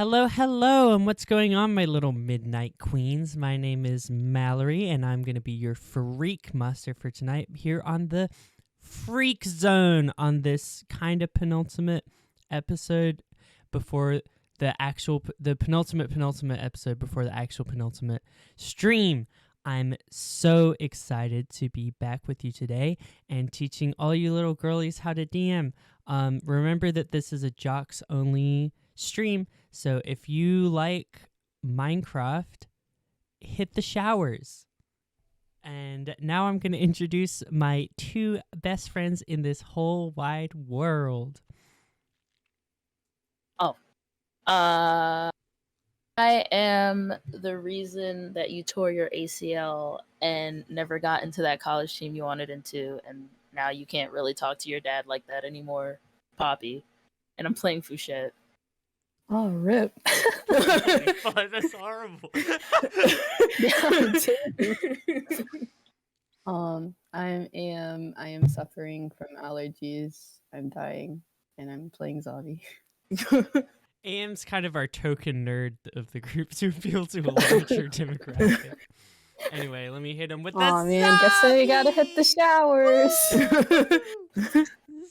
Hello, hello, and what's going on, my little midnight queens? My name is Mallory, and I'm going to be your freak master for tonight here on the Freak Zone on this kind of penultimate episode before the penultimate episode before the actual penultimate stream. I'm so excited to be back with you today and teaching all you little girlies how to DM. Remember that this is a jocks only stream, so if you like Minecraft, hit the showers. And now I'm going to introduce my two best friends in this whole wide world. I am the reason that you tore your ACL and never got into that college team you wanted into, and now you can't really talk to your dad like that anymore, Poppy. And I'm playing Fouchette. Oh, rip. That's horrible. I am suffering from allergies. I'm dying, and I'm playing Zavi. AM's kind of our token nerd of the group to appeal to a larger demographic. Anyway, let me hit him with Oh man, guess we gotta hit the showers.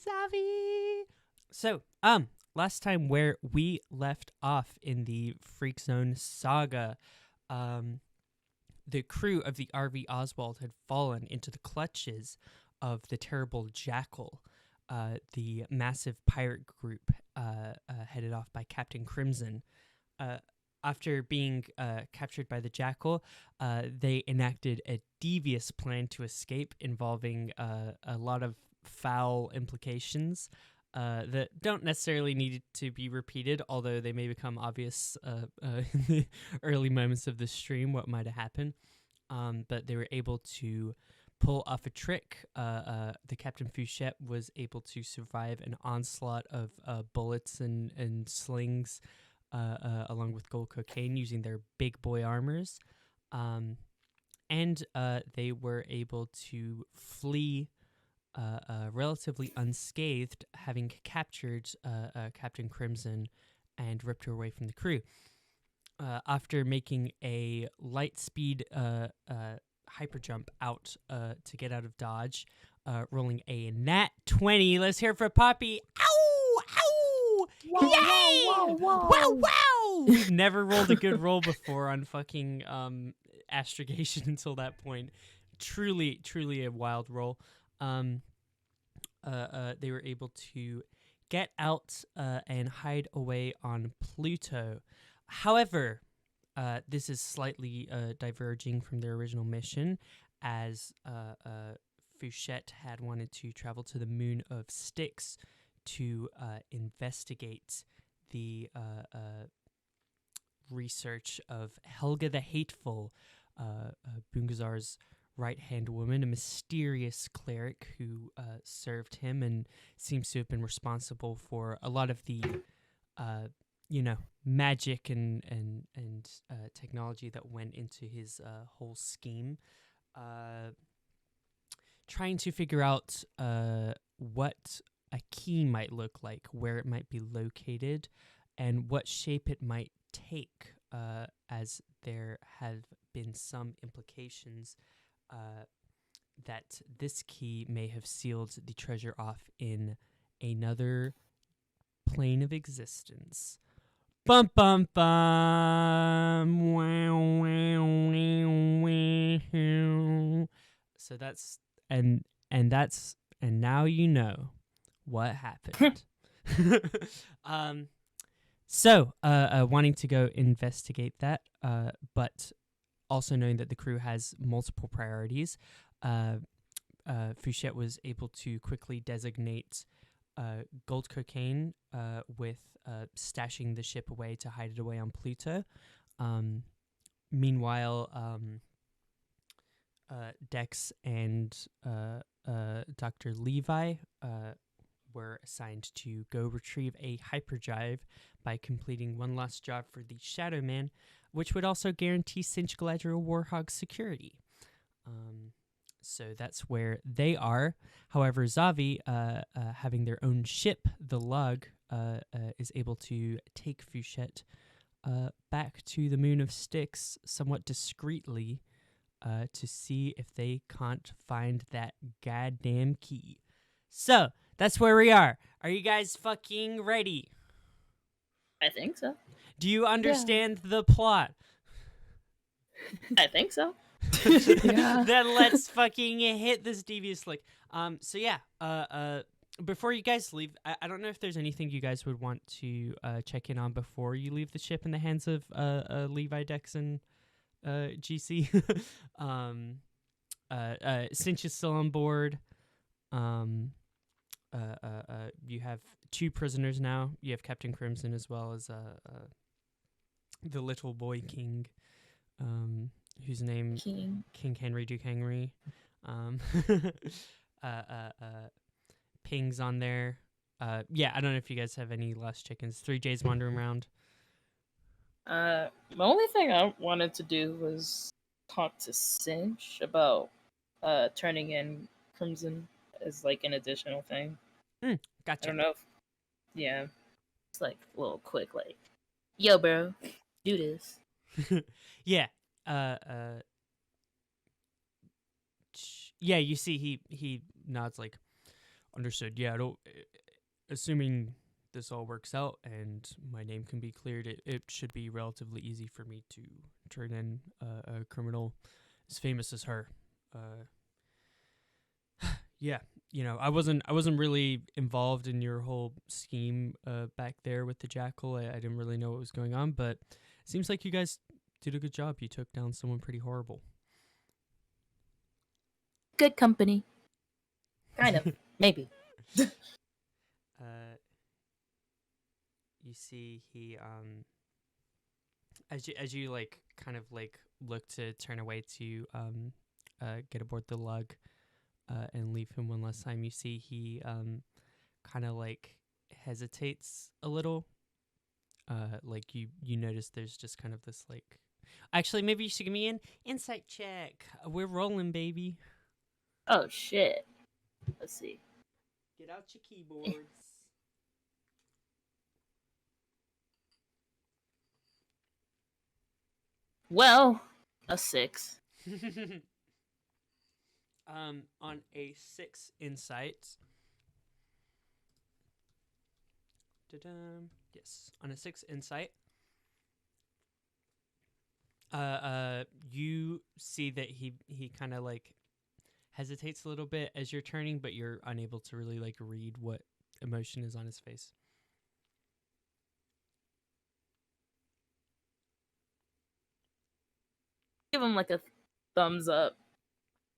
Zavi. So, last time where we left off in the Freak Zone saga, the crew of the RV Oswald had fallen into the clutches of the terrible Jackal, the massive pirate group headed off by Captain Crimson. After being captured by the Jackal, they enacted a devious plan to escape involving a lot of foul implications that don't necessarily need to be repeated, although they may become obvious in the early moments of the stream what might have happened. But they were able to pull off a trick. The Captain Fouchette was able to survive an onslaught of bullets and slings along with gold cocaine using their big boy armors. And they were able to flee relatively unscathed, having captured Captain Crimson and ripped her away from the crew. After making a light speed hyper jump out to get out of dodge, rolling a nat 20. Let's hear it for Poppy. Ow! Ow! Wow, Yay! wow, wow, Wow! Wow! We've never rolled a good roll before on fucking astrogation until that point. Truly a wild roll. They were able to get out and hide away on Pluto. However, this is slightly diverging from their original mission, as Fouchette had wanted to travel to the moon of Styx to investigate the research of Helga the Hateful, Bungasar's right-hand woman, a mysterious cleric who served him and seems to have been responsible for a lot of the magic and technology that went into his whole scheme. Trying to figure out what a key might look like, where it might be located, and what shape it might take, as there have been some implications that this key may have sealed the treasure off in another plane of existence. Bum bum bum. Wow, wow, wow, wow. So that's and now you know what happened. So wanting to go investigate that, but also knowing that the crew has multiple priorities, Fouchette was able to quickly designate gold cocaine with stashing the ship away to hide it away on Pluto. Meanwhile, Dex and Dr. Levi were assigned to go retrieve a hyperdrive by completing one last job for the Shadow Man, which would also guarantee Cinch Galadriel Warhog's security. So that's where they are. However, Zavi, having their own ship, the Lug, is able to take Fouchette back to the Moon of Styx somewhat discreetly to see if they can't find that goddamn key. So, that's where we are. Are you guys fucking ready? I think so. Do you understand the plot? I think so. Yeah. Then let's fucking hit this devious lick. So yeah, before you guys leave, I don't know if there's anything you guys would want to check in on before you leave the ship in the hands of Levi, Dex, and GC. Since you're still on board, you have 2 prisoners now. You have Captain Crimson as well as the little boy king, whose name King Henry Duke Henry. Ping's on there. Yeah, I don't know if you guys have any lost chickens. 3 J's wandering around. The only thing I wanted to do was talk to Cinch about turning in Crimson as like an additional thing. I Gotcha. don't know if it's like a little quick, like, yo, bro, do this. Yeah. Yeah, you see he nods like, understood. Yeah, I don't, assuming this all works out and my name can be cleared, it should be relatively easy for me to turn in a criminal as famous as her. Yeah, you know, I wasn't really involved in your whole scheme back there with the jackal. I didn't really know what was going on, but it seems like you guys did a good job. You took down someone pretty horrible. Good company. Kind of. Maybe. You see he as you like kind of like look to turn away to get aboard the lug and leave him one last time, you see he kind of like hesitates a little. Like you notice there's just kind of this like, actually maybe you should give me an insight check. We're rolling, baby. Oh shit. Let's see. Get out your keyboards. Well, a 6. On a 6 insight. Yes, on a 6 insight. You see that he kind of like hesitates a little bit as you're turning, but you're unable to really like read what emotion is on his face. Give him like a thumbs up.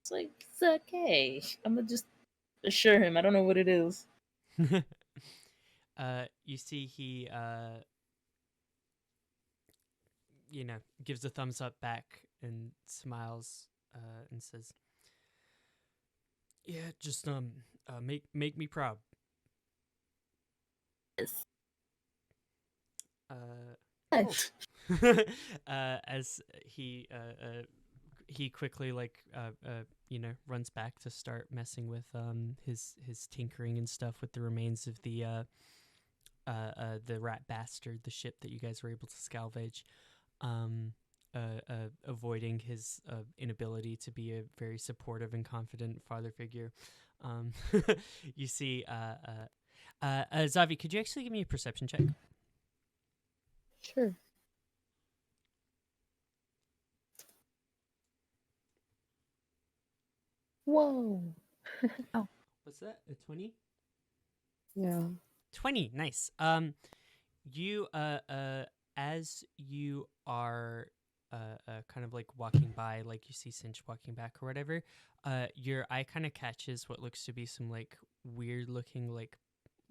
It's like, it's okay. I'm gonna just assure him. I don't know what it is. You see he you know, gives a thumbs up back and smiles and says, "Yeah, just make me proud." Yes. Cool. As he quickly like you know, runs back to start messing with his tinkering and stuff with the remains of the rat bastard, the ship that you guys were able to salvage, avoiding his inability to be a very supportive and confident father figure. You see Zavi, could you actually give me a perception check? Sure. Whoa. Oh. What's that? A 20? Yeah. 20. Nice. You as you are kind of like walking by, like you see Cinch walking back or whatever, your eye kind of catches what looks to be some like weird looking like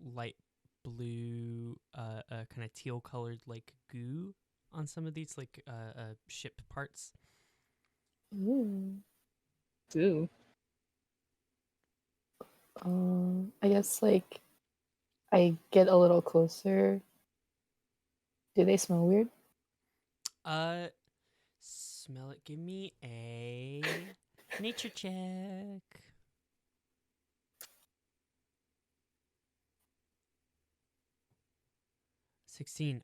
light blue kind of teal colored like goo on some of these like ship parts. Ooh. Ooh. I guess like I get a little closer. Do they smell weird? Smell it. Give me a nature check. 16.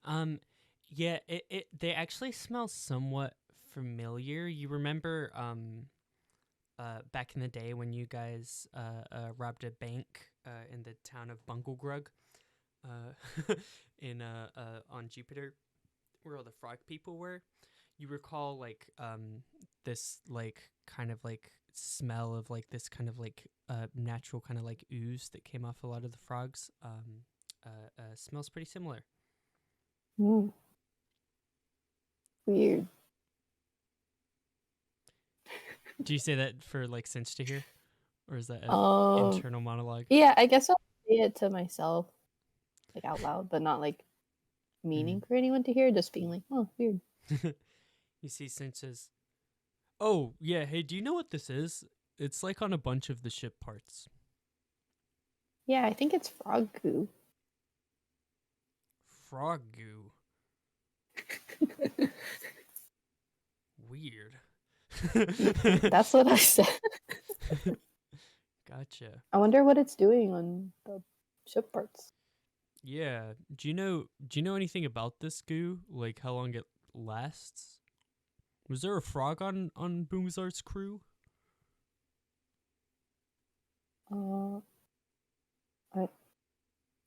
Yeah, they actually smell somewhat familiar. You remember back in the day when you guys robbed a bank in the town of Bunglegrug in on Jupiter, where all the frog people were. You recall like this like kind of like smell of like this kind of like natural kind of like ooze that came off a lot of the frogs. Smells pretty similar. Mm, weird. Do you say that for like Cinch to hear, or is that an Um, internal monologue? yeah, I guess I'll say it to myself, like out loud, but not like meaning for anyone to hear. Just being like, oh, weird. You see, Cinch says, "Oh yeah, hey, do you know what this is? It's like on a bunch of the ship parts. Yeah, I think it's frog goo. Frog goo. Weird." That's what I said. Gotcha. I wonder what it's doing on the ship parts. Yeah. Do you know anything about this goo? Like how long it lasts? Was there a frog on Boomzart's crew? Uh,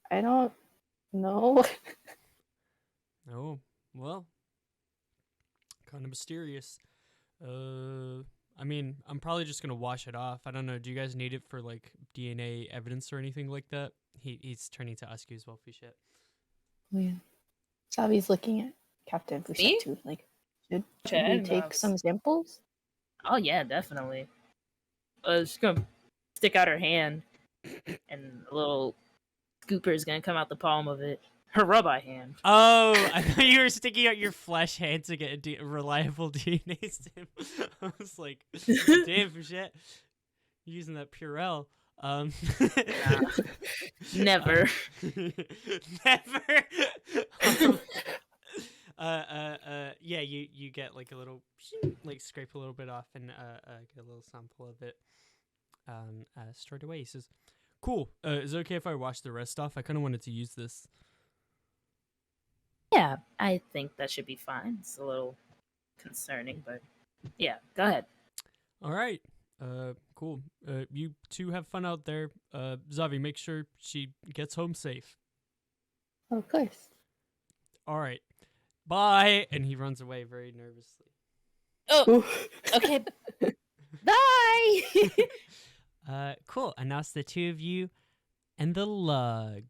I don't know. Oh, well, kind of mysterious. I mean, I'm probably just gonna wash it off. I don't know. Do you guys need it for like DNA evidence or anything like that? He's turning to ask you as well, Fouchette. Oh, yeah. Zavi's looking at Captain Me? Fouchette too. Like, should Okay, we take some samples? Oh yeah, definitely. She's gonna stick out her hand, and a little scooper is gonna come out the palm of it. Her rubber hand. Oh, I thought you were sticking out your flesh hand to get a reliable DNA stamp. I was like, damn, Fouchette, you're using that Purell. Never. Never. Yeah, you get like a little, like scrape a little bit off and get a little sample of it. Stored away. He says, "Cool. Is it okay if I wash the rest off? I kind of wanted to use this." Yeah, I think that should be fine. It's a little concerning, but yeah, go ahead. All right. Cool. You two have fun out there. Zavi, make sure she gets home safe. Of course. All right. Bye. And he runs away very nervously. Oh, okay. Bye. Cool. And now it's the two of you and the lug.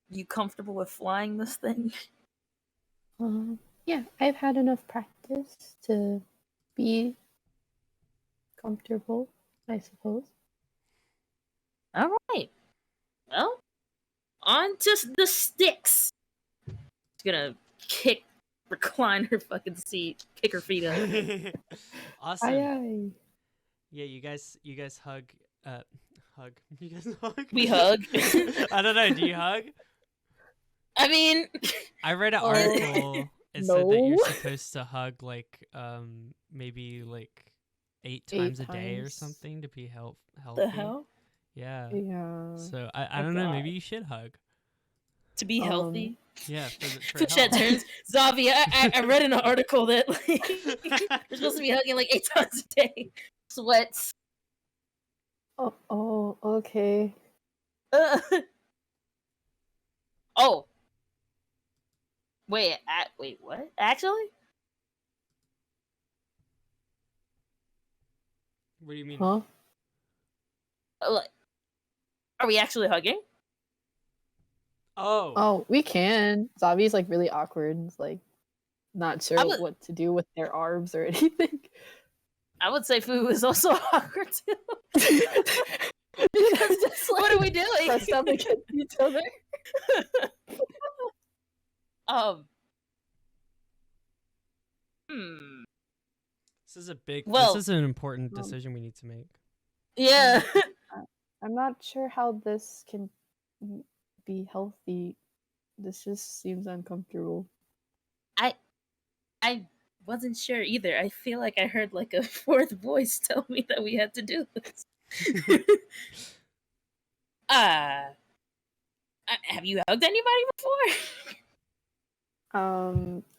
You comfortable with flying this thing? Yeah, I've had enough practice to be comfortable, I suppose. All right. Well, on to the sticks. She's gonna recline her fucking seat, kick her feet up. Awesome. Aye. Yeah, you guys hug. Hug. You guys hug? We hug. I don't know. Do you hug? I mean, I read an article. It said that you're supposed to hug like maybe like 8 times a day or something to be healthy. The hell? Yeah. Yeah. So I don't know. Maybe you should hug. To be healthy. Yeah. For Fouchette turns. Zavi, I read in an article that like, you're supposed to be hugging like 8 times a day. Sweats. Oh, okay. Oh. Wait, what? Actually? What do you mean? Huh? Are we actually hugging? Oh, we can. Zavi's like really awkward and is like not sure what to do with their arms or anything. I would say Fu is also awkward too. Because just like, what are we doing? Pressed up against each other. This is a big. Well, this is an important decision we need to make. Yeah. I'm not sure how this can be healthy. This just seems uncomfortable. I wasn't sure either. I feel like I heard like a fourth voice tell me that we had to do this. Have you hugged anybody before?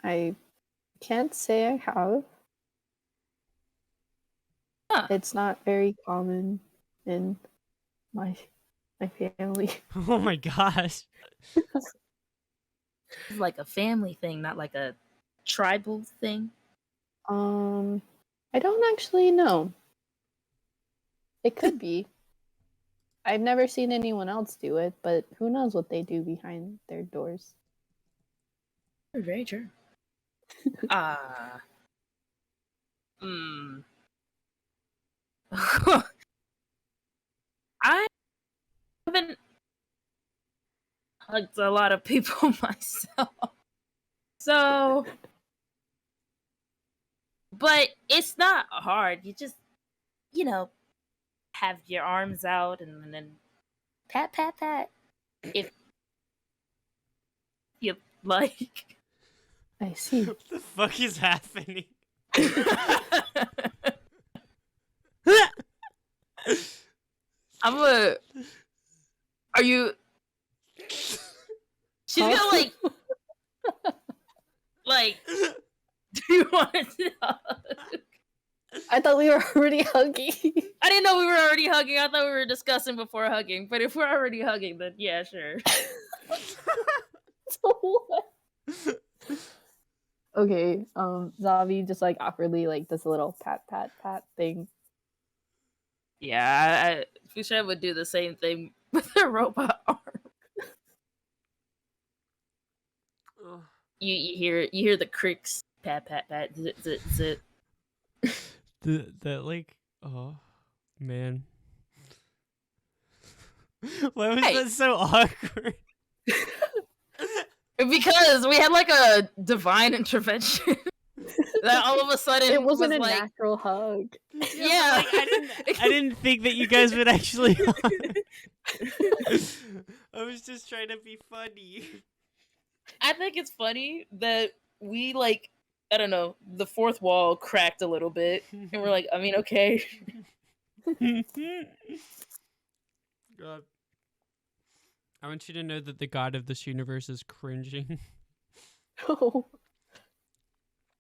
I can't say I have. Huh. It's not very common in my family. Oh my gosh. It's like a family thing, not like a tribal thing. I don't actually know. It could be. I've never seen anyone else do it, but who knows what they do behind their doors. Very true. I haven't hugged a lot of people myself. So, but it's not hard. You just, have your arms out and then pat, pat, pat. If you like. I see. What the fuck is happening? Are you? She's gonna like. Do you want to hug? I thought we were already hugging. I didn't know we were already hugging. I thought we were discussing before hugging. But if we're already hugging, then yeah, sure. So what? Okay, Zavi just like awkwardly like does a little pat pat pat thing. Yeah, Fouchette would do the same thing with her robot arm. You hear the cricks pat pat pat zit zit zit. That like, oh man. Why was that so awkward? Because we had like a divine intervention. That all of a sudden It wasn't was a like, natural hug. Yeah. Like, I didn't think that you guys would actually hug. I was just trying to be funny. I think it's funny that we like, I don't know, the fourth wall cracked a little bit, and we're like, I mean, okay. God. I want you to know that the god of this universe is cringing. Oh.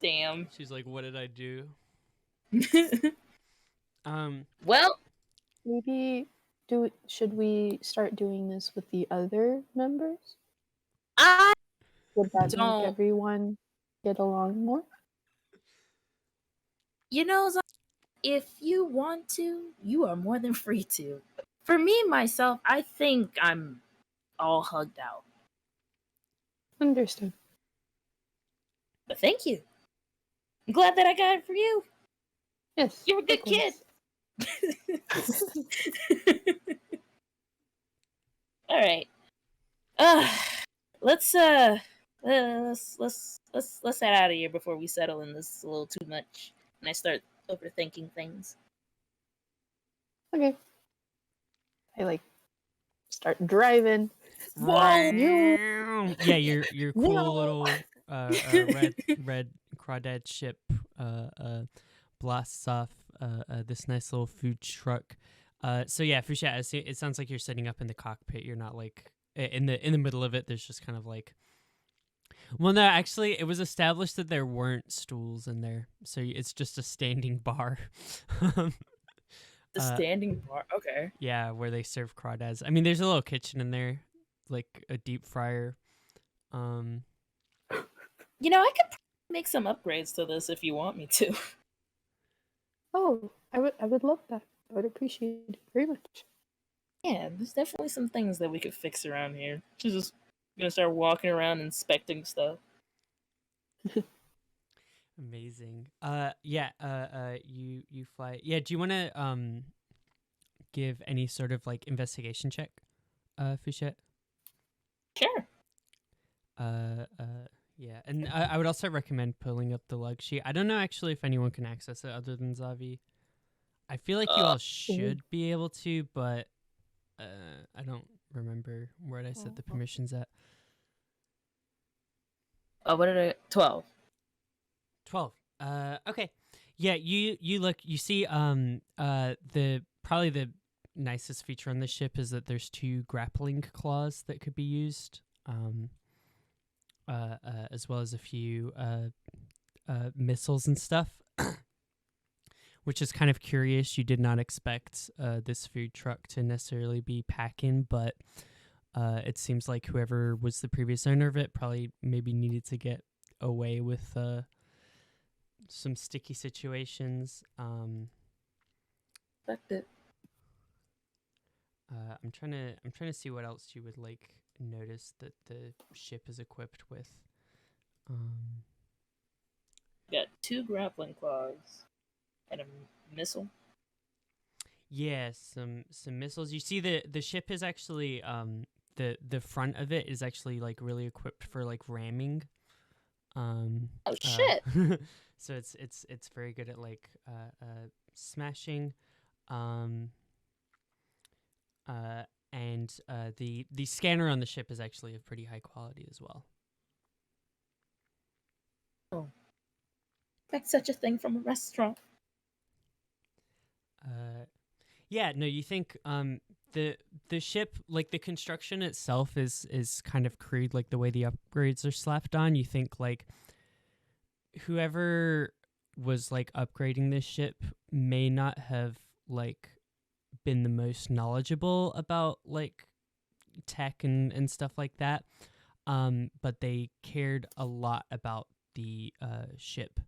Damn. She's like, what did I do? Well, Maybe should we start doing this with the other members? I Would that don't. make everyone get along more? If you want to, you are more than free to. For me, myself, I think I'm all hugged out. Understood. But thank you. I'm glad that I got it for you. Yes. You're a good kid. All right. Let's head out of here before we settle in this a little too much and I start overthinking things. Okay. I like start driving. Whoa! Yeah, your cool little red crawdad ship blasts off this nice little food truck. So yeah, Fouchette, it sounds like you're sitting up in the cockpit. You're not like in the middle of it. There's just kind of like. Well, no, actually, it was established that there weren't stools in there, so it's just a standing bar. The standing bar, okay. Yeah, where they serve crawdads. I mean, there's a little kitchen in there, like a deep fryer. I could make some upgrades to this if you want me to. Oh, I would love that. I would appreciate it very much. Yeah, there's definitely some things that we could fix around here. She's just gonna start walking around inspecting stuff. Amazing. You fly. Yeah, do you want to give any sort of like investigation check, Fouchette? Sure. Yeah, and I would also recommend pulling up the log sheet. I don't know actually if anyone can access it other than Zavi. I feel like you all should be able to, but I don't remember where I set the permissions at. What did I? 12. 12. Okay. Yeah, you look. You see. The probably the nicest feature on the ship is that there's 2 grappling claws that could be used, as well as a few missiles and stuff. Which is kind of curious. You did not expect this food truck to necessarily be packing, but it seems like whoever was the previous owner of it probably maybe needed to get away with some sticky situations. Expect it. I'm trying to see what else you would like notice that the ship is equipped with. Got 2 grappling claws and a missile. Yeah, some missiles. You see the ship is actually the front of it is actually like really equipped for like ramming. Oh shit. So it's very good at like smashing. And the scanner on the ship is actually of pretty high quality as well. Oh. Expect such a thing from a restaurant. Yeah, no, you think the ship, like the construction itself is kind of crude, like the way the upgrades are slapped on. You think like whoever was like upgrading this ship may not have like been the most knowledgeable about like tech and stuff like that. But they cared a lot about the ship.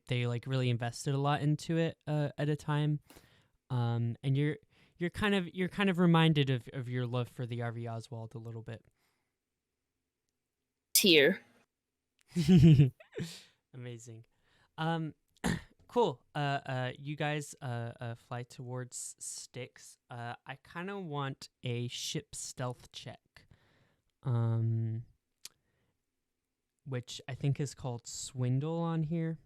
They like really invested a lot into it at a time. And you're kind of reminded of your love for the RV Oswald a little bit. Tear. Amazing. Cool. You guys fly towards Styx. I kind of want a ship stealth check. Which I think is called Swindle on here.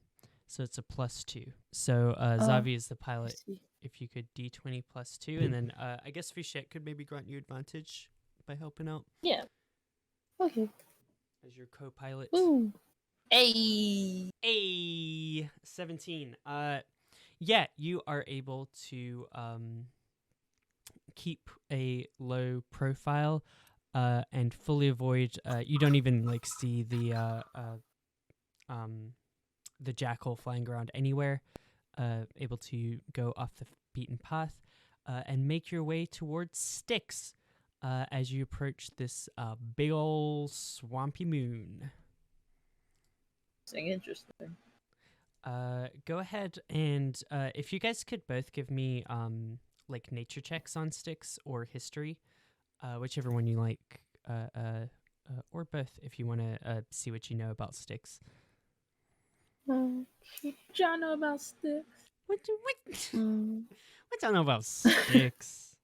So it's a +2. So Zavi is the pilot. If you could D20 +2, and then I guess Fouchette could maybe grant you advantage by helping out. Yeah. Okay. As your co-pilot. Ooh. Hey. 17. Yeah, you are able to keep a low profile and fully avoid. You don't even like see the jackal flying around anywhere. Able to go off the beaten path and make your way towards Styx as you approach this big ol' swampy moon. Interesting. Go ahead and if you guys could both give me like nature checks on Styx or history, whichever one you like, or both if you want to see what you know about Styx. Y'all know about Styx? What y'all know about Styx?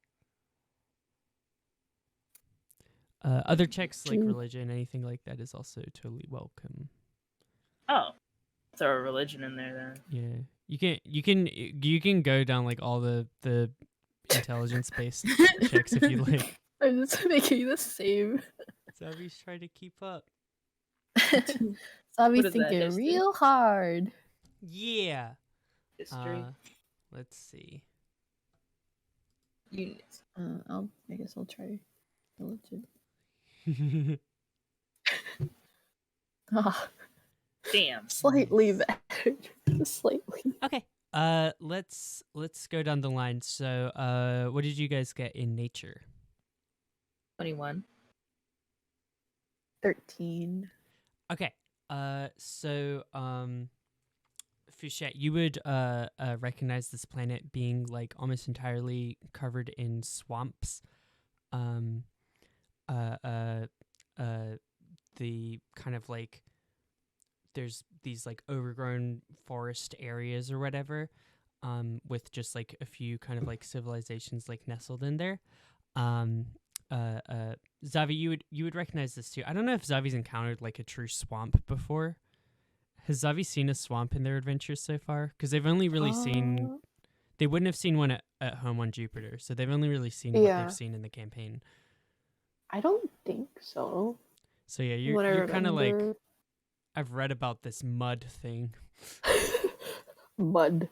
Other checks like religion, anything like that is also totally welcome. Oh, throw a religion in there then. Yeah, you can go down like all the intelligence based checks if you like. I'm just making the same. Zavi's trying to keep up. Zavi's thinking real hard. Yeah. History. Let's see. Units. I guess I'll try religion. Damn. Slightly better. Slightly. Okay. Let's go down the line. So, what did you guys get in nature? 21. 13. Okay. So, Fouchette, you would recognize this planet being like almost entirely covered in swamps. The kind of like there's these like overgrown forest areas or whatever, with just like a few kind of like civilizations like nestled in there. Zavi, you would recognize this too. I don't know if Zavi's encountered like a true swamp before. Has Zavi seen a swamp in their adventures so far? Because they've only really seen. They wouldn't have seen one at home on Jupiter, so they've only really seen what they've seen in the campaign. I don't think so. So yeah, you're kind of like, I've read about this mud thing. Mud.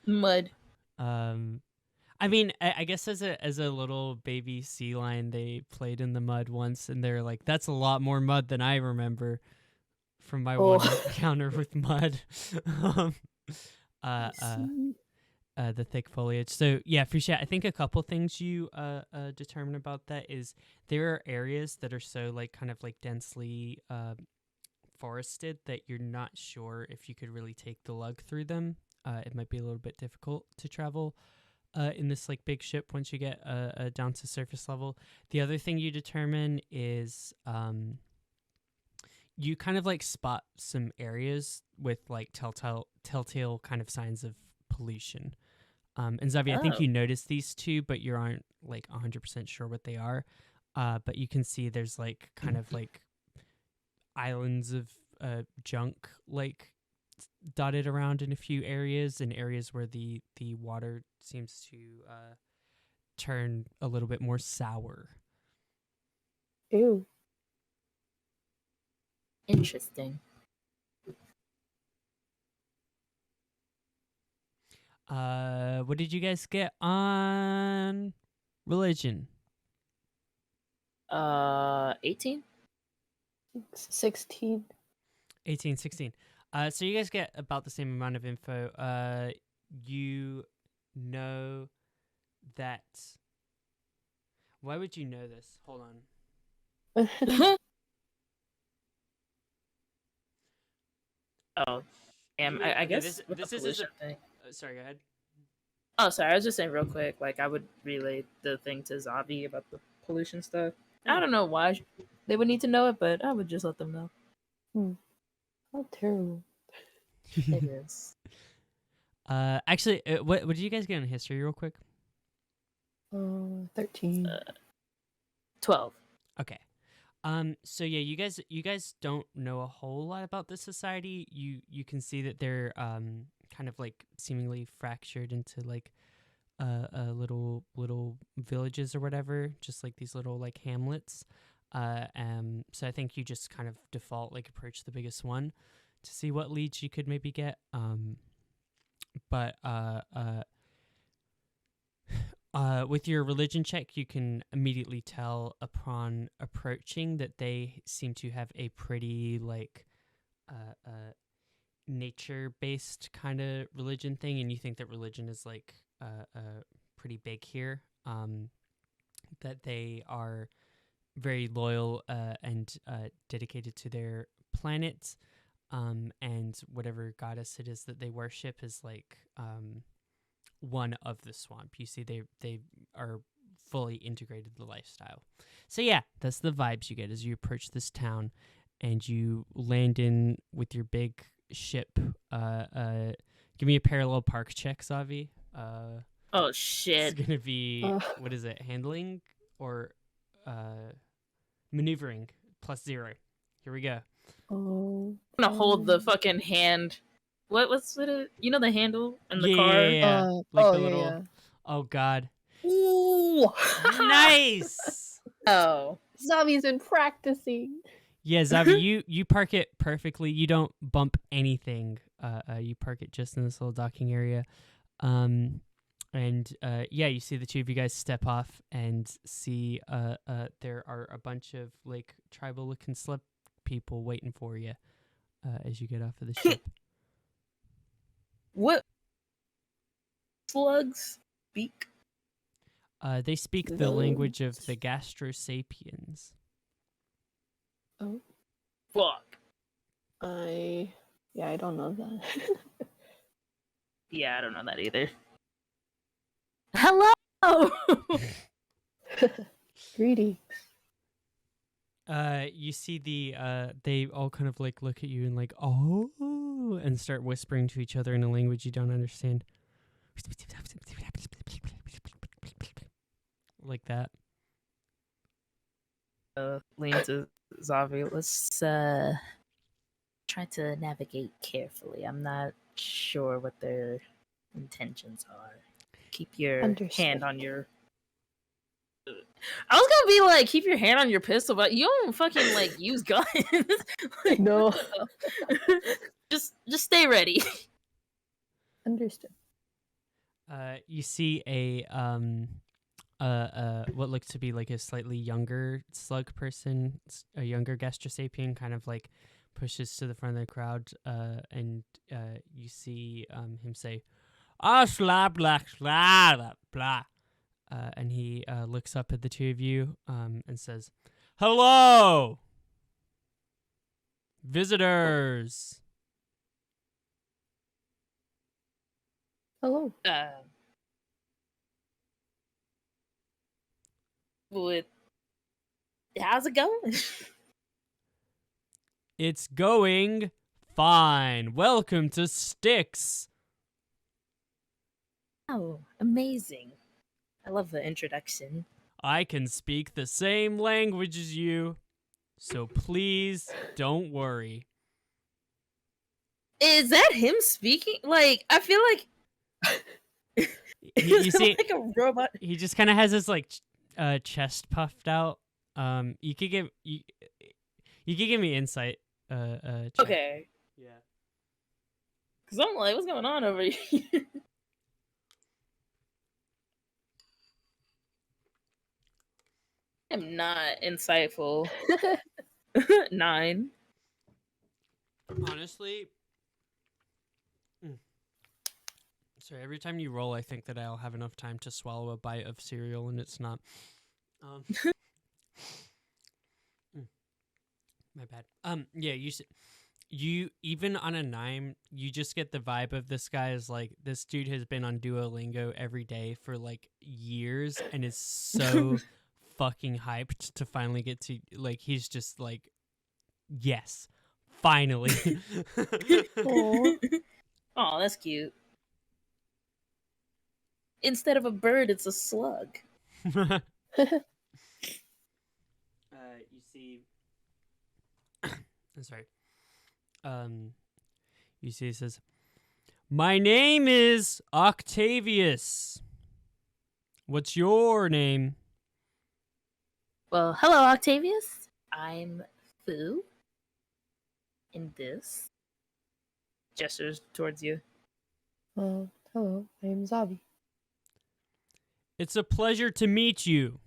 Mud. I mean, I guess as a little baby sea lion, they played in the mud once, and they're like, "That's a lot more mud than I remember from my one encounter with mud." um, the thick foliage. So yeah, Fouchette, I think a couple things you determine about that is there are areas that are so like kind of like densely forested that you're not sure if you could really take the lug through them. It might be a little bit difficult to travel in this like big ship once you get down to surface level. The other thing you determine is you kind of like spot some areas with like telltale kind of signs of pollution. And Zavi, I think you noticed these two, but you aren't like 100% sure what they are. But you can see there's like kind of like islands of junk like dotted around in a few areas, and areas where the water seems to turn a little bit more sour. Ew. Interesting. What did you guys get on religion? 18? 16. 18, 16. So you guys get about the same amount of info. You know that... Why would you know this? Hold on. Oh, I guess this is a thing. Sorry, go ahead. Oh, sorry. I was just saying real quick. Like, I would relay the thing to Zavi about the pollution stuff. I don't know why they would need to know it, but I would just let them know. How terrible. It is. Actually, what did you guys get in history, real quick? 13. 12. Okay. So yeah, you guys don't know a whole lot about this society. You can see that they're kind of like seemingly fractured into like little villages or whatever, just like these little like hamlets. So I think you just kind of default like approach the biggest one to see what leads you could maybe get. But with your religion check, you can immediately tell upon approaching that they seem to have a pretty like nature-based kind of religion thing, and you think that religion is like pretty big here. That they are very loyal and dedicated to their planet, and whatever goddess it is that they worship is like one of the swamp. You see they are fully integrated the lifestyle. So yeah, that's the vibes you get as you approach this town and you land in with your big ship. Give me a parallel park check, Zavi. Oh shit. It's gonna be what is it, handling or maneuvering +0. Here we go. Oh, I'm gonna hold the fucking hand. What's it? You know the handle in the car? Yeah. Like the little. yeah. Oh god. Ooh. Nice. Oh. Zavi's been practicing. Yeah, Zavi, you park it perfectly. You don't bump anything. You park it just in this little docking area. And yeah, you see the two of you guys step off and see there are a bunch of like tribal looking slip people waiting for you as you get off of the ship. What slugs speak? They speak the language of the Gastrosapiens. Oh. Fuck. I don't know that. Yeah, I don't know that either. Hello. Greedy. You see they all kind of like look at you and like, oh, and start whispering to each other in a language you don't understand. Like that. Lean to Zavi. Let's try to navigate carefully. I'm not sure what their intentions are. Keep your hand on your... I was gonna be like, keep your hand on your pistol, but you don't fucking like use guns. Like, no. just stay ready. Understood. You see what looks to be like a slightly younger slug person, a younger gastrosapian, kind of like pushes to the front of the crowd, and you see him say, "Ah, blah blah blah blah," and he looks up at the two of you and says, "Hello, visitors." Hello. What? How's it going? It's going fine. Welcome to Styx. Oh, amazing. I love the introduction. I can speak the same language as you, so please don't worry. Is that him speaking? Like, I feel like You is see, it like a robot. he just kind of has his like chest puffed out. You could give me insight. Check. Okay. Yeah. Because I'm like, what's going on over here? I'm not insightful. 9. Honestly, sorry. Every time you roll, I think that I'll have enough time to swallow a bite of cereal, and it's not. My bad. Yeah. You even on a 9, you just get the vibe of this guy is like, this dude has been on Duolingo every day for like years and is so fucking hyped to finally get to, like, he's just like, yes, finally. Oh, that's cute. Instead of a bird, it's a slug. You see, I'm sorry. You see, it says, "My name is Octavius. What's your name?" Well, hello, Octavius. I'm Foo. And this gestures towards you. Hello. I am Zavi. It's a pleasure to meet you.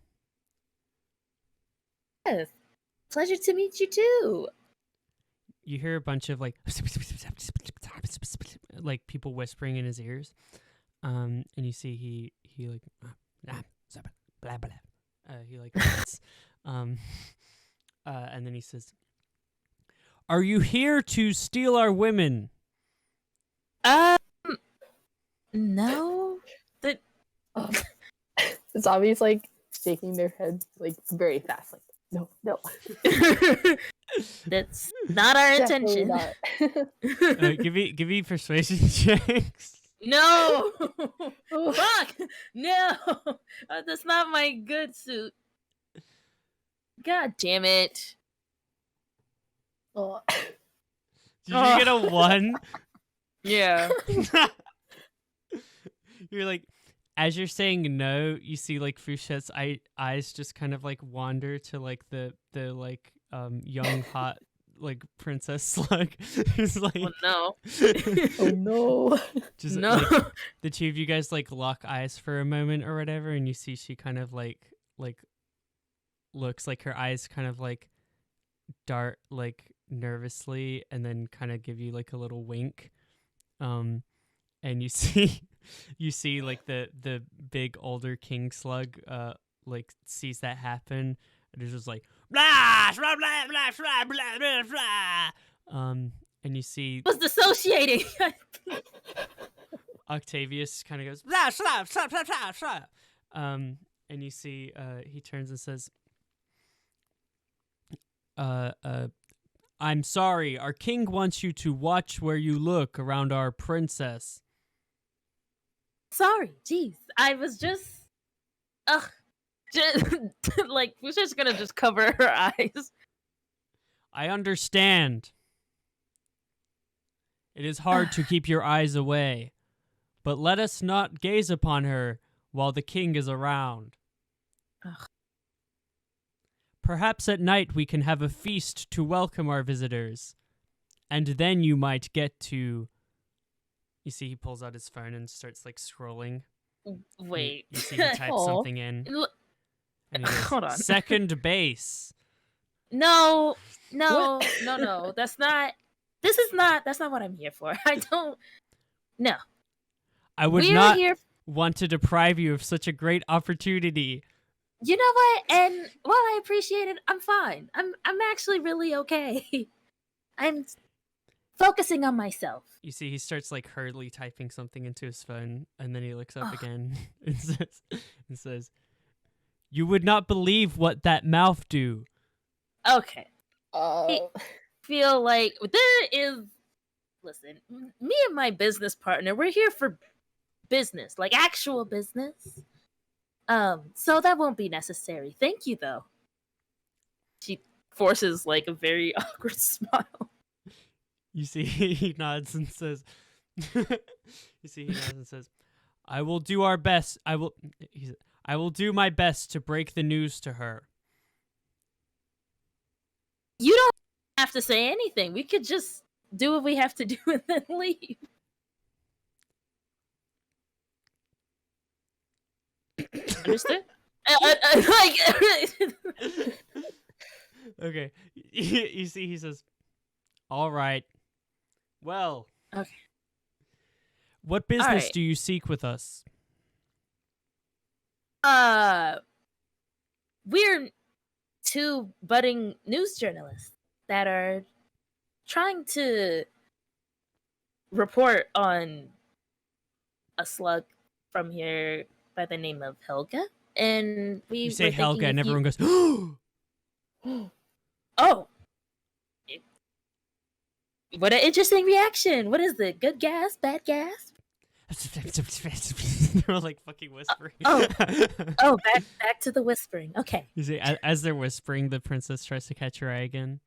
Yes, pleasure to meet you too. You hear a bunch of like people whispering in his ears, and you see he like blah blah. He like nods. And then he says, "Are you here to steal our women?" No. Zavi's like shaking their head like very fast, like no. That's not our Definitely intention. not. Give me persuasion checks. No. Fuck. No. That's not my good suit. God damn it. Oh. Did you get a 1? Yeah. You're like, as you're saying no, you see like Fouchette's eyes just kind of like wander to like the like young hot like princess slug. Who's like, Oh no. Oh no. just No. like, the two of you guys like lock eyes for a moment or whatever, and you see she kind of like looks like her eyes kind of like dart like nervously, and then kind of give you like a little wink, and you see like the big older king slug like sees that happen, and is just like blah blah blah blah blah blah blah blah. And you see Was dissociating. Octavius kind of goes blah blah blah blah blah blah. And you see he turns and says, "I'm sorry, our king wants you to watch where you look around our princess." Sorry, jeez. I was just like we're just gonna just cover her eyes. I understand. It is hard to keep your eyes away, but let us not gaze upon her while the king is around. Ugh. Perhaps at night we can have a feast to welcome our visitors, and then you might get to... You see he pulls out his phone and starts like scrolling Wait. You see he types Aw. something in, L- and he goes, Hold on. second base. No. What? That's not. That's not what I'm here for. I don't. No. I would We're not here. want to deprive you of such a great opportunity. You know what? And while I appreciate it, I'm fine. I'm actually really okay. I'm focusing on myself. You see, he starts like hurriedly typing something into his phone, and then he looks up Ugh. again and says, "You would not believe what that mouth do." Okay. Uh, Feel like there is. Listen, me and my business partner, we're here for business, like actual business. So that won't be necessary. Thank you, though. She forces like a very awkward smile. You see, he nods and says, "I will do our best. I will do my best to break the news to her." You don't have to say anything. We could just do what we have to do and then leave. Understood? Okay. You see, he says, "All right. Well, Okay. what business right. do you seek with us?" We're two budding news journalists that are trying to report on a slug from here by the name of Helga. And we You were say thinking Helga, and if you- everyone goes, "Oh!" Oh. What an interesting reaction. What is it? Good gas? Bad gas? They're all like fucking whispering. Oh. Oh, back to the whispering. Okay. You see, as they're whispering, the princess tries to catch her eye again.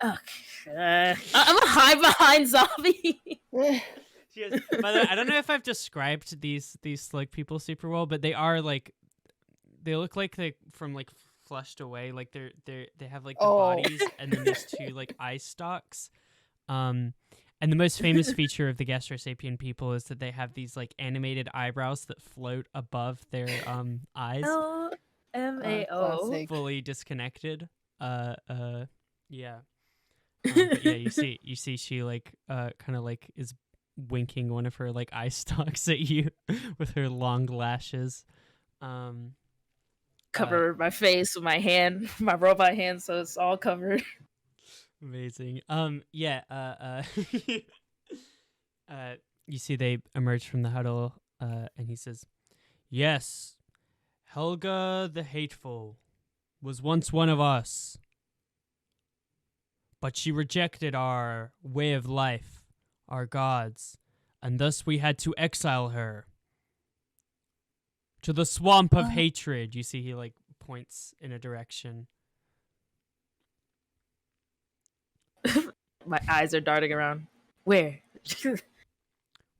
Okay. I'm gonna hide behind Zavi. She has, by the way, I don't know if I've described these slug people super well, but they are like, they look like they from like flushed away. Like they have like the bodies and then there's two like eye stalks. And the most famous feature of the Gastrosapien people is that they have these like animated eyebrows that float above their eyes, LMAO. classic. fully disconnected. Yeah. But yeah, you see she like kind of like is winking one of her like eye stalks at you with her long lashes. Cover my face with my hand, my robot hand, so it's all covered. Amazing. Yeah. You see they emerge from the huddle, and he says, "Yes, Helga the Hateful was once one of us, but she rejected our way of life, our gods, and thus we had to exile her to the swamp of hatred." You see he like points in a direction. My eyes are darting around. Where?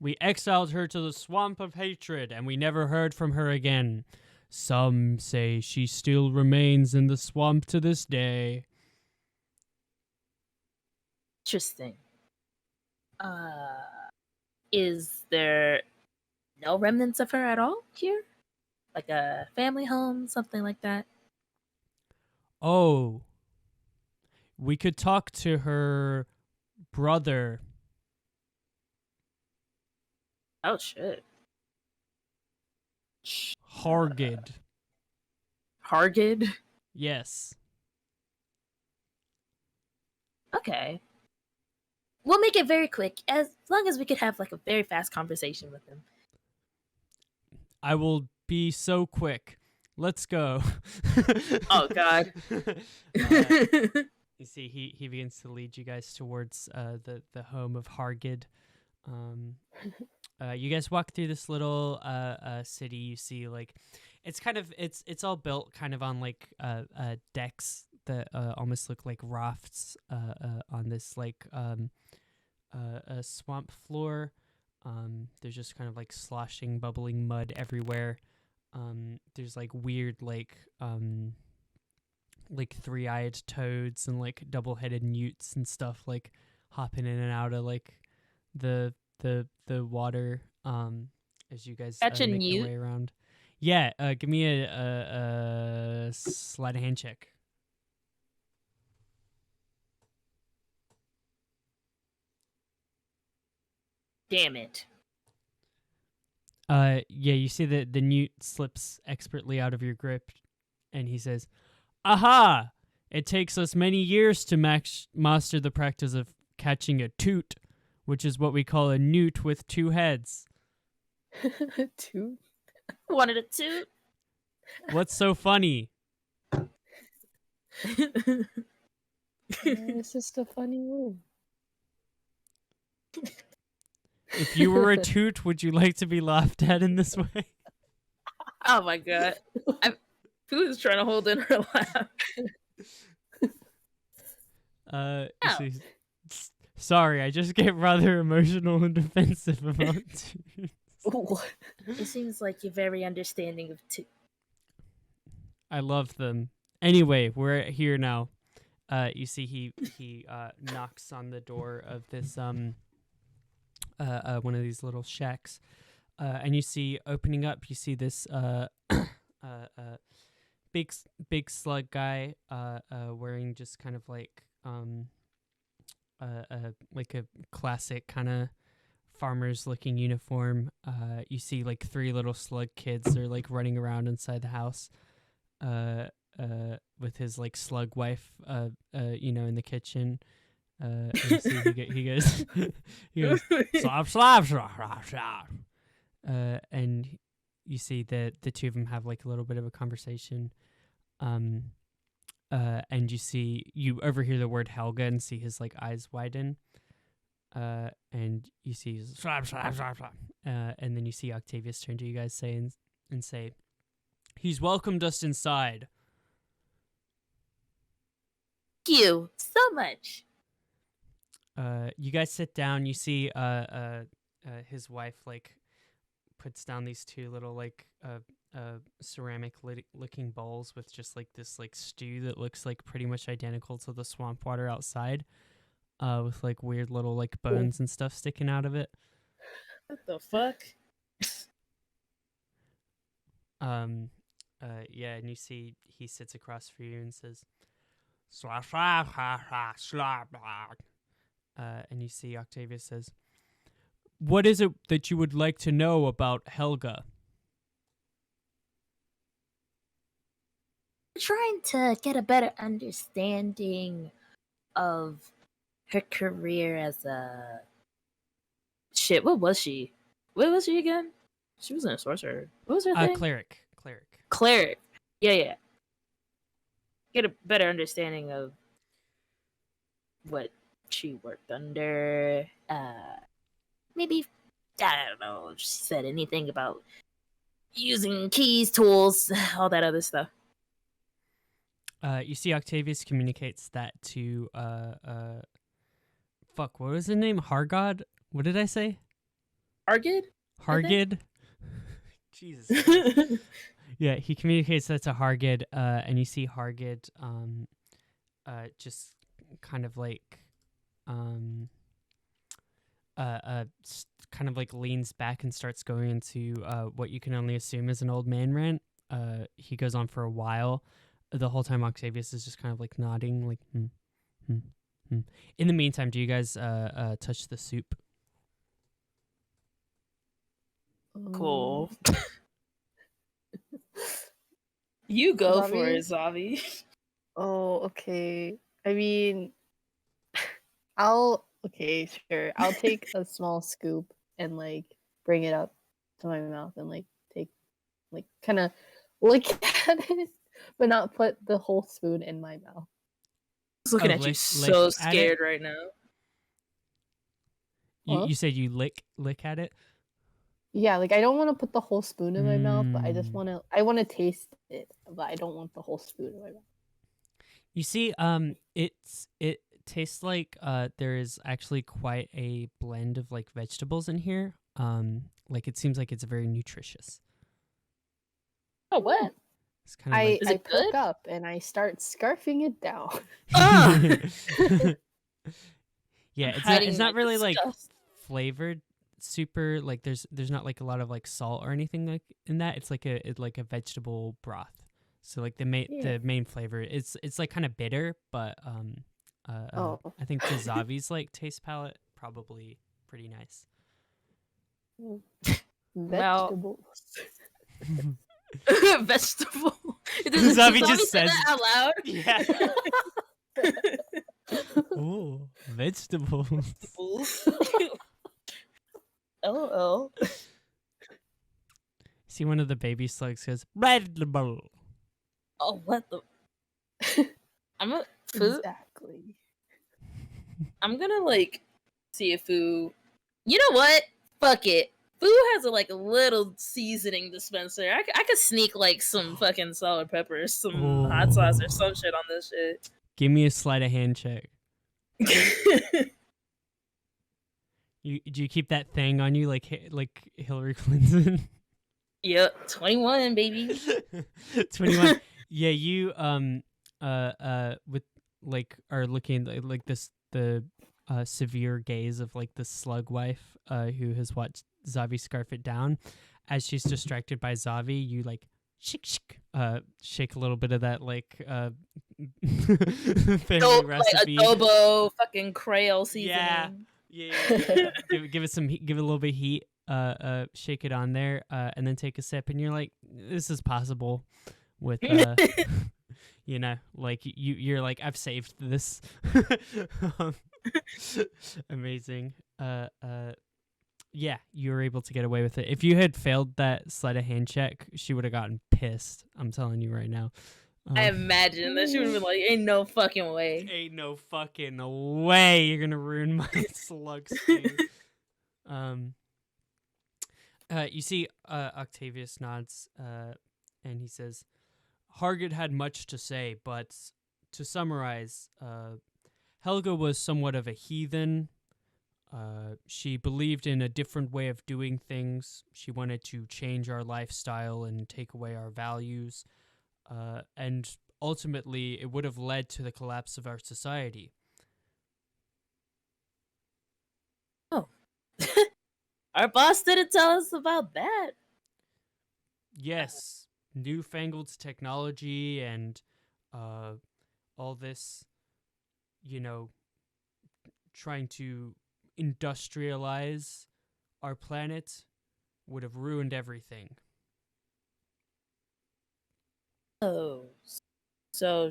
We exiled her to the swamp of hatred, and we never heard from her again. Some say she still remains in the swamp to this day. Interesting. Is there no remnants of her at all here? Like a family home, something like that? Oh, we could talk to her brother. Oh shit. Hargid. Hargid? Yes. Okay. We'll make it very quick, as long as we could have like a very fast conversation with him. I will be so quick. Let's go. Oh god. You see, he begins to lead you guys towards the home of Hargid. You guys walk through this little city. You see like it's all built kind of on like decks that almost look like rafts on this like a swamp floor. There's just kind of like sloshing, bubbling mud everywhere. There's like weird like three-eyed toads and like double-headed newts and stuff like hopping in and out of like the water. as you guys Catch a make your newt? way around. Yeah, give me a sleight of hand check. Damn it. Yeah, you see the newt slips expertly out of your grip, and he says, "Aha! It takes us many years to master the practice of catching a toot, which is what we call a newt with two heads. Two. Wanted a toot? What's so funny?" It's just a funny word. If you were a toot, would you like to be laughed at in this way? Oh my god. Who's trying to hold in her laugh? You see, sorry, I just get rather emotional and defensive about toots. What? It seems like you're very understanding of toot. I love them. Anyway, we're here now. You see, he knocks on the door of this one of these little shacks, and you see opening up. You see this big slug guy wearing just kind of like a classic kind of farmer's looking uniform. You see like three little slug kids. They're like running around inside the house. With his like slug wife, in the kitchen. And you see he goes, slap, slap, slap, slap, slap. And you see that the two of them have like a little bit of a conversation. And you overhear the word Helga and see his like eyes widen. And you see slap, slap, slap, slap. And then you see Octavius turn to you guys and say, "He's welcomed us inside." Thank you so much. You guys sit down. You see his wife like puts down these two little like ceramic looking bowls with just like this like stew that looks like pretty much identical to the swamp water outside, with like weird little like bones and stuff sticking out of it. What the fuck? Yeah, and you see he sits across from you and says, "Slap, slap, slap, slap, slap." And you see Octavius says, "What is it that you would like to know about Helga?" Trying to get a better understanding of her career as a shit. What was she? What was she again? She wasn't a sorcerer. What was her thing? Cleric. Cleric. Yeah. Get a better understanding of what she worked under. Maybe I don't know if she said anything about using keys, tools, all that other stuff. You see Octavius communicates that to what was his name? Hargod? What did I say? Hargid? Jesus. Yeah, he communicates that to Hargid, and you see Hargid just kind of like kind of like leans back and starts going into what you can only assume is an old man rant. He goes on for a while. The whole time Octavius is just kind of like nodding, like, hmm. In the meantime, do you guys touch the soup? Cool. You go Zavi? for it, Zavi. Oh, okay. I mean, okay, sure. I'll take a small scoop and like bring it up to my mouth and like take, like kind of look at it, but not put the whole spoon in my mouth. I was looking at you so scared right now. You said you lick at it? Yeah, like I don't want to put the whole spoon in my mouth, but I just want to taste it, but I don't want the whole spoon in my mouth. You see, it tastes like there is actually quite a blend of like vegetables in here. Like it seems like it's very nutritious. Oh, what? It's kind of I perk up and I start scarfing it down. Yeah, it's not really like flavored super like there's not like a lot of like salt or anything like in that. It's like a vegetable broth. So like the main flavor it's like kind of bitter, but Oh. I think to Zavi's like taste palette probably pretty nice. Vegetables. Vegetable. Zavi Does just say says that out loud. yeah. Oh, vegetables. LOL. See, one of the baby slugs goes vegetable. Oh, what the? I'm a food. Exactly. I'm gonna like see if Foo. You know what? Fuck it. Foo has a little seasoning dispenser. I could sneak like some fucking salt and pepper, some hot sauce or some shit on this shit. Give me a sleight of hand check. Do you keep that thing on you like Hillary Clinton? Yep, 21, baby. 21. Yeah, you with like are looking like this the severe gaze of like the slug wife who has watched Zavi scarf it down. As she's distracted by Zavi, you like shake a little bit of that like family recipe. Like adobo, fucking Creole seasoning. Yeah. give it some heat, give it a little bit of heat. Shake it on there, and then take a sip, and you're like, this is possible. With you know, like you're like, I've saved this. Amazing. Yeah, you were able to get away with it. If you had failed that sleight of hand check, she would have gotten pissed. I'm telling you right now. I imagine that she would have been like, ain't no fucking way. Ain't no fucking way you're gonna ruin my slug stew. You see Octavius nods, and he says, Hargit had much to say, but to summarize, Helga was somewhat of a heathen. She believed in a different way of doing things. She wanted to change our lifestyle and take away our values. And ultimately, it would have led to the collapse of our society. Oh. Our boss didn't tell us about that. Yes, newfangled technology and all this, you know, trying to industrialize our planet would have ruined everything. Oh, so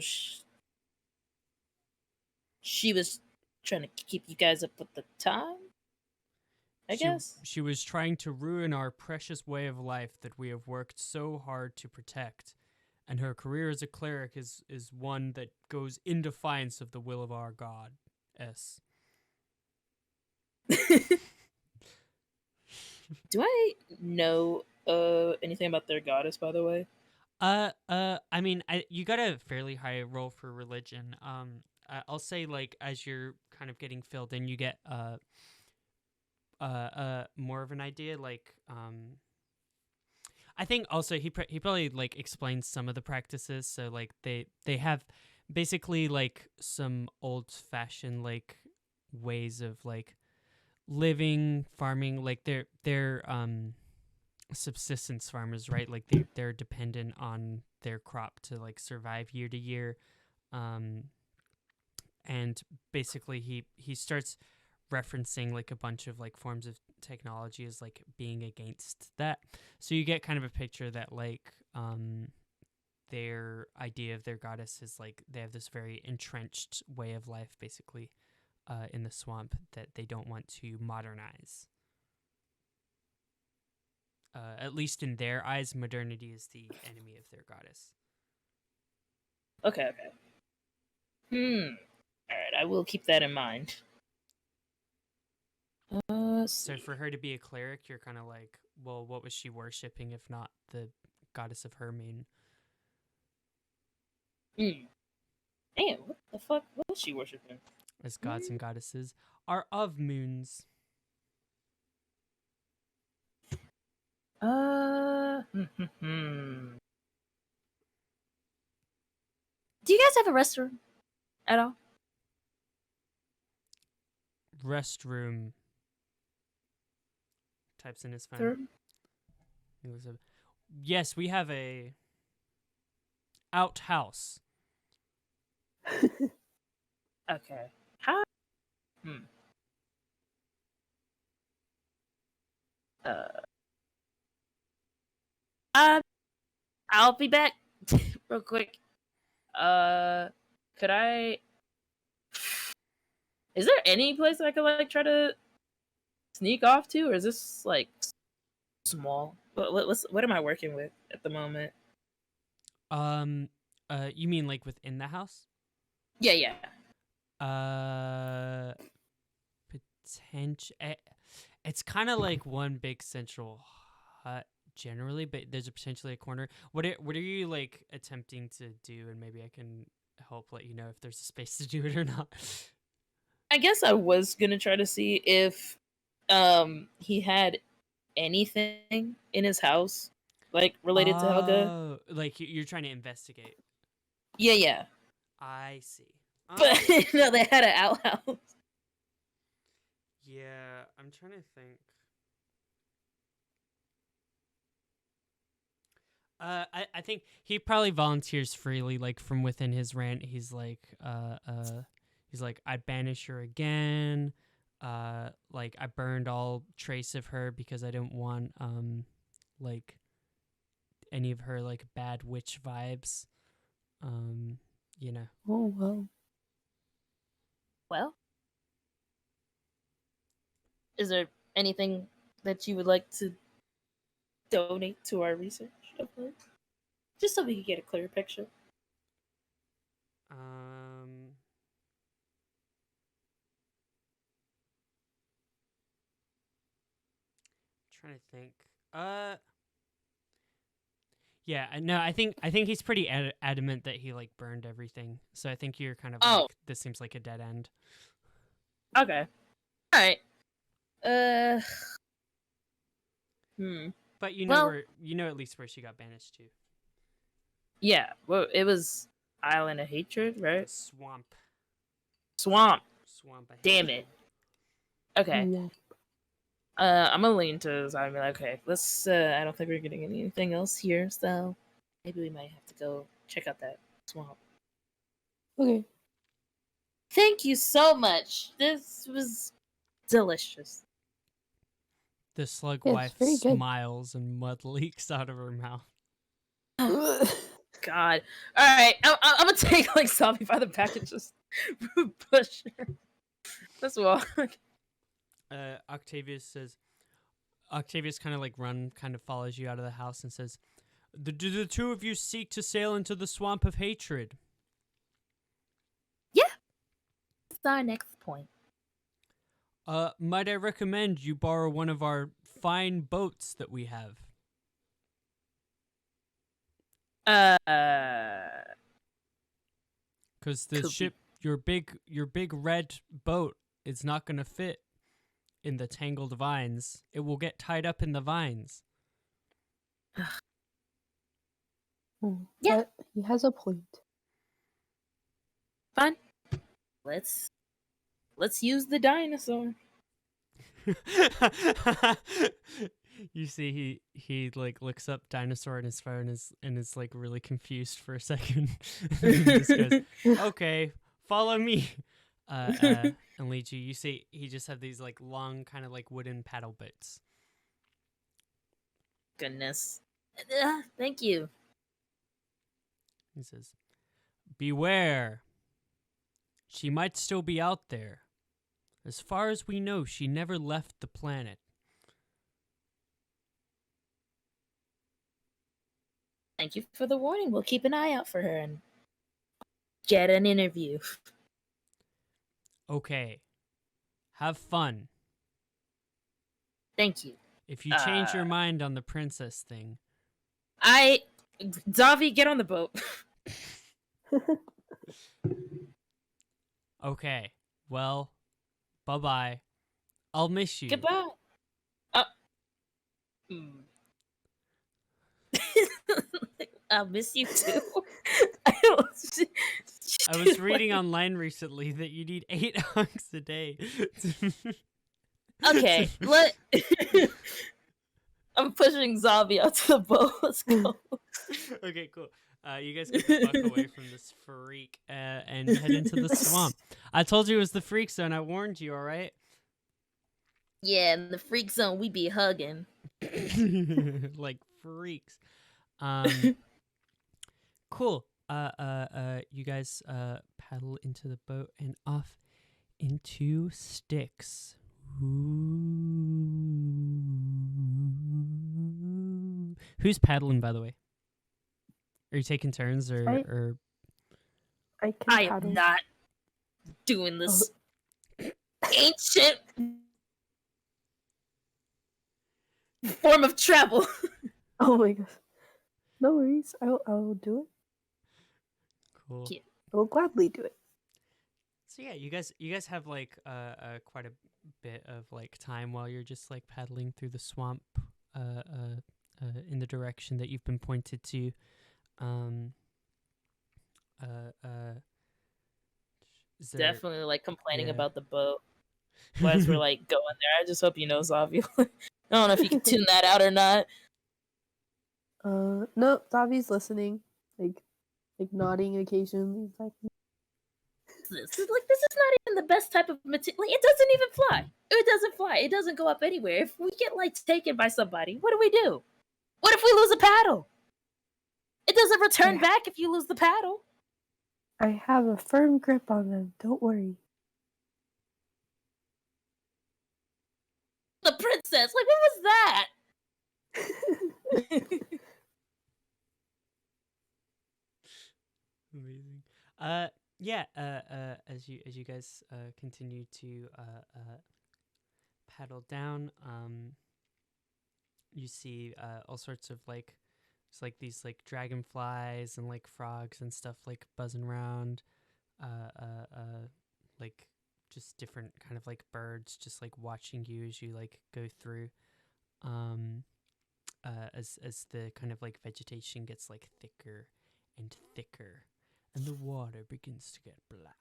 she was trying to keep you guys up with the time, I guess? She was trying to ruin our precious way of life that we have worked so hard to protect. And her career as a cleric is one that goes in defiance of the will of our god. Do I know anything about their goddess, by the way? I mean, you got a fairly high roll for religion. I'll say like as you're kind of getting filled in, you get more of an idea. Like, I think also he probably like explains some of the practices. So like they have basically like some old fashioned like ways of like living, farming. Like they're subsistence farmers, right? Like they're dependent on their crop to like survive year to year. And basically he starts referencing like a bunch of like forms of technology as like being against that. So you get kind of a picture that like their idea of their goddess is like they have this very entrenched way of life basically in the swamp that they don't want to modernize. At least in their eyes, modernity is the enemy of their goddess. Okay. Alright, I will keep that in mind. So for her to be a cleric, you're kind of like, well, what was she worshipping if not the goddess of her main? Damn, what the fuck was she worshipping? As gods and goddesses are of moons. Do you guys have a restroom at all? Restroom. types in his phone. Sure. Yes, we have a outhouse. Okay. How? Uh, I'll be back real quick. Could I? Is there any place I could like try to sneak off to, or is this like small? What am I working with at the moment? You mean like within the house? Yeah. Potential. It's kind of like one big central hut generally, but there's potentially a corner. What are you like attempting to do, and maybe I can help let you know if there's a space to do it or not. I guess I was gonna try to see if he had anything in his house like related to Helga. Oh, like you're trying to investigate. Yeah. I see. But no, they had an outhouse. Yeah, I'm trying to think. I think he probably volunteers freely, like from within his rant. He's like, I'd banish her again. Like I burned all trace of her because I didn't want like any of her like bad witch vibes. You know. Oh wow. Well, is there anything that you would like to donate to our research of her? Just so we can get a clearer picture. Trying to think. Yeah, no, I think he's pretty adamant that he like burned everything. So I think you're kind of like, this seems like a dead end. Okay. All right. But you know at least where she got banished to. Yeah. Well, it was Island of Hatred, right? Swamp. Swamp. Damn it. Okay. Yeah. I'm gonna lean to Zavi and be like, okay, let's. I don't think we're getting anything else here, so maybe we might have to go check out that swamp. Okay. Thank you so much. This was delicious. The slug Yeah, wife it's very good. smiles and mud leaks out of her mouth. God. All right, I'm gonna take like Zavi by the back and just push her. Let's walk. Octavius kind of like follows you out of the house and says, do the two of you seek to sail into the swamp of hatred? Yeah. That's our next point. Might I recommend you borrow one of our fine boats that we have? Because the ship, your big red boat, is not gonna fit in the tangled vines. It will get tied up in the vines. Yeah, but he has a point. Fine. Let's use the dinosaur. You see, he like looks up dinosaur in his phone and is like really confused for a second. And just goes, "Okay, follow me," and leads you. You see, he just have these like long, kind of like wooden paddle boats. Goodness. Thank you. He says, "Beware. She might still be out there. As far as we know, she never left the planet." Thank you for the warning. We'll keep an eye out for her and get an interview. Okay. Have fun. Thank you. If you change your mind on the princess thing. Zavi, get on the boat. Okay. Well, bye-bye. I'll miss you. Goodbye. I'll miss you too. I was reading online recently that you need 8 hunks a day. Okay, I'm pushing Zavi out to the boat. Let's go. Okay, cool. You guys get the fuck away from this freak and head into the swamp. I told you it was the freak zone. I warned you, all right? Yeah, in the freak zone, we be hugging. Like freaks. Cool. You guys paddle into the boat and off into Styx. Ooh. Who's paddling, by the way? Are you taking turns or I can I paddle. am not doing this ancient form of travel. Oh my gosh. No worries. I'll do it. cool? Yeah. I will gladly do it. So yeah, you guys have like quite a bit of like time while you're just like paddling through the swamp in the direction that you've been pointed to. Is there, Definitely like complaining yeah. about the boat as we're like going there. I just hope you know, Zavi. I don't know if you can tune that out or not. No, Zavi's listening. Like nodding occasionally. He's like, This is not even the best type of material. Like, it doesn't even fly. It doesn't fly. It doesn't go up anywhere. If we get like taken by somebody, what do? What if we lose a paddle? It doesn't return back if you lose the paddle. I have a firm grip on them. Don't worry. The princess. Like, what was that? Amazing. Yeah. As you guys continue to paddle down, you see all sorts of like, it's like these like dragonflies and like frogs and stuff like buzzing around, like just different kind of like birds just like watching you as you like go through. As the kind of like vegetation gets like thicker and thicker, and the water begins to get black.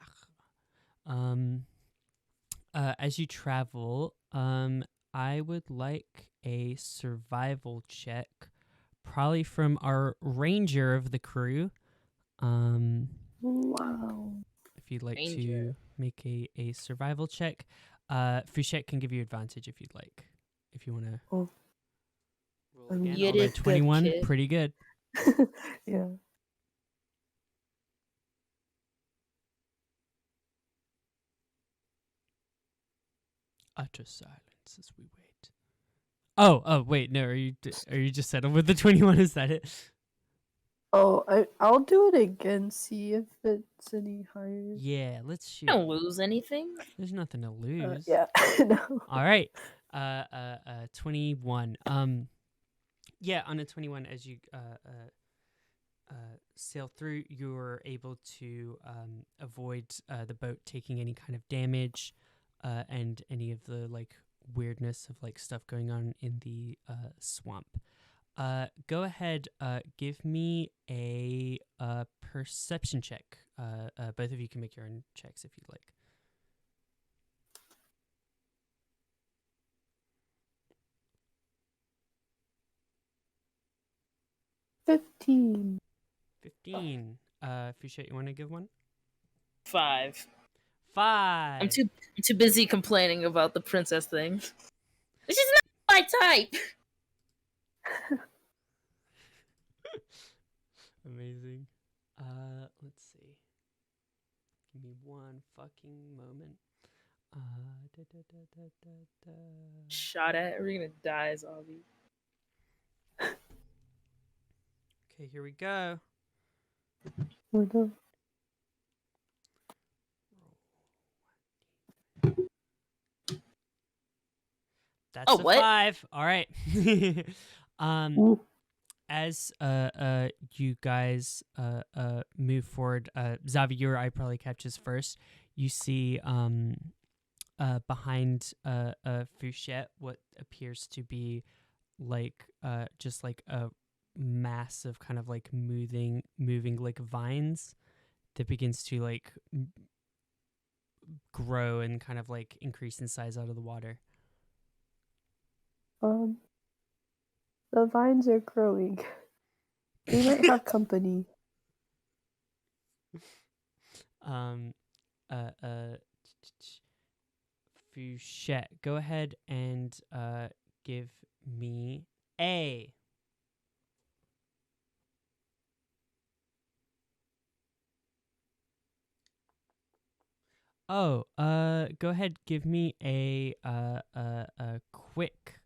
As you travel, I would like a survival check, probably from our ranger of the crew. Wow. If you'd like to Ranger. make a survival check, Fouchette can give you advantage if you'd like. If you want to Oh. roll again. You All did right, good, 21, kid. pretty good. Yeah. Utter silence as we wait. Oh, wait, no. Are you just settled with the 21? Is that it? Oh, I'll do it again. See if it's any higher. Yeah, let's shoot. Don't lose anything. There's nothing to lose. Yeah. No. All right. 21. Yeah, on a 21, as you sail through, you're able to avoid the boat taking any kind of damage, and any of the like weirdness of like stuff going on in the swamp. Go ahead. Give me a perception check. Both of you can make your own checks if you'd like. 15. 15. Fouchette, you want to give one? 5. 5. I'm too busy complaining about the princess thing. This is not my type. Amazing. Let's see. Give me one fucking moment. Shot at. We're gonna die, Zavi. Okay, here we go. Oh, no. That's a what? 5. All right. Ooh. As you guys move forward, Zavi, your eye probably catches first. You see behind Fouchette what appears to be like just like a mass of kind of like moving like vines that begins to like grow and kind of like increase in size out of the water. The vines are growing. We might have company. Fouchette, go ahead and give me a. Oh, go ahead, give me a quick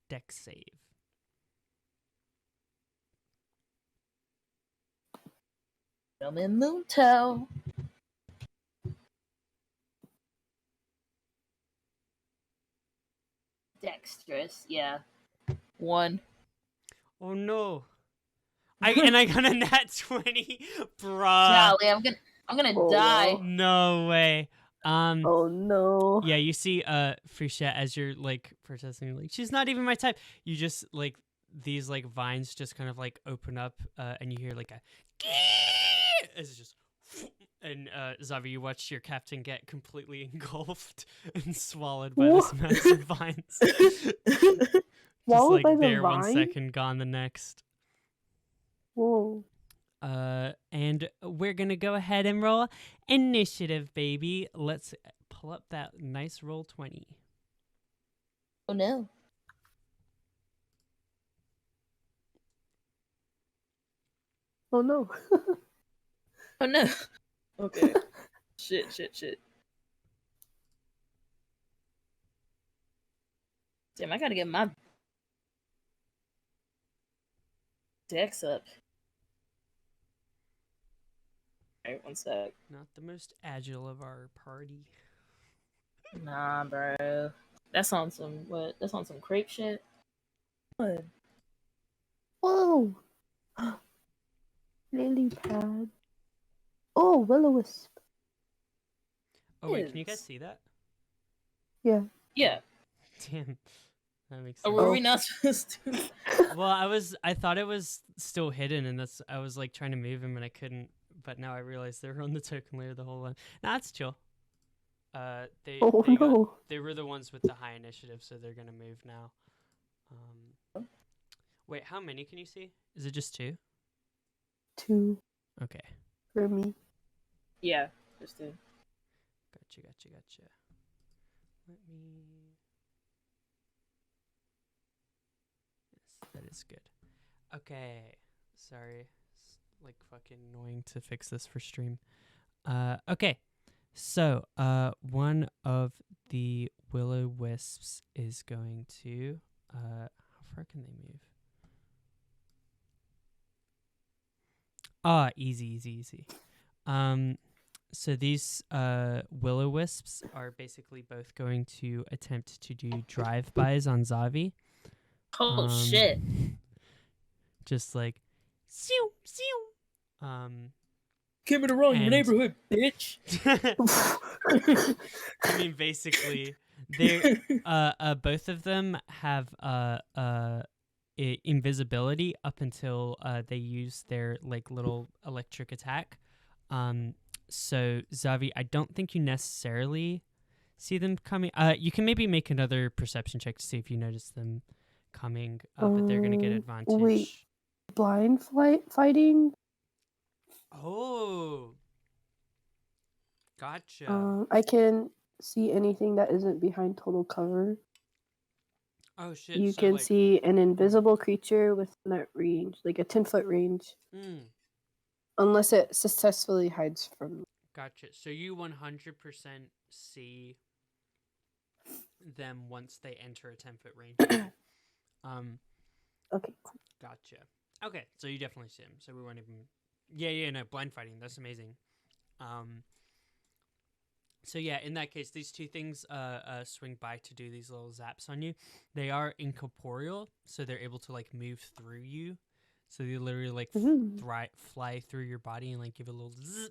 dex save. I'm in Moontown. Dexterous, yeah. 1. Oh no. I got a nat 20, bruh. Golly, I'm gonna Oh, die. No way. Oh no. Yeah, you see Fouchette as you're like protesting, like she's not even my type. You just like these like vines just kind of like open up and you hear like a as it just and Zavi, you watch your captain get completely engulfed and swallowed by this massive vines. Just Swallowed like by the there 1 vine? second, gone the next. Whoa. And we're gonna go ahead and roll initiative, baby. Let's pull up that nice roll 20. Oh no. Oh no. Oh no. Okay. Shit. Damn, I gotta get my dex up. Alright, 1 sec. Not the most agile of our party. Nah, bro. That's on some what? That's on some crepe shit. What? Whoa. Lily pad. Oh, will-o-wisp. Oh wait, can you guys Is. see that? Yeah. Yeah. Damn, that makes Or sense. were we not supposed to? Well, I thought it was still hidden, and I was like trying to move him, and I couldn't. But now I realized they were on the token layer the whole time. Nah, it's chill. They Oh no. they were the ones with the high initiative, so they're gonna move now. Wait, how many can you see? Is it just 2? 2 Okay. for me. Yeah. Just to. Gotcha. Let me. Yes, that is good. Okay. Sorry. It's like fucking annoying to fix this for stream. Okay. So, one of the will-o-wisps is going to how far can they move? Easy. So these will-o-wisps are basically both going to attempt to do drive-bys on Zavi. Oh shit. Just like sew. Came in the wrong and- neighborhood, bitch. I mean, basically, they both of them have invisibility up until they use their like little electric attack. So Zavi, I don't think you necessarily see them coming. You can maybe make another perception check to see if you notice them coming, but they're gonna get advantage. Wait. Blind fighting? Oh, gotcha. I can see anything that isn't behind total cover. Oh shit! You so, can like, see an invisible creature within that range, like a 10-foot range, unless it successfully hides from. Gotcha. So you 100% see them once they enter a 10-foot range. Okay, cool. Gotcha. Okay, so you definitely see them. So we weren't even. Yeah. No, blind fighting. That's amazing. So yeah, in that case, these two things swing by to do these little zaps on you. They are incorporeal, so they're able to like move through you. So they literally like fly through your body and like give a little zzz.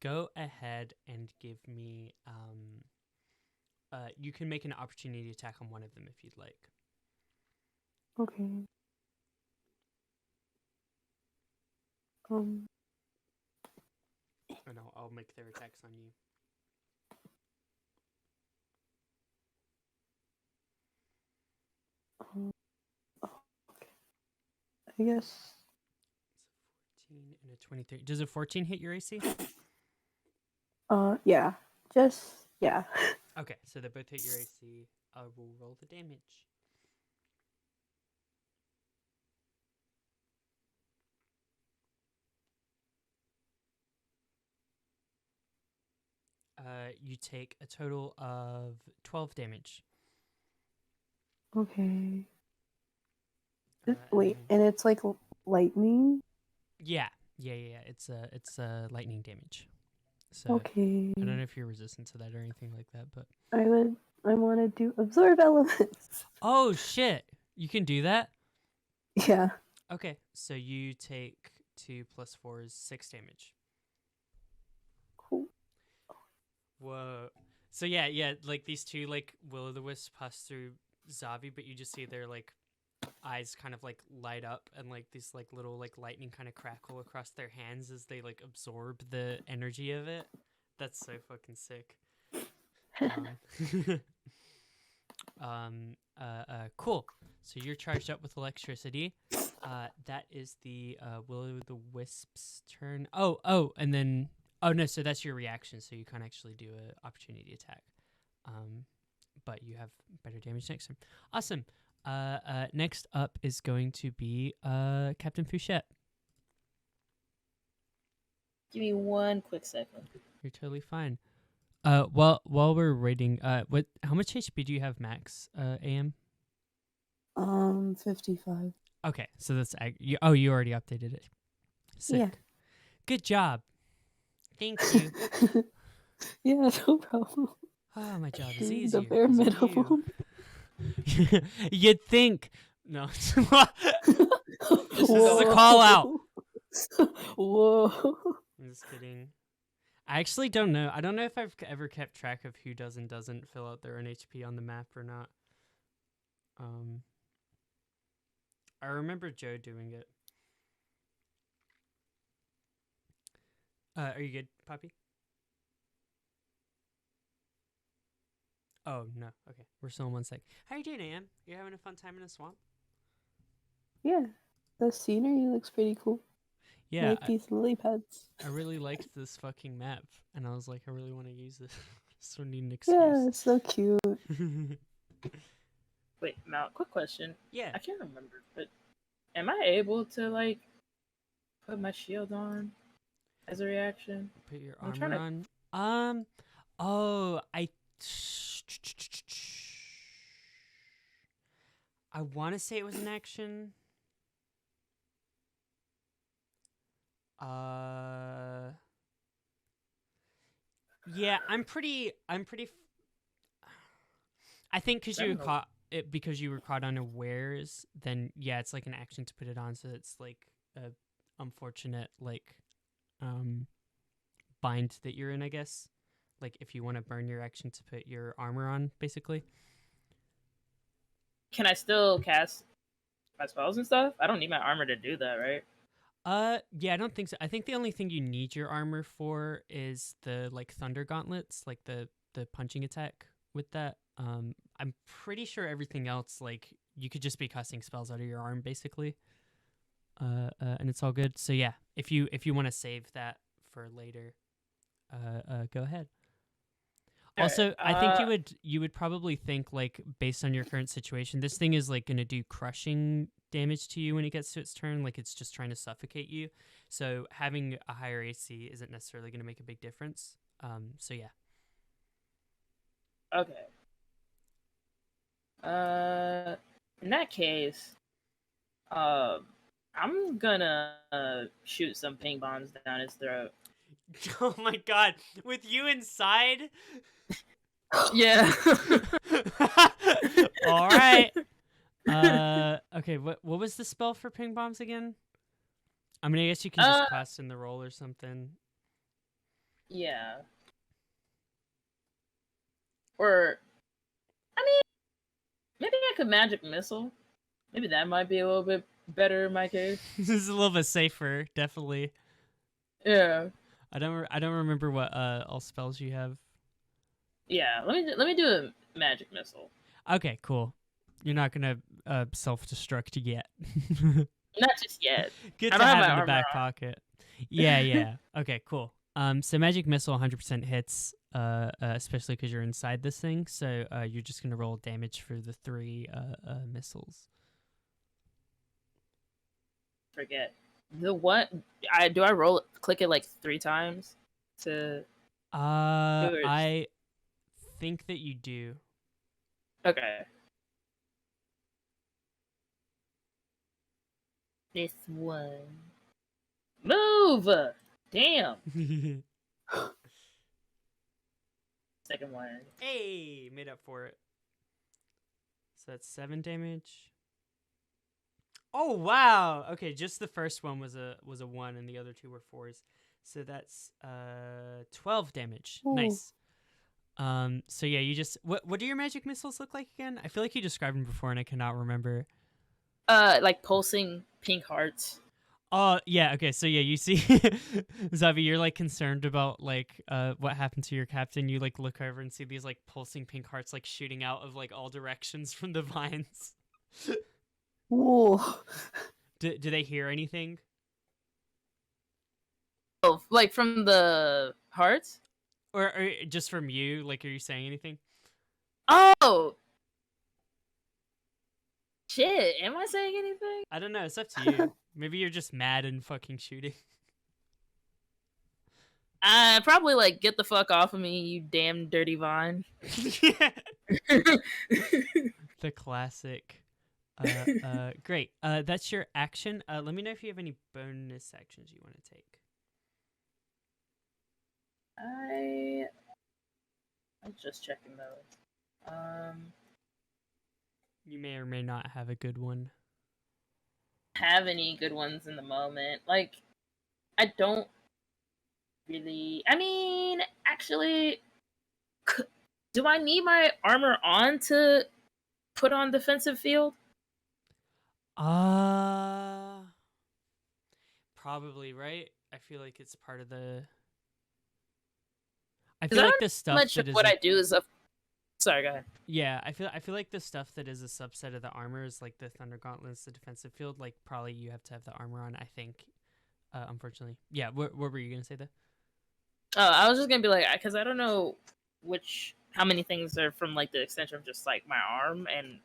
Go ahead and give me. You can make an opportunity attack on one of them if you'd like. Okay. And I'll make their attacks on you. I guess. 14 and a 23. Does a 14 hit your AC? Yeah. Just yeah. Okay, so they both hit your AC. I will roll the damage. You take a total of 12 damage. Okay. And Wait, then- and it's like lightning. yeah. It's lightning damage. So Okay. I don't know if you're resistant to that or anything like that, but I want to do absorb elements. oh shit, you can do that. Yeah. Okay, so you take 2 + 4 is 6 damage. Cool. Whoa. So yeah, like these two like will-o'-the-wisps pass through Zavi, but you just see their like eyes kind of like light up and like these like little like lightning kind of crackle across their hands as they like absorb the energy of it. That's so fucking sick. Cool. So you're charged up with electricity. That is the will-o'-the-wisp's turn. And then no, so that's your reaction. So you can't actually do an opportunity attack. But you have better damage next time. Awesome. Next up is going to be Captain Fouchette. Give me one quick second. You're totally fine. While we're waiting, how much HP do you have max, AM? 55. Okay, so that's you already updated it. Sick. Yeah. Good job. Thank you. Yeah, no problem. Oh, my job is easier. The bare 'cause of minimum. you. You'd think. No. This is a Whoa. call out. Whoa. I'm just kidding. I actually don't know. I don't know if I've ever kept track of who does and doesn't fill out their own HP on the map or not. I remember Joe doing it. Are you good, Poppy? Oh, no. Okay. We're still in 1 sec. How you doing, Am? You having a fun time in a swamp? Yeah. The scenery looks pretty cool. Yeah. Like these lily pads. I really liked this fucking map, and I was like, I really want to use this. So I need an excuse. Yeah, it's so cute. Wait, Mal, quick question. Yeah. I can't remember, but am I able to like put my shield on as a reaction? Put your I'm armor trying to- on. I want to say it was an action. Yeah, I'm pretty. I think because you were caught it because you were caught unawares, then yeah, it's like an action to put it on. So it's like a unfortunate like bind that you're in, I guess. Like if you want to burn your action to put your armor on, basically. Can I still cast my spells and stuff? I don't need my armor to do that, right? Yeah, I don't think so. I think the only thing you need your armor for is the like thunder gauntlets, like the punching attack with that. I'm pretty sure everything else, like you could just be casting spells out of your arm, basically. And it's all good. So yeah, if you want to save that for later, go ahead. Also, I think you would probably think, like, based on your current situation, this thing is like going to do crushing damage to you when it gets to its turn. Like it's just trying to suffocate you. So having a higher AC isn't necessarily going to make a big difference. So yeah. Okay. In that case, I'm gonna shoot some ping bombs down his throat. Oh my god! With you inside? Yeah. All right. Okay. What was the spell for ping bombs again? I mean, I guess you can just cast in the roll or something. Yeah. Or, I mean, maybe I could magic missile. Maybe that might be a little bit better in my case. This is a little bit safer, definitely. Yeah. I don't remember what all spells you have. Yeah. Let me do a magic missile. Okay, cool. You're not gonna self-destruct yet. Not just yet. Good I to don't have have my in the armor back on. pocket. Yeah. Okay, cool. So magic missile 100% hits, especially because you're inside this thing. So you're just gonna roll damage for the 3 missiles. Forget the one. I roll click it like 3 times to do it. I think that you do. Okay. This one. Move! Damn. Second one. Hey, made up for it. So that's 7 damage. Oh wow. Okay, just the first one was a 1 and the other 2 were 4s. So that's 12 damage. Ooh. Nice. So yeah, you just what do your magic missiles look like again? I feel like you described them before and I cannot remember. Like pulsing pink hearts. Oh yeah, okay. So yeah, you see Zavi, you're like concerned about like what happened to your captain. You like look over and see these like pulsing pink hearts like shooting out of like all directions from the vines. Ooh. Do they hear anything? Oh, like from the hearts? Or just from you? Like, are you saying anything? Oh! Shit, am I saying anything? I don't know. It's up to you. Maybe you're just mad and fucking shooting. Probably like, get the fuck off of me, you damn dirty vine. The classic. Great. That's your action. Let me know if you have any bonus actions you want to take. I'm just checking those. You may or may not have a good one. Have any good ones in the moment. Like, I don't really. I mean, actually, do I need my armor on to put on defensive field? Probably, right? I feel like it's part of the. I Because feel I like don't the know stuff much that of is what a, I do is a. Sorry, go ahead. yeah, I feel like the stuff that is a subset of the armor is like the Thunder Gauntlets, the defensive field. Like probably you have to have the armor on. I think, unfortunately, yeah. What were you gonna say there? Oh, I was just gonna be like, because I don't know how many things are from like the extension of just like my arm and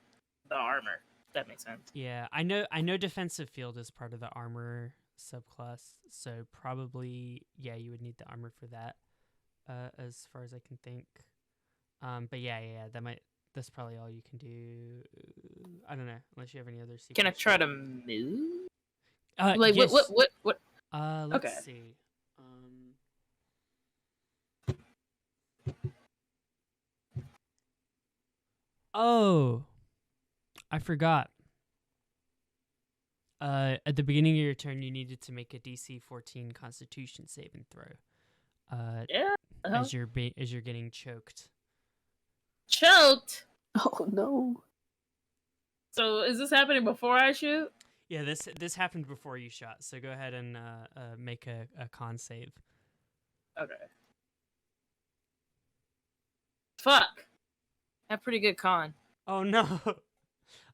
the armor. If that makes sense. Yeah, I know defensive field is part of the armor subclass, so probably yeah, you would need the armor for that. As far as I can think. But yeah, that's probably all you can do. I don't know, unless you have any other secrets. Can I try to move? Like yes. What? Let's Okay. see. Oh, I forgot. At the beginning of your turn, you needed to make a DC 14 Constitution saving throw. Yeah. As you're getting choked. Choked. Oh no. So is this happening before I shoot? Yeah, this happened before you shot. So go ahead and make a con save. Okay. Fuck. I have pretty good con. Oh no.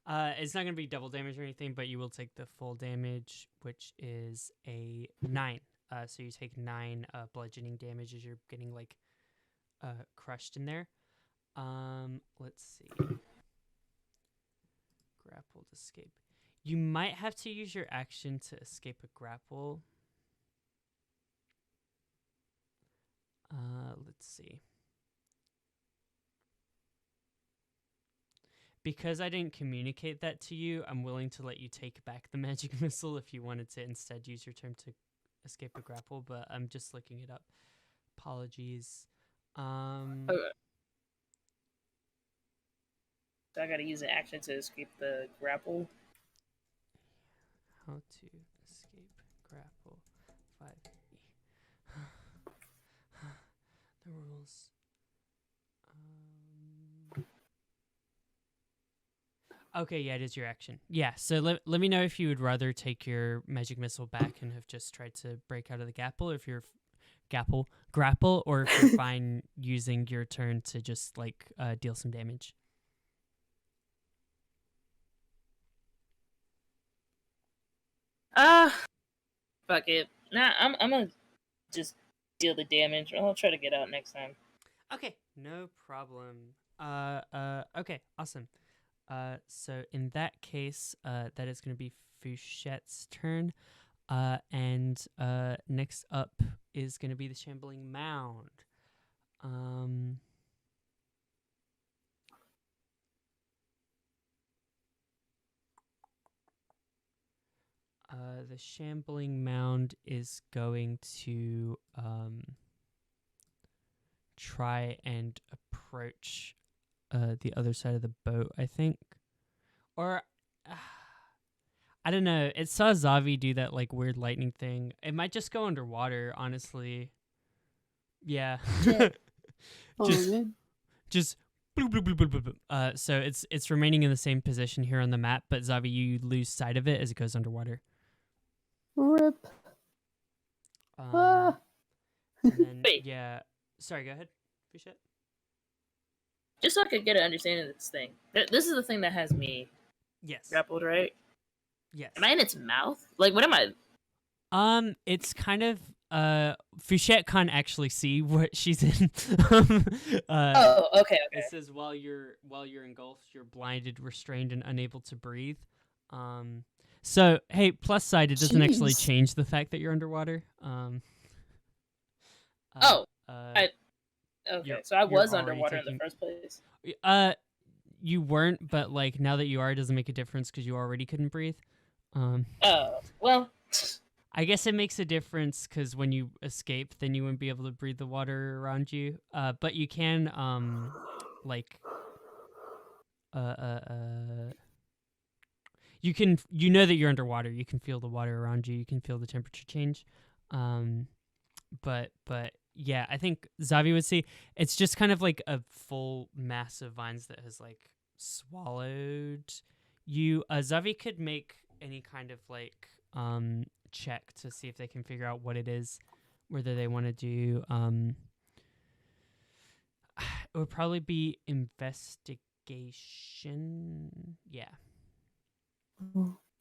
It's not gonna be double damage or anything, but you will take the full damage, which is a 9. So you take 9 bludgeoning damage as you're getting like crushed in there. Let's see. Grappled escape. You might have to use your action to escape a grapple. Let's see. Because I didn't communicate that to you, I'm willing to let you take back the magic missile if you wanted to instead use your turn to escape a grapple, but I'm just looking it up. Apologies. Okay. So I gotta use an action to escape the grapple. How to escape grapple 5e. The rules. Okay, yeah, it is your action. Yeah, so let me know if you would rather take your magic missile back and have just tried to break out of the grapple, if you're grapple, or if you're fine using your turn to just like deal some damage. Fuck it. Nah, I'm gonna just deal the damage. I'll try to get out next time. Okay, no problem. Okay, awesome. So in that case, that is going to be Fouchette's turn. And next up is going to be the Shambling Mound. The Shambling Mound is going to try and approach the other side of the boat, I think. Or I don't know. It saw Zavi do that like weird lightning thing. It might just go underwater, honestly. Yeah. Just bloop, bloop, bloop, bloop, bloop, bloop. So it's remaining in the same position here on the map, but Zavi, you lose sight of it as it goes underwater. Rip. And then, Wait. yeah. Sorry, go ahead. Fouchette. Just so I could get an understanding of this thing. This is the thing that has me Yes. grappled, right? Yes. Am I in its mouth? Like, what am I? It's kind of Fouchette can't actually see what she's in. Okay. It says while you're engulfed, you're blinded, restrained, and unable to breathe. So hey, plus side, it doesn't actually Jeez. change the fact that you're underwater. Okay, so I you're was already underwater in taking- the first place. You weren't, but like now that you are, it doesn't make a difference because you already couldn't breathe. Well, I guess it makes a difference because when you escape, then you wouldn't be able to breathe the water around you. But you can, you can, you know that you're underwater. You can feel the water around you. You can feel the temperature change. But yeah, I think Zavi would say it's just kind of like a full mass of vines that has like swallowed you. Zavi could make any kind of like check to see if they can figure out what it is, whether they want to do it would probably be investigation. Yeah.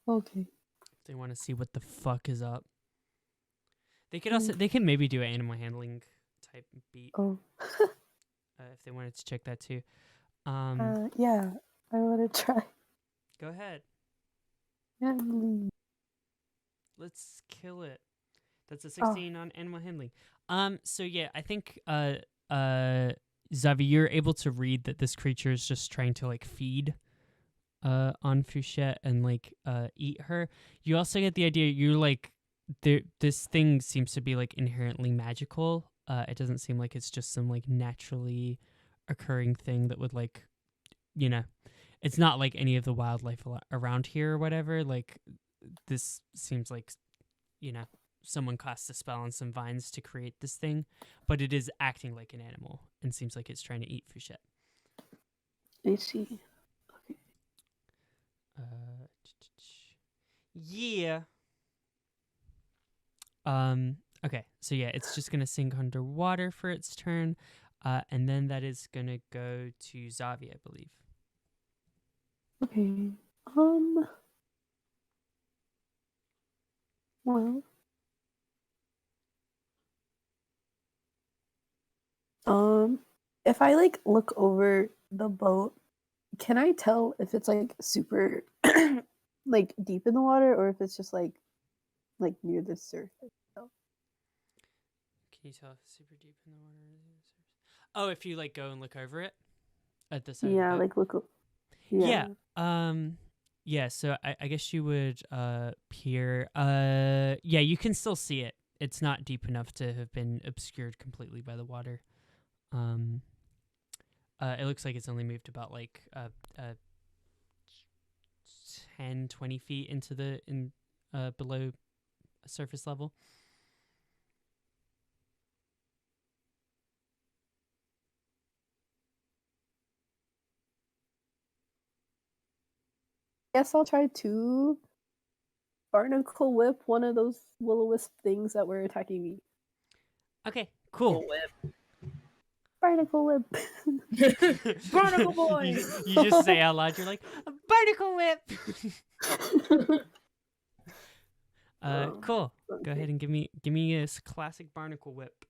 Okay. If they want to see what the fuck is up. They could also they can maybe do an animal handling type beat Oh. if they wanted to check that too. Yeah, I want to try. Go ahead. Handling. Let's kill it. That's a 16 on animal handling. So yeah, I think Zavi, you're able to read that this creature is just trying to like feed on Fouchette and like eat her. You also get the idea you're like this thing seems to be like inherently magical. It doesn't seem like it's just some like naturally occurring thing that would like, you know, it's not like any of the wildlife around here or whatever. Like this seems like, you know, someone cast a spell on some vines to create this thing, but it is acting like an animal and seems like it's trying to eat Fouchette. I see. Okay. Yeah. Okay, so yeah, it's just gonna sink underwater for its turn, and then that is gonna go to Zavi, I believe. Okay. Well. If I like look over the boat, can I tell if it's like super like deep in the water or if it's just like near the surface? Can you tell if it's super deep in the water? Oh, if you like go and look over it at the side. Yeah, of the boat? like look. Yeah. Yeah. So I guess you would peer. Yeah, you can still see it. It's not deep enough to have been obscured completely by the water. It looks like it's only moved about like 10, 20 feet into the below surface level. Guess I'll try to barnacle whip one of those will-o-wisp things that were attacking me. Okay, cool. Whip. Barnacle whip. Barnacle boy. You just say out loud, you're like, barnacle whip. Cool. Go Okay. ahead and give me a classic barnacle whip.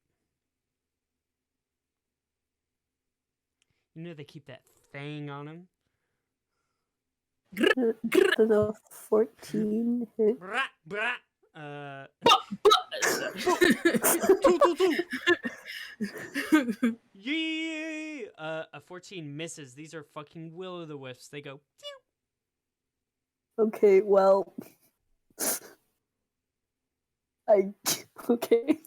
You know they keep that thing on them. Does a 14 hit? Brah, brah. Yeah. A 14 misses. These are fucking will-o'-the-wisps. They go. Okay, well, okay.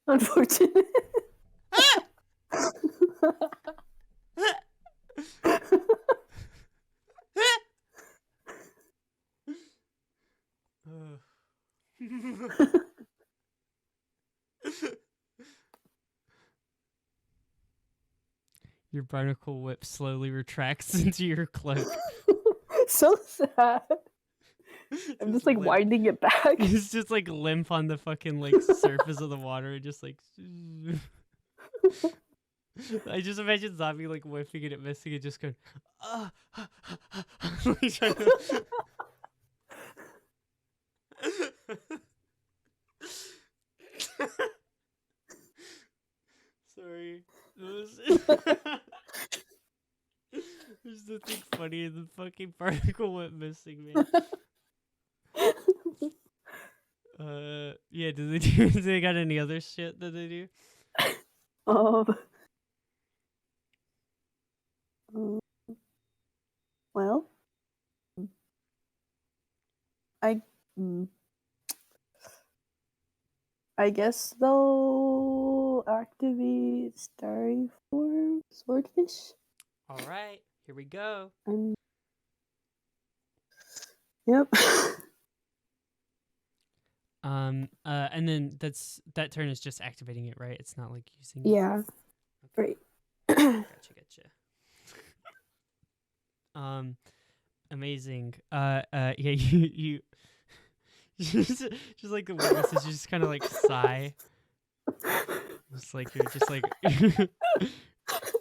Unfortunate. Your barnacle whip slowly retracts into your cloak. So sad. I'm just like limp. winding it back. It's just like limp on the fucking like surface of the water, just like. I just imagine Zavi like whiffing it, missing it, just going. Like, trying to- Sorry. There's nothing funnier than fucking barnacle whip missing, man. Yeah, do they got any other shit that they do? Well, I guess they'll activate starry form swordfish. All right, here we go. Yep. And then that turn is just activating it, right? It's not like using. Yeah. Okay. Right. Gotcha. Amazing. Yeah, you just like the witnesses, you just kind of like sigh. It's like you're just like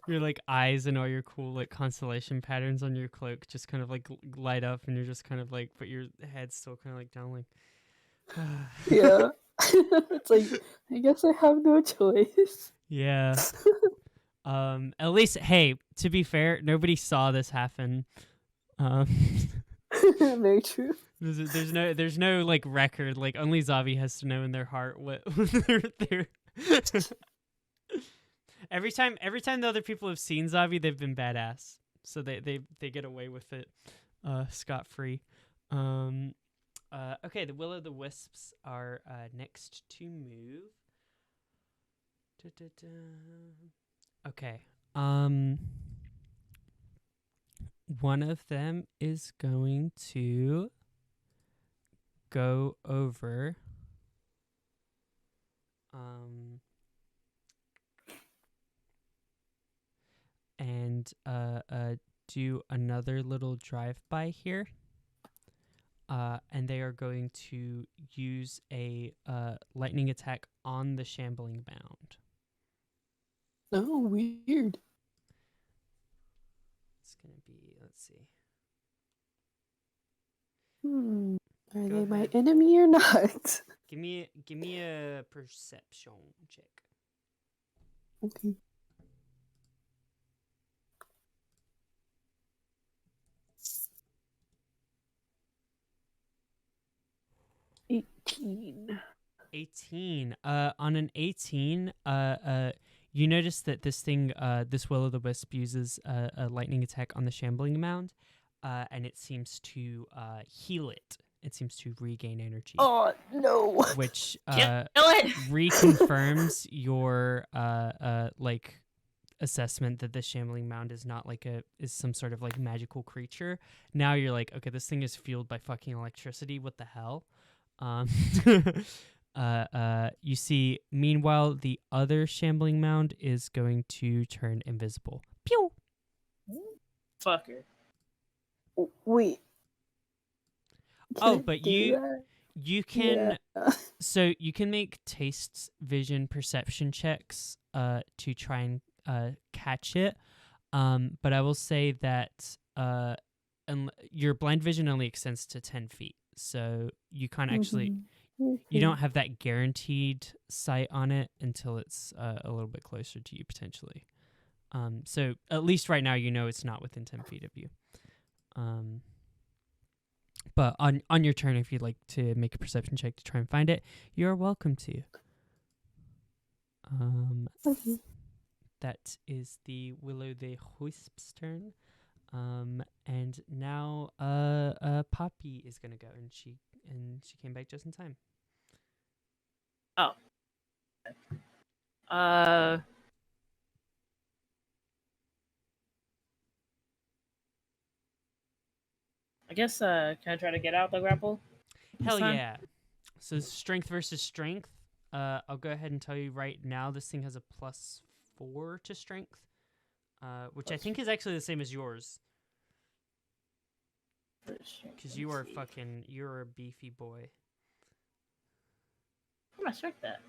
your like eyes and all your cool like constellation patterns on your cloak just kind of like light up, and you're just kind of like, but your head's still kind of like down, like. Yeah. It's like, I guess I have no choice. Yeah. At least, hey, to be fair, nobody saw this happen. Very true. There's no like record. Like only Zavi has to know in their heart what they're. Every time the other people have seen Zavi, they've been badass, so they get away with it, scot free. Okay, the will-o'-the-wisps are next to move. Okay. One of them is going to go over and do another little drive-by here. And they are going to use a lightning attack on the shambling mound. Oh, weird. It's going to be, let's see. Are Go they my ahead. enemy or not? Give me a perception check. Okay. $18. 18. On an 18, you notice that this thing, this will-o'-the-wisp uses a lightning attack on the shambling mound, and it seems to heal it. It seems to regain energy. Oh no! Which Kill it! reconfirms your like assessment that the shambling mound is not like is some sort of like magical creature. Now you're like, okay, this thing is fueled by fucking electricity. What the hell? You see, meanwhile, the other shambling mound is going to turn invisible. Pew! Fucker. Wait. Oh, Can but I do that? you can Yeah. so you can make taste, vision, perception checks to try and catch it. But I will say that your blind vision only extends to 10 feet, so you can't actually. Mhm. You don't have that guaranteed sight on it until it's a little bit closer to you potentially. So at least right now, you know it's not within 10 feet of you. But on your turn, if you'd like to make a perception check to try and find it, you're welcome to. Okay. That is the Will-O-the-Wisp's turn. And now Poppy is gonna go, and she came back just in time. Oh. I guess can I try to get out the grapple? Hell time? yeah. So strength versus strength. I'll go ahead and tell you right now this thing has a +4 to strength, which I think is actually the same as yours. Because you're a beefy boy. How am I strike that?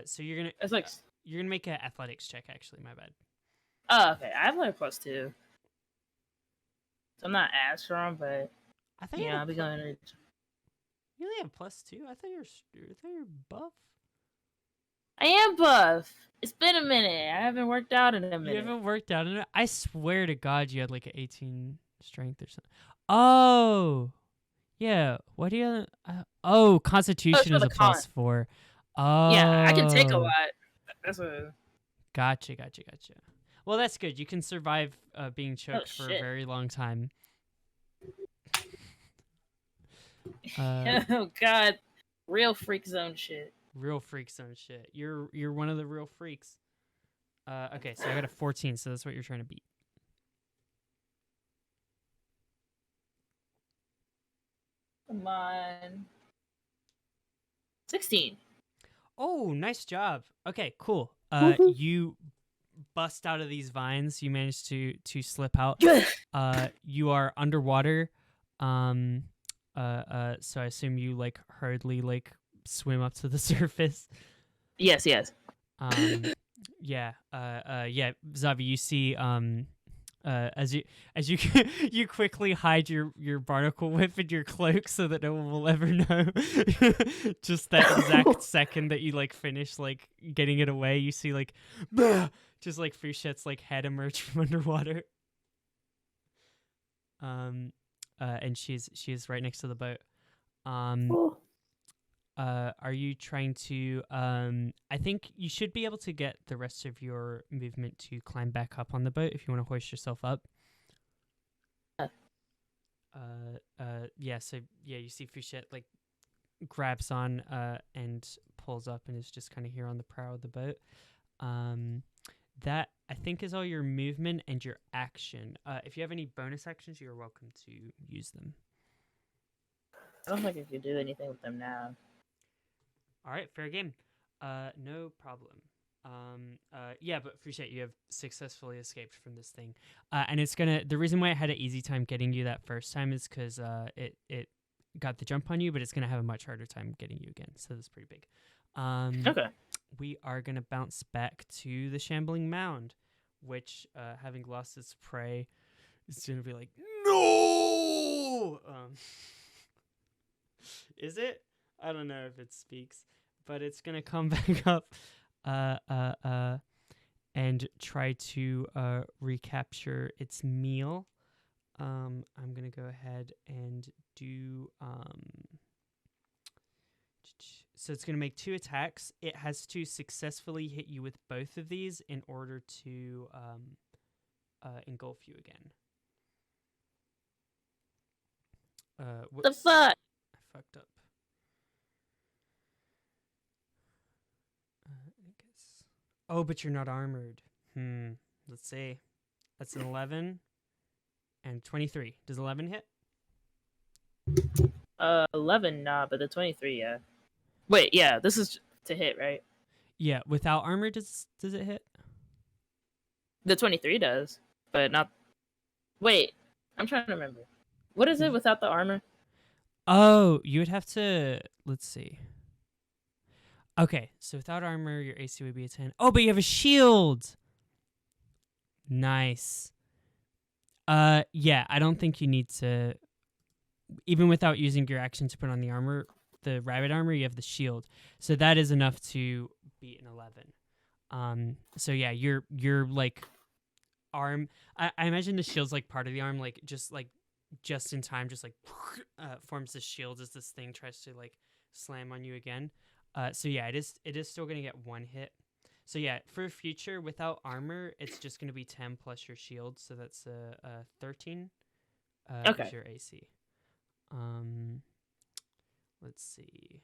So you're gonna It's like you're gonna make an athletics check. Actually, my bad. oh, okay. I have like +2. So I'm not as strong, but I thought yeah, I'll be going to. you only have +2. I thought you're buff. I am buff. It's been a minute. I haven't worked out in a You minute. haven't worked out in it. I swear to God, you had like an 18 strength or something. Oh, yeah. What do you? Constitution is a con. +4. Oh, Yeah, I can take a lot. That's a. Gotcha. Well, that's good. You can survive being choked for a shit. very long time. Oh God, real freak zone shit. Real freak zone shit. You're one of the real freaks. Okay, so I got a 14, so that's what you're trying to beat. Come on. 16. Oh, nice job. Okay, cool. Woohoo. You bust out of these vines. You managed to slip out. You are underwater. So I assume you like hurriedly like swim up to the surface. Yes. Yeah. Zavi, you see as you you quickly hide your barnacle whip in your cloak so that no one will ever know. Just that exact second that you like finish like getting it away, you see like just like Fouchette's like head emerge from underwater. And she is right next to the boat. Oh. Are you trying to I think you should be able to get the rest of your movement to climb back up on the boat if you want to hoist yourself up. You see Fouchette like grabs on and pulls up and is just kind of here on the prow of the boat. That I think is all your movement and your action. If you have any bonus actions, you're welcome to use them. I don't think I could do anything with them now. All right, fair game. No problem. But Fouchette, you have successfully escaped from this thing. And it's the reason why I had an easy time getting you that first time is because it got the jump on you, but it's gonna have a much harder time getting you again. So that's pretty big. Okay. We are gonna bounce back to the shambling mound, which, having lost its prey, is gonna be like, no. Is it? I don't know if it speaks, but it's gonna come back up, and try to recapture its meal. I'm gonna go ahead and do So it's gonna make 2 attacks. It has to successfully hit you with both of these in order to engulf you again. What the fuck? I fucked up. I guess. Oh, but you're not armored. Let's see. That's an 11 and 23. Does 11 hit? 11, nah, but the 23, yeah. Wait, yeah, this is to hit, right? Yeah, without armor, does it hit? The 23 does, but not. Wait, I'm trying to remember. What is it without the armor? Oh, you would have to. Let's see. Okay, so without armor, your AC would be a 10. Oh, but you have a shield. Nice. Yeah, I don't think you need to, even without using your action to put on the armor, the rabbit armor, you have the shield. So that is enough to beat an 11. So yeah, your like arm, I imagine the shield's like part of the arm, like just in time, just like forms the shield as this thing tries to like slam on you again. So yeah, it is still gonna get one hit. So yeah, for future without armor, it's just gonna be 10 plus your shield, so that's a 13. Is Okay. your AC. Let's see.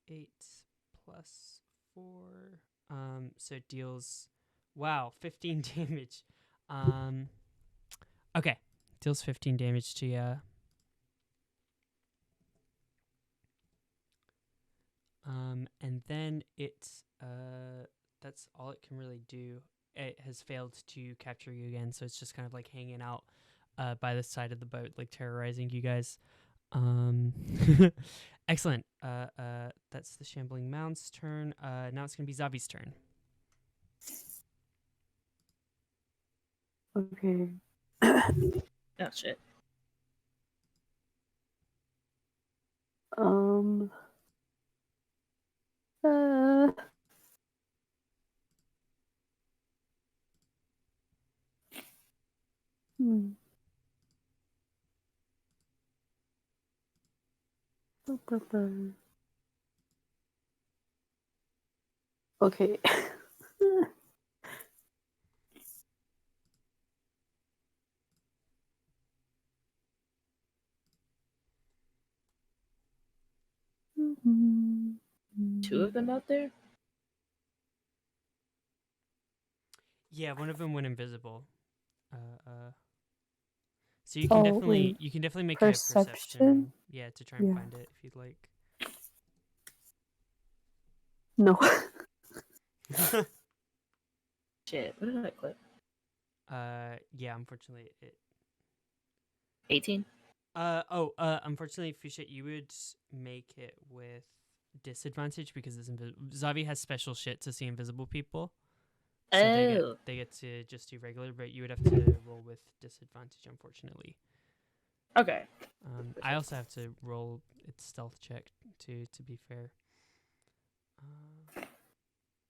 D8 plus 4. So it deals, wow, 15 damage. Okay, deals 15 damage to you. And then that's all it can really do. It has failed to capture you again, so it's just kind of like hanging out by the side of the boat, like terrorizing you guys. Excellent. That's the Shambling Mound's turn. Now it's gonna be Zavi's turn. Okay. Oh shit. Um. Uh, hmm. Okay. Two of them out there? Yeah, one of them went invisible. So you can definitely make a perception. Yeah, to try and find it if you'd like. No. Shit. What did I click? Yeah, unfortunately it. 18. Unfortunately, Fouchette, you would make it with disadvantage because it's Zavi has special shit to see invisible people. So they get to just do regular, but you would have to roll with disadvantage, unfortunately. Okay. I also have to roll its stealth check to be fair.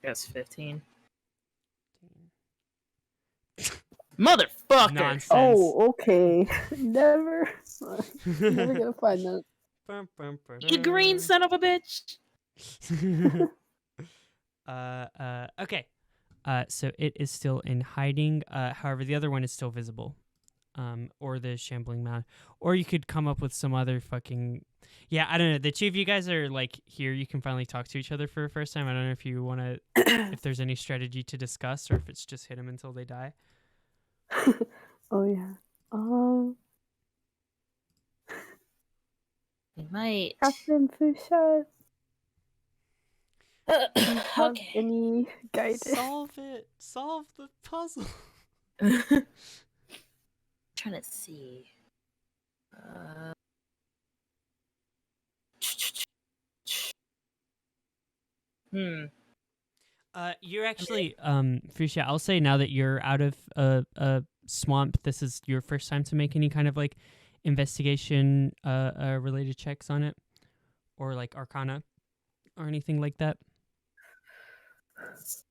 That's 15. Motherfucker! Nonsense. Oh, okay. Never gonna find that. You green son of a bitch! Okay. So it is still in hiding. However, the other one is still visible. Or the Shambling Mound. Or you could come up with some other fucking... Yeah, I don't know. The two of you guys are, like, here. You can finally talk to each other for the first time. I don't know if you want to... if there's any strategy to discuss or if it's just hit them until they die. Oh, yeah. We might... Captain Fouchette. Have Okay. any guidance? Solve it. Solve the puzzle. Trying to see. You're actually, Fouchette, I'll say now that you're out of a swamp, this is your first time to make any kind of like investigation related checks on it, or like Arcana, or anything like that.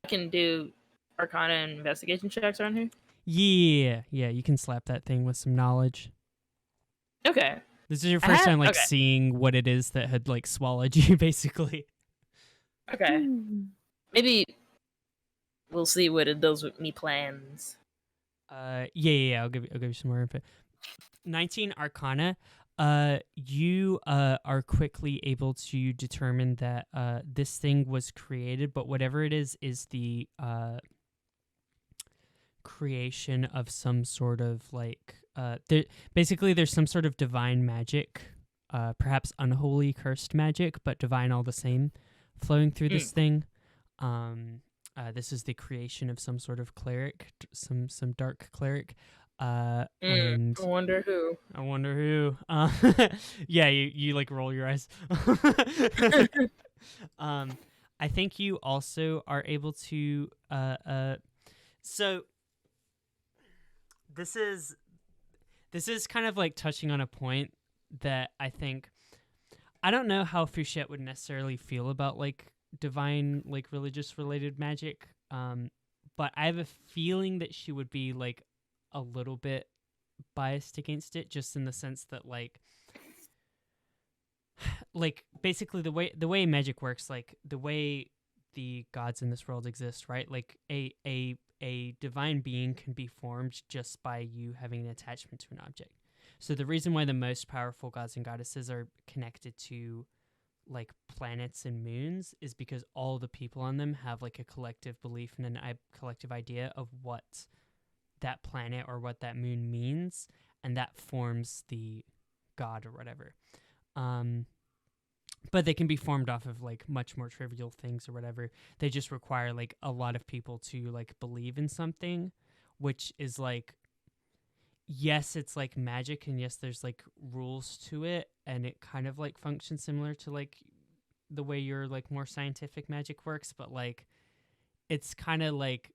I can do Arcana and investigation checks around here. Yeah, you can slap that thing with some knowledge. Okay. This is your first time like seeing what it is that had like swallowed you, basically. Okay. Maybe we'll see what it does with me plans. Yeah. I'll give you some more info. 19 Arcana. You are quickly able to determine that this thing was created, but whatever it is the creation of some sort of like there's some sort of divine magic, perhaps unholy cursed magic, but divine all the same, flowing through this thing. This is the creation of some sort of cleric, some dark cleric. And I wonder who. Yeah, you like roll your eyes. I think you also are able to. So this is kind of like touching on a point that I think I don't know how Fouchette would necessarily feel about like divine, like religious related magic. But I have a feeling that she would be like a little bit biased against it, just in the sense that like basically the way magic works, like the way the gods in this world exist, right? Like a divine being can be formed just by you having an attachment to an object. So the reason why the most powerful gods and goddesses are connected to like planets and moons is because all the people on them have like a collective belief and a collective idea of what that planet or what that moon means, and that forms the god or whatever. But they can be formed off of like much more trivial things or whatever. They just require like a lot of people to like believe in something, which is like, yes, it's like magic, and yes, there's like rules to it, and it kind of like functions similar to like the way your like more scientific magic works, but like it's kind of like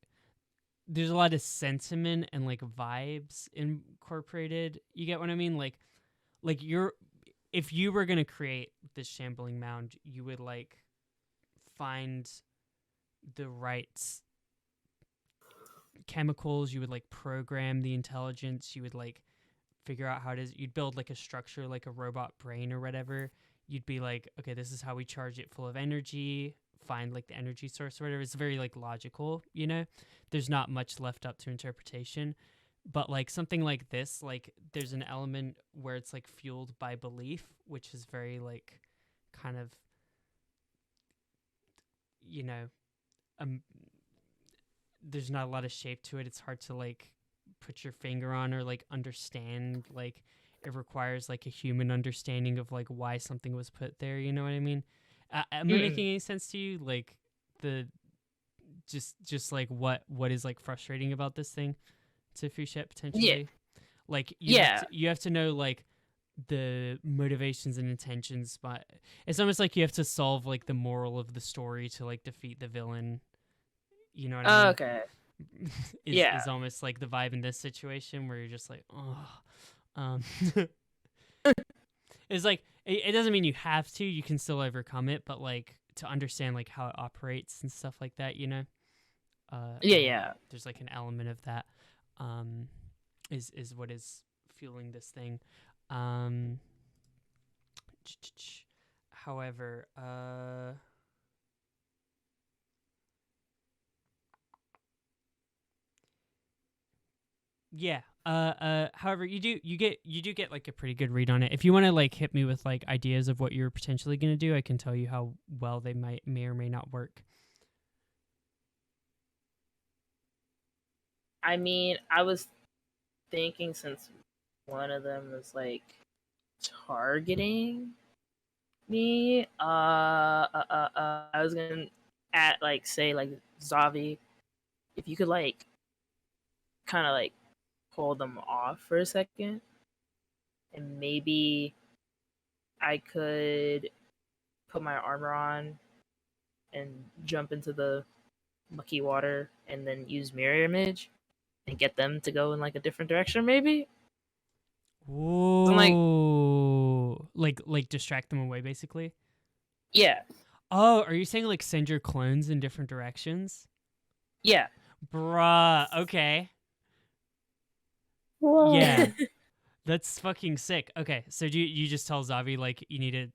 there's a lot of sentiment and like vibes incorporated. You get what I mean? Like you're if you were gonna create this shambling mound, you would like find the right chemicals, you would like program the intelligence, you would like figure out how it is, you'd build like a structure like a robot brain or whatever. You'd be like, okay, this is how we charge it full of energy, find like the energy source or whatever. It's very like logical, you know? There's not much left up to interpretation. But like something like this, like there's an element where it's like fueled by belief, which is very like kind of, you know, um there's not a lot of shape to it. It's hard to like put your finger on or like understand. Like it requires like a human understanding of like why something was put there. You know what I mean? Am I making any sense to you? Like the just like what is like frustrating about this thing to Fouchette potentially? Like you have to know like the motivations and intentions, but it's almost like you have to solve like the moral of the story to like defeat the villain. You know what I mean? Okay. Is almost like the vibe in this situation where you're just like, oh, it's like it doesn't mean you have to. You can still overcome it, but like to understand like how it operates and stuff like that, you know. There's like an element of that. Is what is fueling this thing. However, yeah. However, you do get like a pretty good read on it. If you want to like hit me with like ideas of what you're potentially gonna do, I can tell you how well they may or may not work. I mean, I was thinking since one of them was like targeting me, I was gonna at like say like Zavi, if you could like kind of like pull them off for a second, and maybe I could put my armor on and jump into the mucky water and then use mirror image and get them to go in like a different direction maybe. Whoa. Like distract them away basically? Yeah. Oh, are you saying like send your clones in different directions? Yeah. Bruh, okay. Whoa. Yeah. That's fucking sick. Okay, so do you just tell Zavi like you need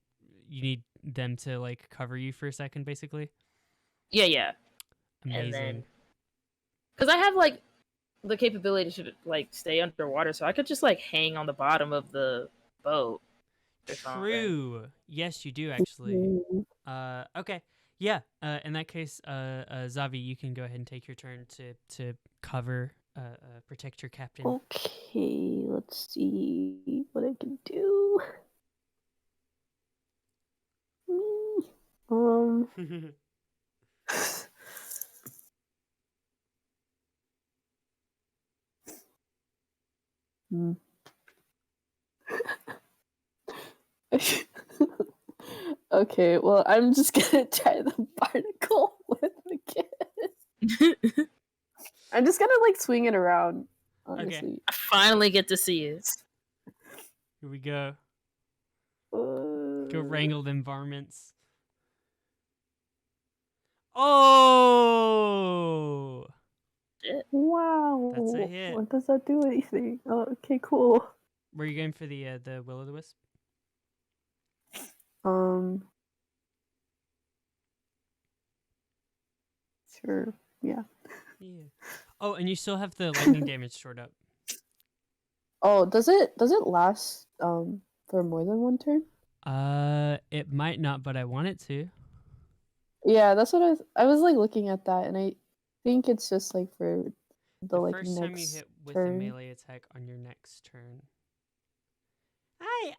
them to like cover you for a second basically? Yeah. Amazing. And then cuz I have like the capability to like stay underwater, so I could just like hang on the bottom of the boat. True. Yes, you do actually. Okay. Yeah. In that case, Zavi, you can go ahead and take your turn to cover, protect your captain. Okay, let's see what I can do. Okay, well, I'm just gonna try the barnacle I'm just gonna like swing it around. Honestly. Okay. I finally get to see it. Here we go. Go wrangle them varmints. Oh! Wow. That's a hit. What does that do anything? Oh, okay, cool. Were you going for the will-o'-the-wisp? Sure. Yeah. Yeah. Oh, and you still have the lightning damage stored up. Oh, does it last for more than one turn? It might not, but I want it to. Yeah, that's what I was like looking at that, and I think it's just like for the like first next time you hit with turn. a melee attack on your next turn.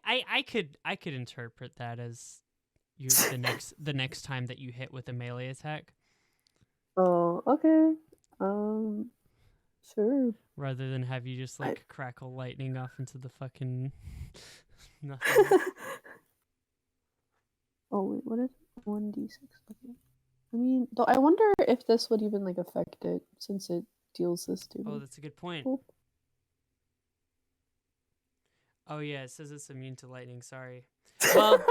I could interpret that as the next time that you hit with a melee attack. Oh, okay. Sure. Rather than have you just like crackle lightning off into the fucking nothing. Oh wait, what is 1d6? Okay. I mean, though, I wonder if this would even like affect it since it deals this to me. Oh, that's a good point. Cool. Oh yeah, it says it's immune to lightning. Sorry. Well,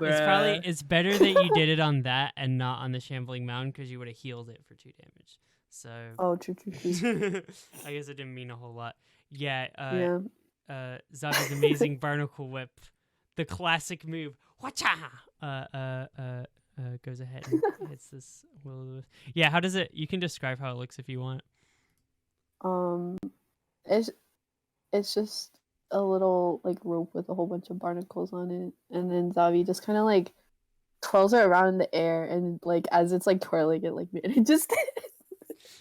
it's better that you did it on that and not on the Shambling Mound because you would have healed it for 2 damage. So. Oh, true. I guess it didn't mean a whole lot. Yeah. Yeah. Zavi's amazing barnacle whip, the classic move. Whatcha? Goes ahead and hits this will. Yeah. How does it? You can describe how it looks if you want. It's just a little like rope with a whole bunch of barnacles on it, and then Zavi just kind of like twirls it around in the air, and like as it's like twirling it, like it just.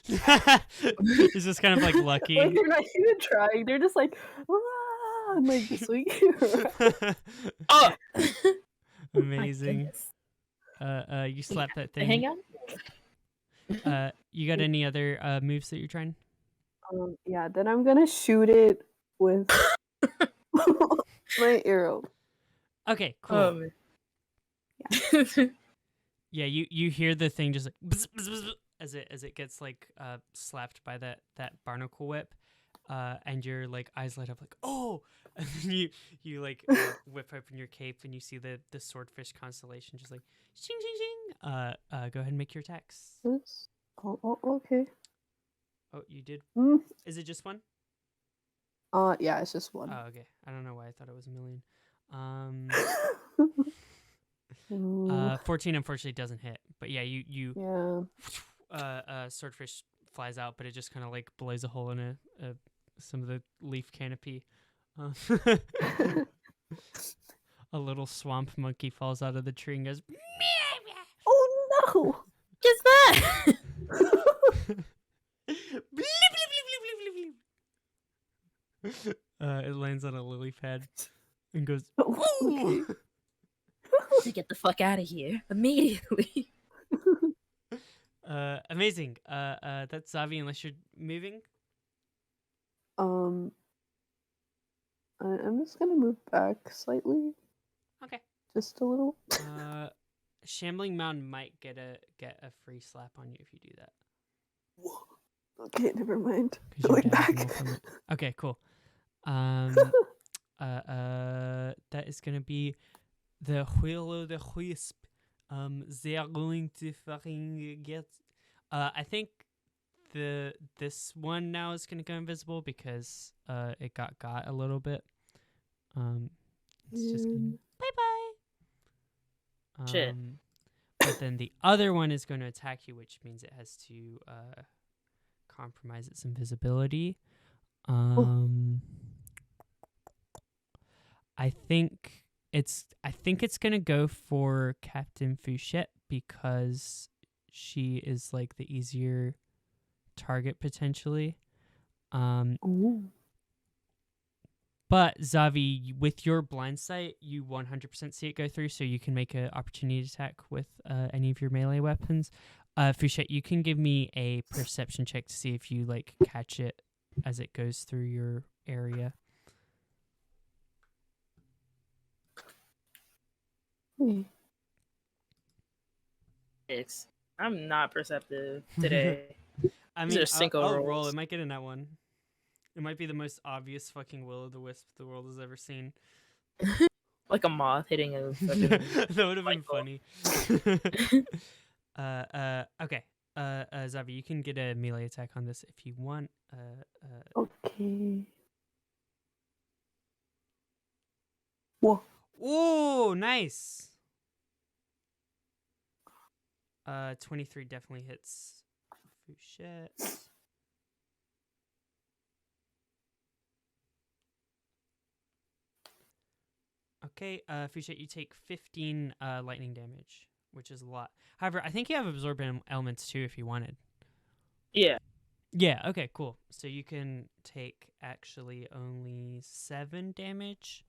It's just kind of like lucky. Like they're not even trying; they're just like, ah, and like swinging around. Oh, amazing! You slap that thing. Hang on. You got any other moves that you're trying? Yeah. Then I'm gonna shoot it with my arrow. Okay, cool. Yeah, you hear the thing just like bzz, bzz, bzz, as it gets like slapped by that barnacle whip, and your like eyes light up like oh, and then you like whip open your cape and you see the swordfish constellation just like shing shing shing. Go ahead and make your attacks. Oh, okay. Oh, you did. Is it just one? Yeah, it's just one. Oh, okay. I don't know why I thought it was a million. 14 unfortunately doesn't hit, but yeah, you swordfish flies out, but it just kind of like blows a hole in some of the leaf canopy. A little swamp monkey falls out of the tree and goes. Oh no! What's that? It lands on a lily pad and goes. Okay. To get the fuck out of here immediately. Amazing. That's Zavi. Unless you're moving. I'm just gonna move back slightly. Okay. Just a little. Shambling Mound might get a free slap on you if you do that. Okay, never mind. 'Cause your Going dad has back. more from it. Okay, cool. That is gonna be the will-o'-the-wisp. They are going to fucking get. I think this one now is gonna go invisible because it got a little bit. It's just gonna bye bye. Shit. But then the other one is going to attack you, which means it has to compromise its invisibility. I think it's gonna go for Captain Fouchette because she is like the easier target potentially. But Zavi, with your blind sight, you 100% see it go through, so you can make an opportunity attack with any of your melee weapons. Fouchette, you can give me a perception check to see if you like catch it as it goes through your area. Six. I'm not perceptive today. I These mean, are Cinco I'll roll. rolls. It might get in that one. It might be the most obvious fucking will-o'-the-wisp the world has ever seen. Like a moth hitting a fucking. That would have been Michael. funny. Okay. Zavi, you can get a melee attack on this if you want. Okay. Whoa. Oh, nice. 23 definitely hits Fouchette. Okay, Fouchette, you take 15 lightning damage, which is a lot. However, I think you have absorb elements too if you wanted. Yeah. Yeah, okay, cool. So you can take actually only 7 damage.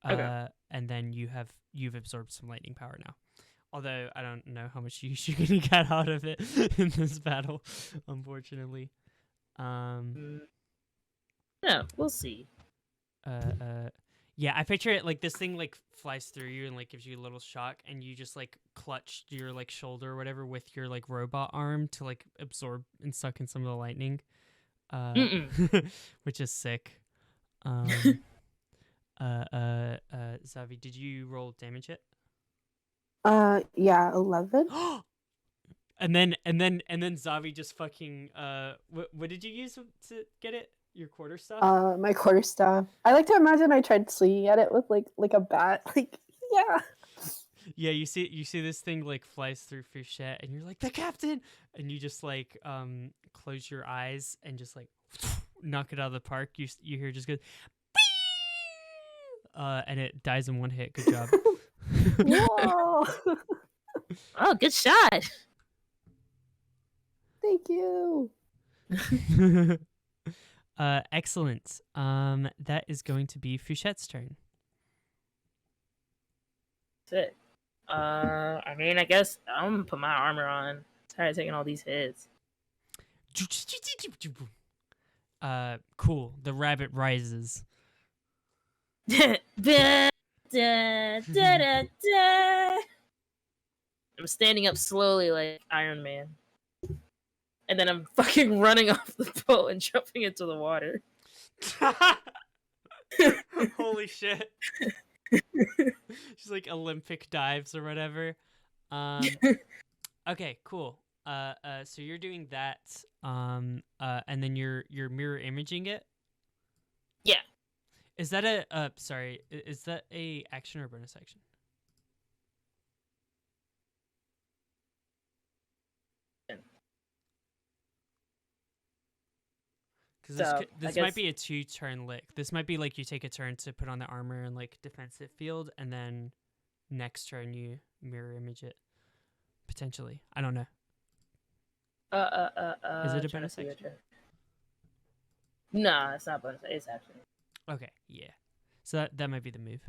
Okay. And then you've absorbed some lightning power now. Although I don't know how much use you're gonna get out of it in this battle, unfortunately. Yeah, we'll see. Yeah, I picture it like this thing like flies through you and like gives you a little shock, and you just like clutch your like shoulder or whatever with your like robot arm to like absorb and suck in some of the lightning, which is sick. Zavi, did you roll damage yet? Yeah, 11. and then Zavi just fucking what did you use to get it? Your quarterstaff? My quarterstaff. I like to imagine I tried swinging at it with like a bat. Like, yeah. Yeah, you see this thing like flies through Fouchette, and you're like, the captain, and you just like close your eyes and just like knock it out of the park. You hear just goes, and it dies in one hit. Good job. Whoa. Oh, good shot. Thank you. Excellent. That is going to be Fouchette's turn. That's it. I mean, I guess I'm gonna put my armor on. Tired of taking all these hits. Cool. The rabbit rises. Da, da, da, da, da. I'm standing up slowly like Iron Man. And then I'm fucking running off the boat and jumping into the water. Holy shit. She's like Olympic dives or whatever. Okay, cool. So you're doing that, and then you're mirror imaging it. Yeah. Is that a sorry? Is that a action or bonus action? Because this might be a 2-turn lick. This might be like you take a turn to put on the armor and like defensive field, and then next turn you mirror image it. Potentially, I don't know. Is it a bonus action? No, it's not bonus. It's action. Okay, yeah. So that might be the move.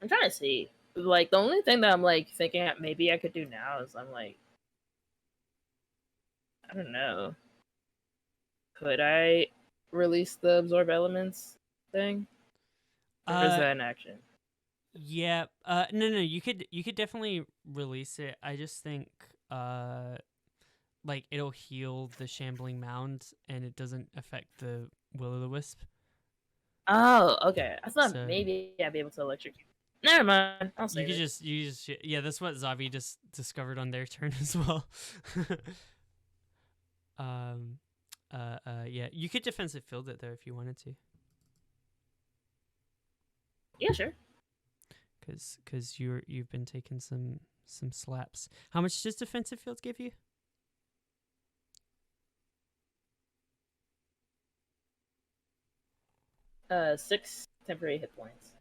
I'm trying to see. Like, the only thing that I'm like thinking that maybe I could do now is I'm like, I don't know. Could I release the absorb elements thing? Or is that an action? Yeah. No. You could definitely release it. I just think like it'll heal the shambling mound and it doesn't affect the will-o'-the-wisp. Oh, okay. I thought maybe I'd be able to electrocute. Never mind. I'll save you just yeah. That's what Zavi just discovered on their turn as well. Yeah. You could defensive field it though if you wanted to. Yeah, sure. Because you've been taking some slaps. How much does defensive field give you? Six temporary hit points.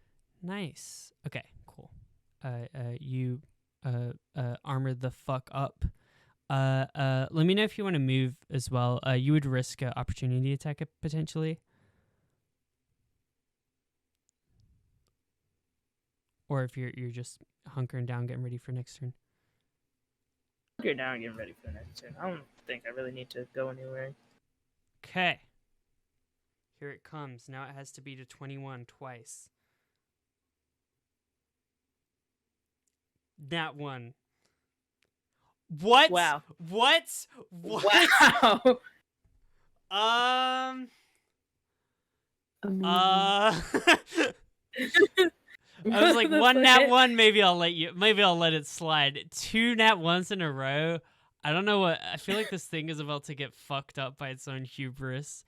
Nice. Okay, cool. You armored the fuck up. Let me know if you want to move as well. You would risk an opportunity attack potentially. Or if you're just hunkering down, getting ready for next turn. Hunkering down, getting ready for the next turn. I don't think I really need to go anywhere. Okay. Here it comes. Now it has to be to 21 twice. That one. What? Wow. What? Wow. I was like, That's one like nat it. one, maybe I'll let it slide. 2 nat ones in a row. I don't know what. I feel like this thing is about to get fucked up by its own hubris.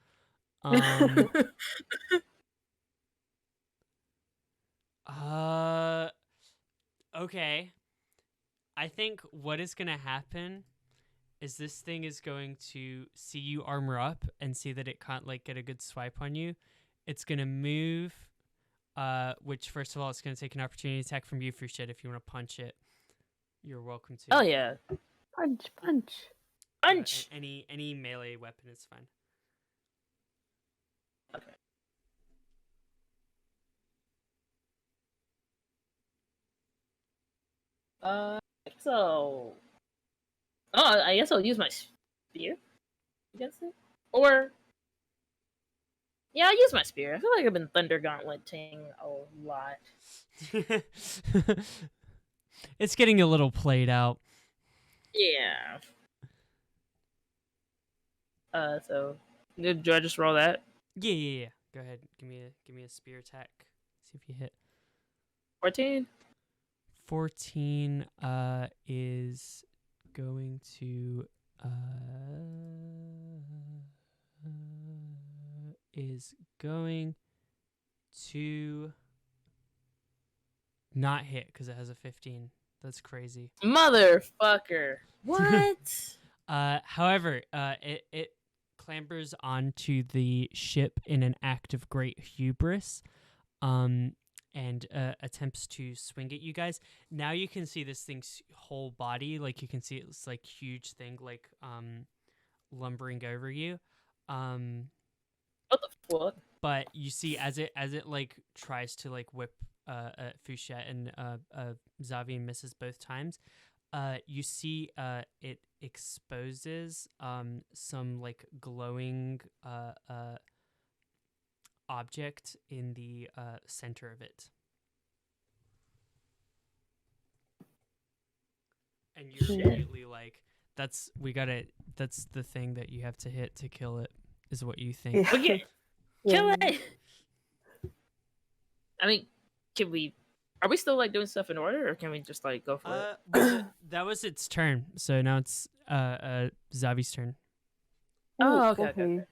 Okay. I think what is gonna happen is this thing is going to see you armor up and see that it can't like get a good swipe on you. It's gonna move, which first of all, it's gonna take an opportunity attack from you, Fouchette. If you want to punch it, you're welcome to. Oh yeah. Punch, punch. Punch. Any melee weapon is fine. Okay. So. Oh, I guess I'll use my spear against it, or yeah, I'll use my spear. I feel like I've been thunder gauntleting a lot. It's getting a little played out. Yeah. So do I just roll that? Yeah. Go ahead. Give me a spear attack. See if you hit. 14. 14 is going to not hit because it has a 15. That's crazy. Motherfucker. What? However, it clambers onto the ship in an act of great hubris, and attempts to swing at you guys. Now you can see this thing's whole body, like you can see it's like huge thing, like lumbering over you. What the fuck? But you see as it like tries to like whip Fouchette and Zavi misses both times. You see it exposes some like glowing object in the center of it. And you're immediately like, that's the thing that you have to hit to kill it, is what you think. Okay. Kill it! I mean, are we still like doing stuff in order, or can we just like go for it? That was its turn, so now it's Zavi's turn. Oh, okay.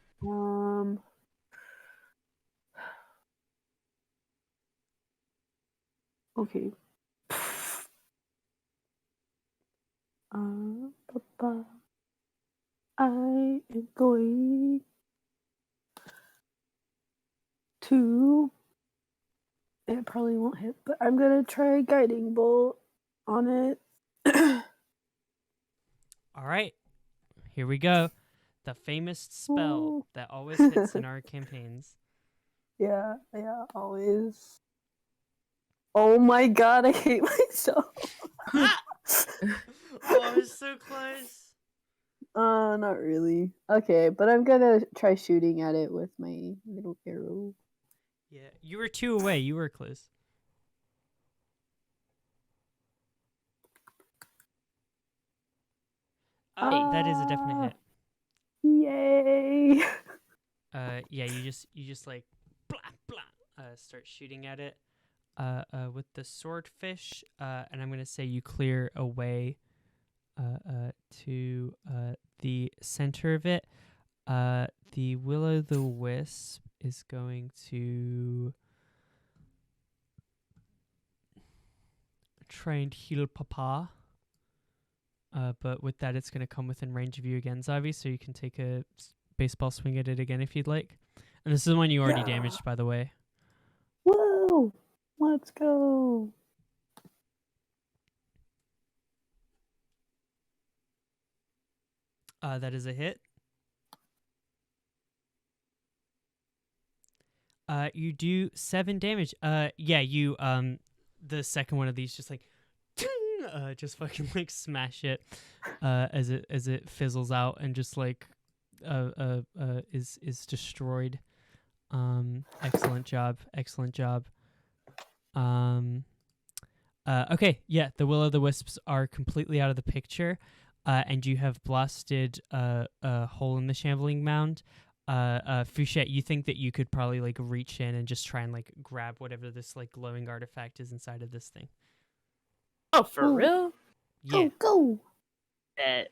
Okay. I am going to. It probably won't hit, but I'm gonna try guiding bolt on it. All right, here we go. The famous spell that always hits in our campaigns. Yeah, always. Oh my god, I hate myself. Oh, I was so close. Not really. Okay, but I'm gonna try shooting at it with my little arrow. Yeah, you were 2 away. You were close. That is a definite hit. Yay! Yeah, you just like blah blah start shooting at it with the swordfish, and I'm gonna say you clear away to the center of it. The will-o'-the-wisp is going to try and heal Papa. But with that, it's going to come within range of you again, Zavi, so you can take a baseball swing at it again if you'd like. And this is one you already damaged, by the way. Whoa! Let's go! That is a hit. You do 7 damage. Yeah, you the second one of these just like just fucking like smash it as it fizzles out and just like is destroyed. Excellent job. Okay, yeah, the will-o'-the-wisps are completely out of the picture. and you have blasted a hole in the shambling mound. Fouchette, you think that you could probably like reach in and just try and like grab whatever this like glowing artifact is inside of this thing. Oh, for Ooh. real? Yeah, Go. I'm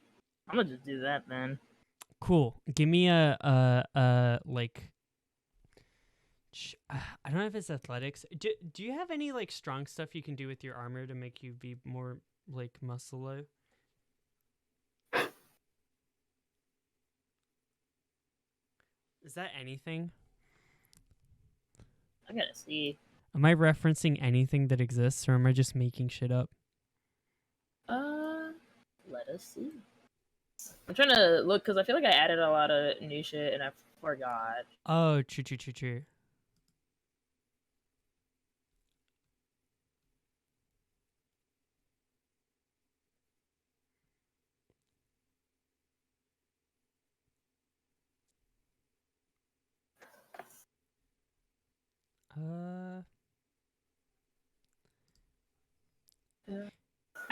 gonna just do that then. cool. Give me a like. I don't know if it's athletics. Do you have any like strong stuff you can do with your armor to make you be more like muscular? Is that anything? I gotta see. Am I referencing anything that exists, or am I just making shit up? Let us see. I'm trying to look because I feel like I added a lot of new shit and I forgot. Oh, true.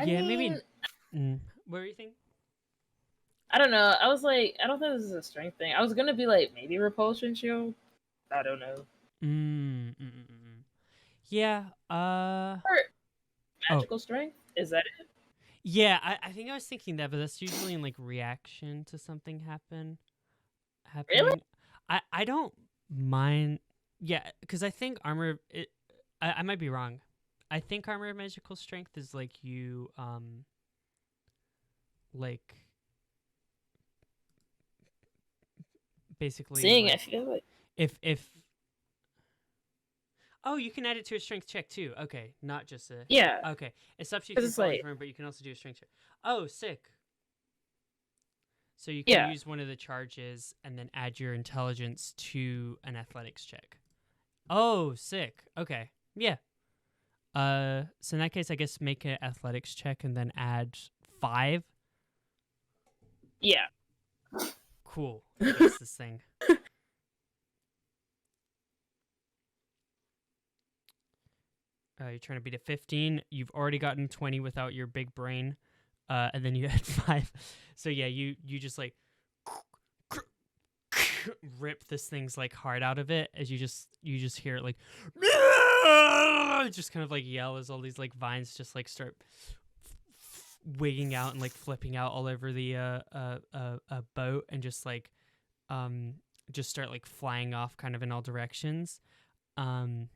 Yeah, maybe. What do you think? I don't know. I was like, I don't think this is a strength thing. I was gonna be like, maybe repulsion shield. I don't know. Yeah. Or magical strength? Is that it? Yeah, I think I was thinking that, but that's usually in like reaction to something happening. Really? I don't mind. Yeah, because I think armor. I might be wrong. I think armor magical strength is like you like basically Seeing, like, I feel like. if oh, you can add it to a strength check too. Okay, not just a Yeah. okay. It stops you 'Cause from it's falling like- from it, but you can also do a strength check. Oh, sick. So you can Yeah. use one of the charges and then add your intelligence to an athletics check. Oh, sick. Okay. Yeah. So in that case, I guess make an athletics check and then add 5. Yeah. Cool. Against this thing. You're trying to beat a 15. You've already gotten 20 without your big brain. And then you had 5. So yeah, you just like rip this thing's like heart out of it as you just hear it like just kind of like yell as all these like vines just like start wigging out and like flipping out all over the boat and just like just start like flying off kind of in all directions. And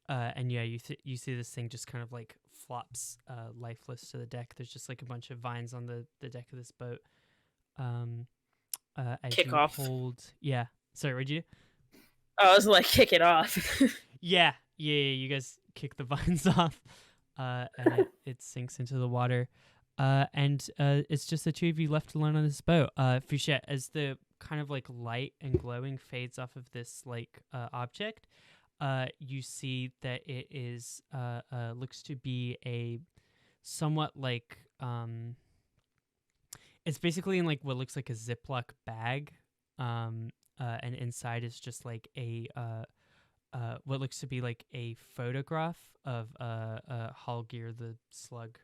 yeah, you see this thing just kind of like flops lifeless to the deck. There's just like a bunch of vines on the deck of this boat. As Kick you off. hold, yeah. Sorry, what'd you do? I was like, kick it off. Yeah. You guys kick the vines off, and it sinks into the water. And it's just the two of you left alone on this boat. Fouchette, as the kind of like light and glowing fades off of this like object, you see that it is looks to be a somewhat like it's basically in like what looks like a Ziploc bag, and inside is just like a what looks to be like a photograph of Hallgear the slug.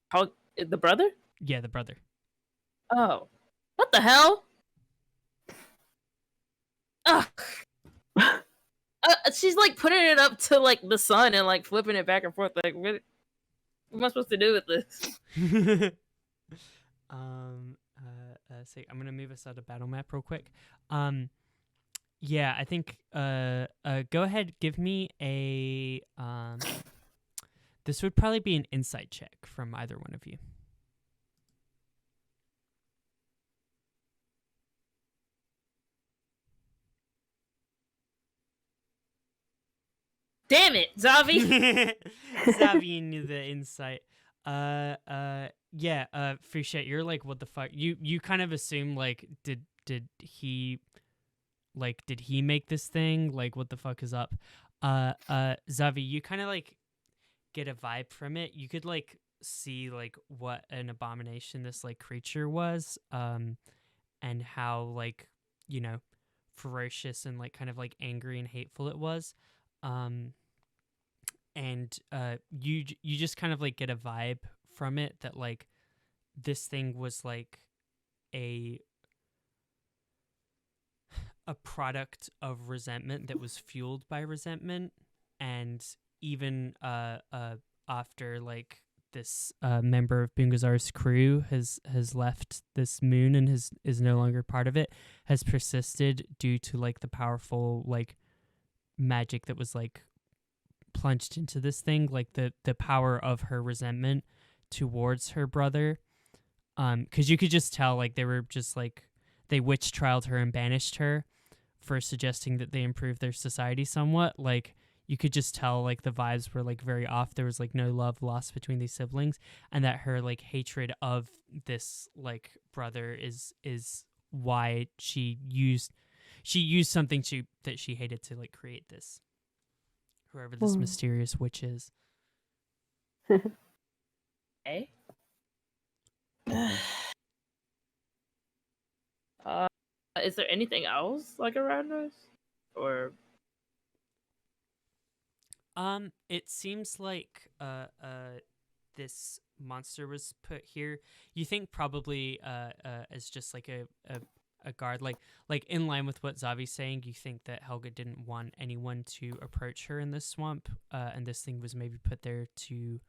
How the brother? Yeah, the brother. Oh, what the hell? Ugh. She's like putting it up to like the sun and like flipping it back and forth. Like, what am I supposed to do with this? So I'm gonna move us out of battle map real quick. Yeah, I think go ahead, give me a this would probably be an insight check from either one of you. Damn it, Zavi! Zavi knew the insight. Yeah, Fouchette, you're like, what the fuck? You kind of assume like, did he make this thing? Like, what the fuck is up? Zavi, you kind of like get a vibe from it. You could like see like what an abomination this like creature was, and how like, you know, ferocious and like kind of like angry and hateful it was. And you just kind of like get a vibe from it that like this thing was like a product of resentment that was fueled by resentment, and even after like this member of Bungazar's crew has left this moon and is no longer part of it, has persisted due to like the powerful like magic that was like plunged into this thing, like the power of her resentment towards her brother. Because you could just tell like they were just like they witch trialed her and banished her for suggesting that they improved their society somewhat. Like you could just tell like the vibes were like very off. There was like no love lost between these siblings, and that her like hatred of this like brother is why she used something that she hated to like create this, whoever this mysterious witch is. Okay. Is there anything else like around us, or it seems like this monster was put here. You think probably as just like a guard, like in line with what Zavi's saying. You think that Helga didn't want anyone to approach her in this swamp, and this thing was maybe put there to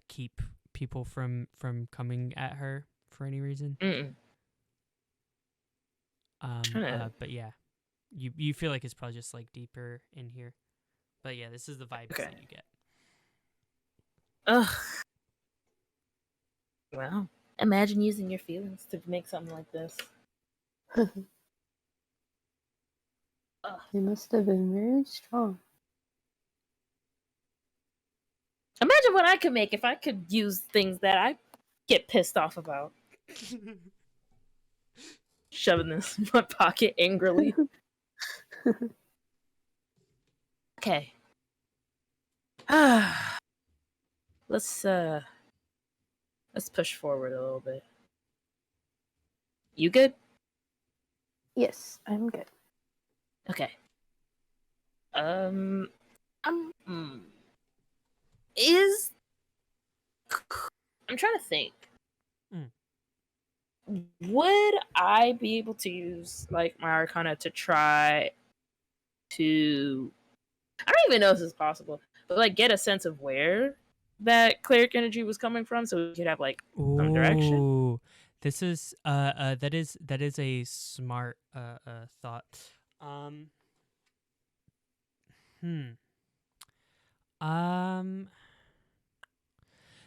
keep people from coming at her for any reason. But yeah, you feel like it's probably just like deeper in here. But yeah, this is the vibes that you get. Ugh. Well, imagine using your feelings to make something like this. They must have been very strong. Imagine what I could make if I could use things that I get pissed off about. Shoving this in my pocket angrily. Okay. Let's push forward a little bit. You good? Yes, I'm good. Okay. I'm trying to think. Would I be able to use like my Arcana to try to, I don't even know if this is possible, but like get a sense of where that cleric energy was coming from, so we could have like some direction? Ooh, this is that is a smart thought.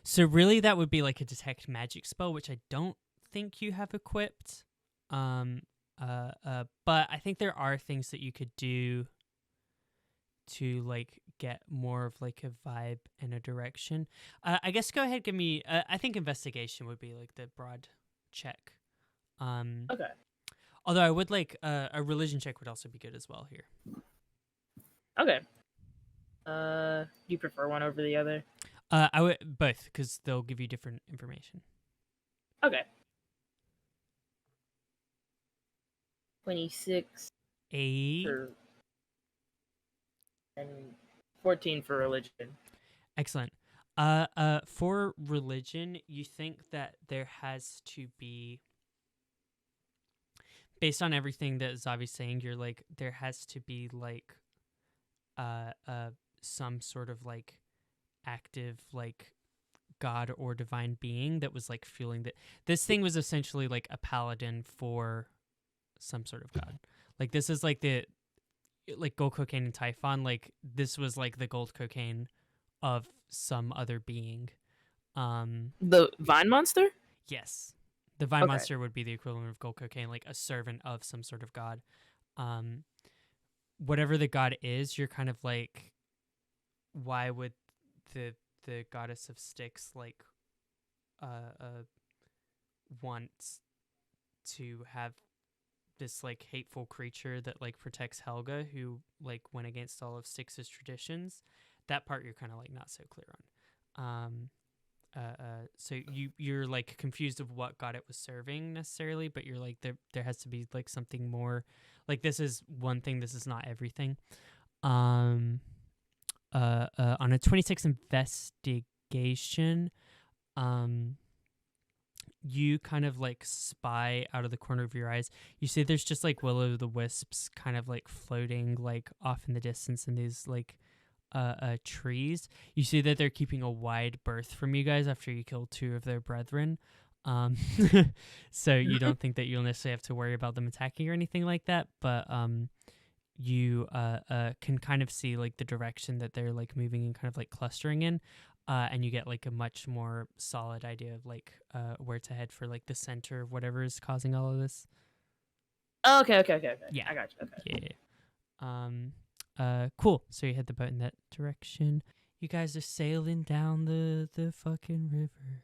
So really that would be like a detect magic spell, which I don't think you have equipped. But I think there are things that you could do to like get more of like a vibe and a direction. I guess go ahead, give me I think investigation would be like the broad check. Okay. Although I would like a religion check would also be good as well here. Okay. Do you prefer one over the other? I would both, because they'll give you different information. Okay. 26 and 14 for religion. Excellent. For religion, you think that there has to be, based on everything that Zavi's saying, you're like there has to be like some sort of like active like god or divine being that was like fueling that. This thing was essentially like a paladin for some sort of god. Like this is like the like gold cocaine and Typhon. Like this was like the gold cocaine of some other being. The vine monster? Yes. The vine monster would be the equivalent of gold cocaine, like a servant of some sort of god. Whatever the god is, you're kind of like, why would the goddess of Styx like want to have this like hateful creature that like protects Helga, who like went against all of Styx's traditions? That part you're kind of like not so clear on. So you're like confused of what god it was serving necessarily, but you're like there has to be like something more. Like this is one thing, this is not everything. On a 26 investigation, you kind of like spy out of the corner of your eyes. You see there's just like will-o'-the-wisps kind of like floating like off in the distance in these like trees. You see that they're keeping a wide berth from you guys after you kill 2 of their brethren. Um, so you don't think that you'll necessarily have to worry about them attacking or anything like that, but you can kind of see like the direction that they're like moving and kind of like clustering in, and you get like a much more solid idea of like where to head for like the center of whatever is causing all of this. Okay. Yeah. I got you. Okay. Yeah. Cool. So you head the boat in that direction. You guys are sailing down the fucking river,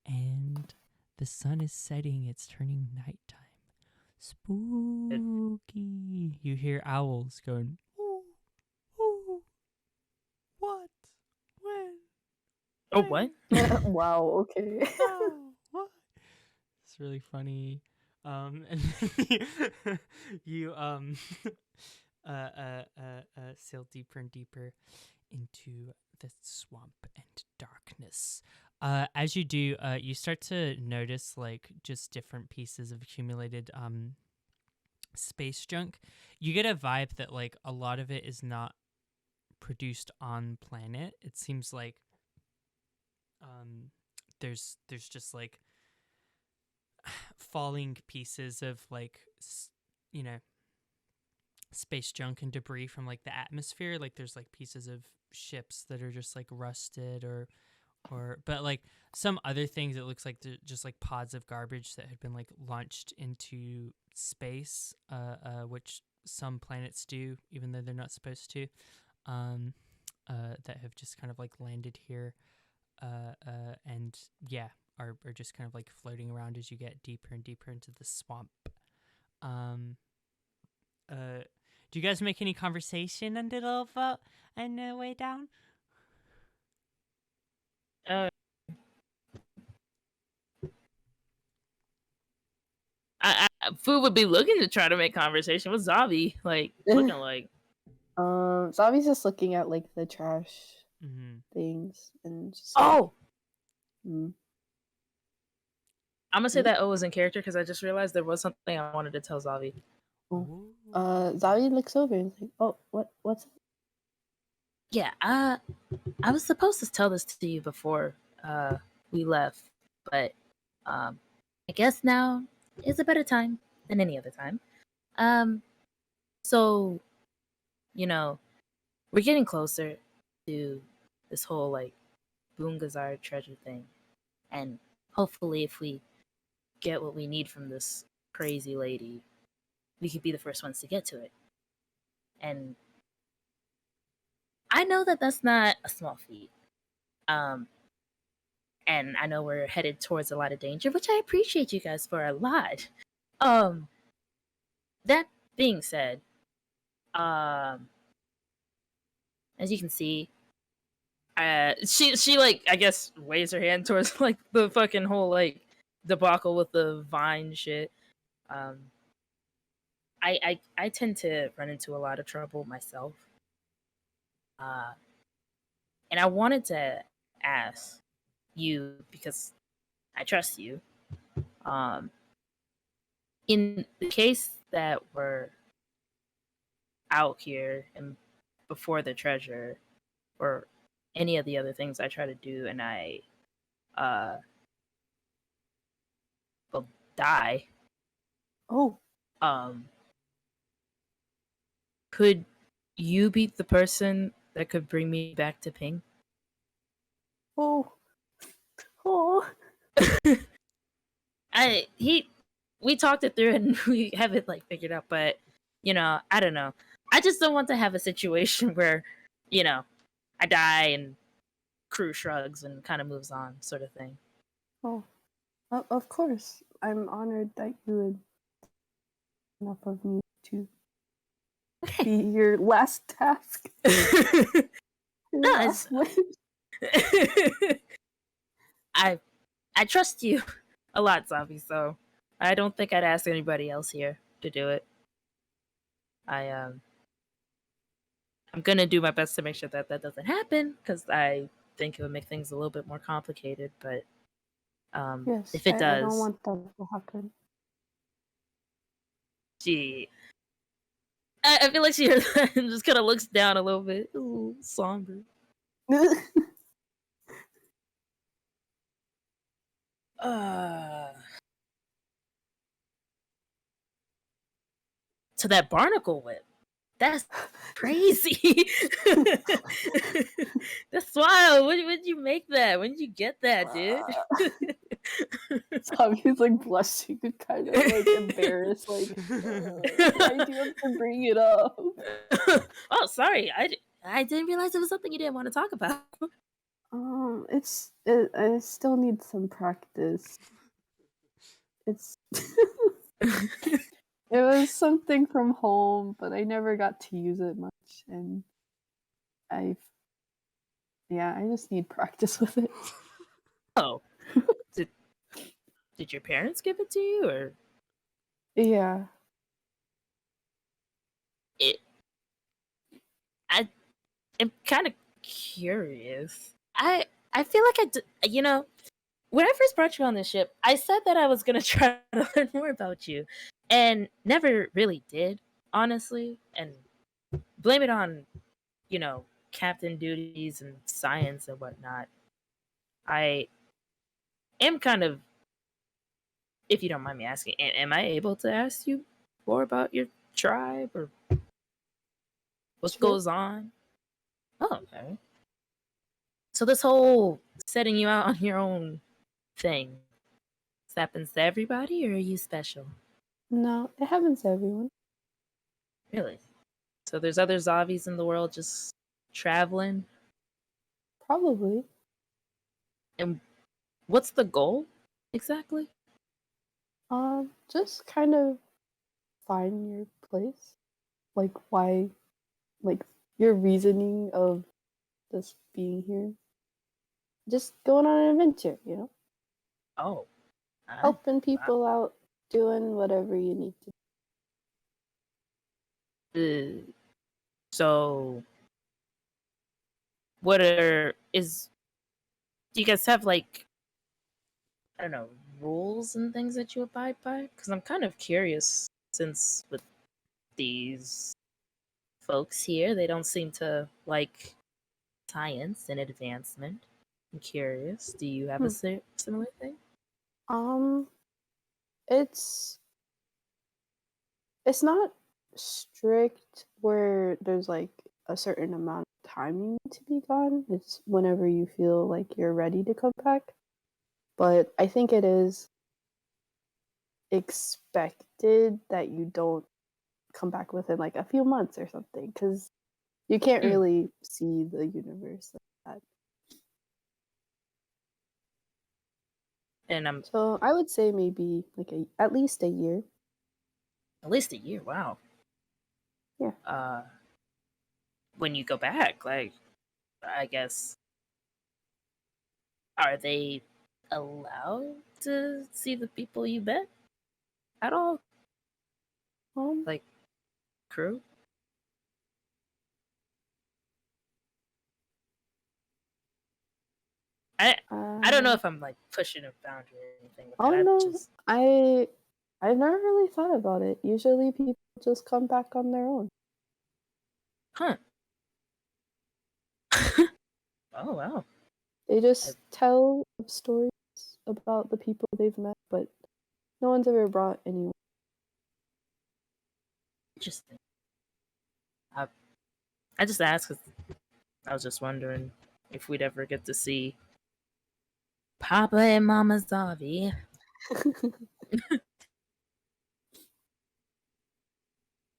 and the sun is setting. It's turning nighttime. Spooky. You hear owls going, ooh, ooh, what, when, Oh, what? Wow. Okay. how, what? It's really funny. And then you sail deeper and deeper into the swamp and darkness. As you do, you start to notice like just different pieces of accumulated space junk. You get a vibe that like a lot of it is not produced on planet. It seems like there's just like falling pieces of like you know, space junk and debris from like the atmosphere. Like there's like pieces of ships that are just like rusted or but like some other things, it looks like they're just like pods of garbage that had been like launched into space, which some planets do even though they're not supposed to, that have just kind of like landed here, and yeah, are just kind of like floating around as you get deeper and deeper into the swamp. Do you guys make any conversation on the little boat on the way down? Food would be looking to try to make conversation. What's Zavi like looking like? Zavi's just looking at like the trash things and just. Like, I'm gonna say that O was in character because I just realized there was something I wanted to tell Zavi. Zavi looks over and is like, "Oh, what's it?" Yeah, I was supposed to tell this to you before we left, but I guess now is a better time than any other time. So, you know, we're getting closer to this whole like Boongazar treasure thing, and hopefully, if we get what we need from this crazy lady, we could be the first ones to get to it. And I know that that's not a small feat. And I know we're headed towards a lot of danger, which I appreciate you guys for a lot. That being said, as you can see, she like I guess waves her hand towards like the fucking whole like debacle with the vine shit. I tend to run into a lot of trouble myself. And I wanted to ask you because I trust you. In the case that we're out here and before the treasure or any of the other things I try to do and I will die. Could you be the person that could bring me back to Ping? We talked it through and we have it like figured out, but you know, I don't know. I just don't want to have a situation where, you know, I die and crew shrugs and kind of moves on, sort of thing. Of course. I'm honored that you would enough of me to be your last task. I trust you a lot, Zavi, so I don't think I'd ask anybody else here to do it. I'm gonna do my best to make sure that doesn't happen because I think it would make things a little bit more complicated. But Yes, If it I don't does, want that to happen. she, I feel like she hears that and just kind of looks down a little bit, a little somber. To that barnacle whip. That's crazy. That's wild. When did you make that? When did you get that, dude? Zavi's like blushing and kind of like embarrassed, like, why do you have to bring it up? Oh, sorry. I didn't realize it was something you didn't want to talk about. I still need some practice. It's it was something from home, but I never got to use it much, and I just need practice with it. Oh, did your parents give it to you, or Yeah. I'm kind of curious. I feel like when I first brought you on this ship, I said that I was gonna try to learn more about you, and never really did, honestly. And blame it on, captain duties and science and whatnot. I am kind of, if you don't mind me asking, am I able to ask you more about your tribe or what Sure. goes on? Oh, okay. So this whole setting you out on your own thing, this happens to everybody, or are you special? No, it happens to everyone. Really? So there's other Zavis in the world just traveling? Probably. And what's the goal exactly? Just kind of find your place. Like why, like your reasoning of just being here. Just going on an adventure, you know? Oh. Helping people out, doing whatever you need to. So do you guys have like, I don't know, rules and things that you abide by? Because I'm kind of curious, since with these folks here, they don't seem to like science and advancement. I'm curious. Do you have a similar thing? It's not strict where there's like a certain amount of time you need to be gone. It's whenever you feel like you're ready to come back. But I think it is expected that you don't come back within like a few months or something, because you can't really see the universe like that. And So I would say maybe like at least a year. At least a year. Wow. Yeah. When you go back, like, I guess, are they allowed to see the people you met at all? Like, crew? I don't know if I'm like pushing a boundary or anything with that. No, I've never really thought about it. Usually people just come back on their own. Huh. Oh, wow. They just tell stories about the people they've met, but no one's ever brought anyone. Interesting. I just asked because I was just wondering if we'd ever get to see Papa and Mama Zavi.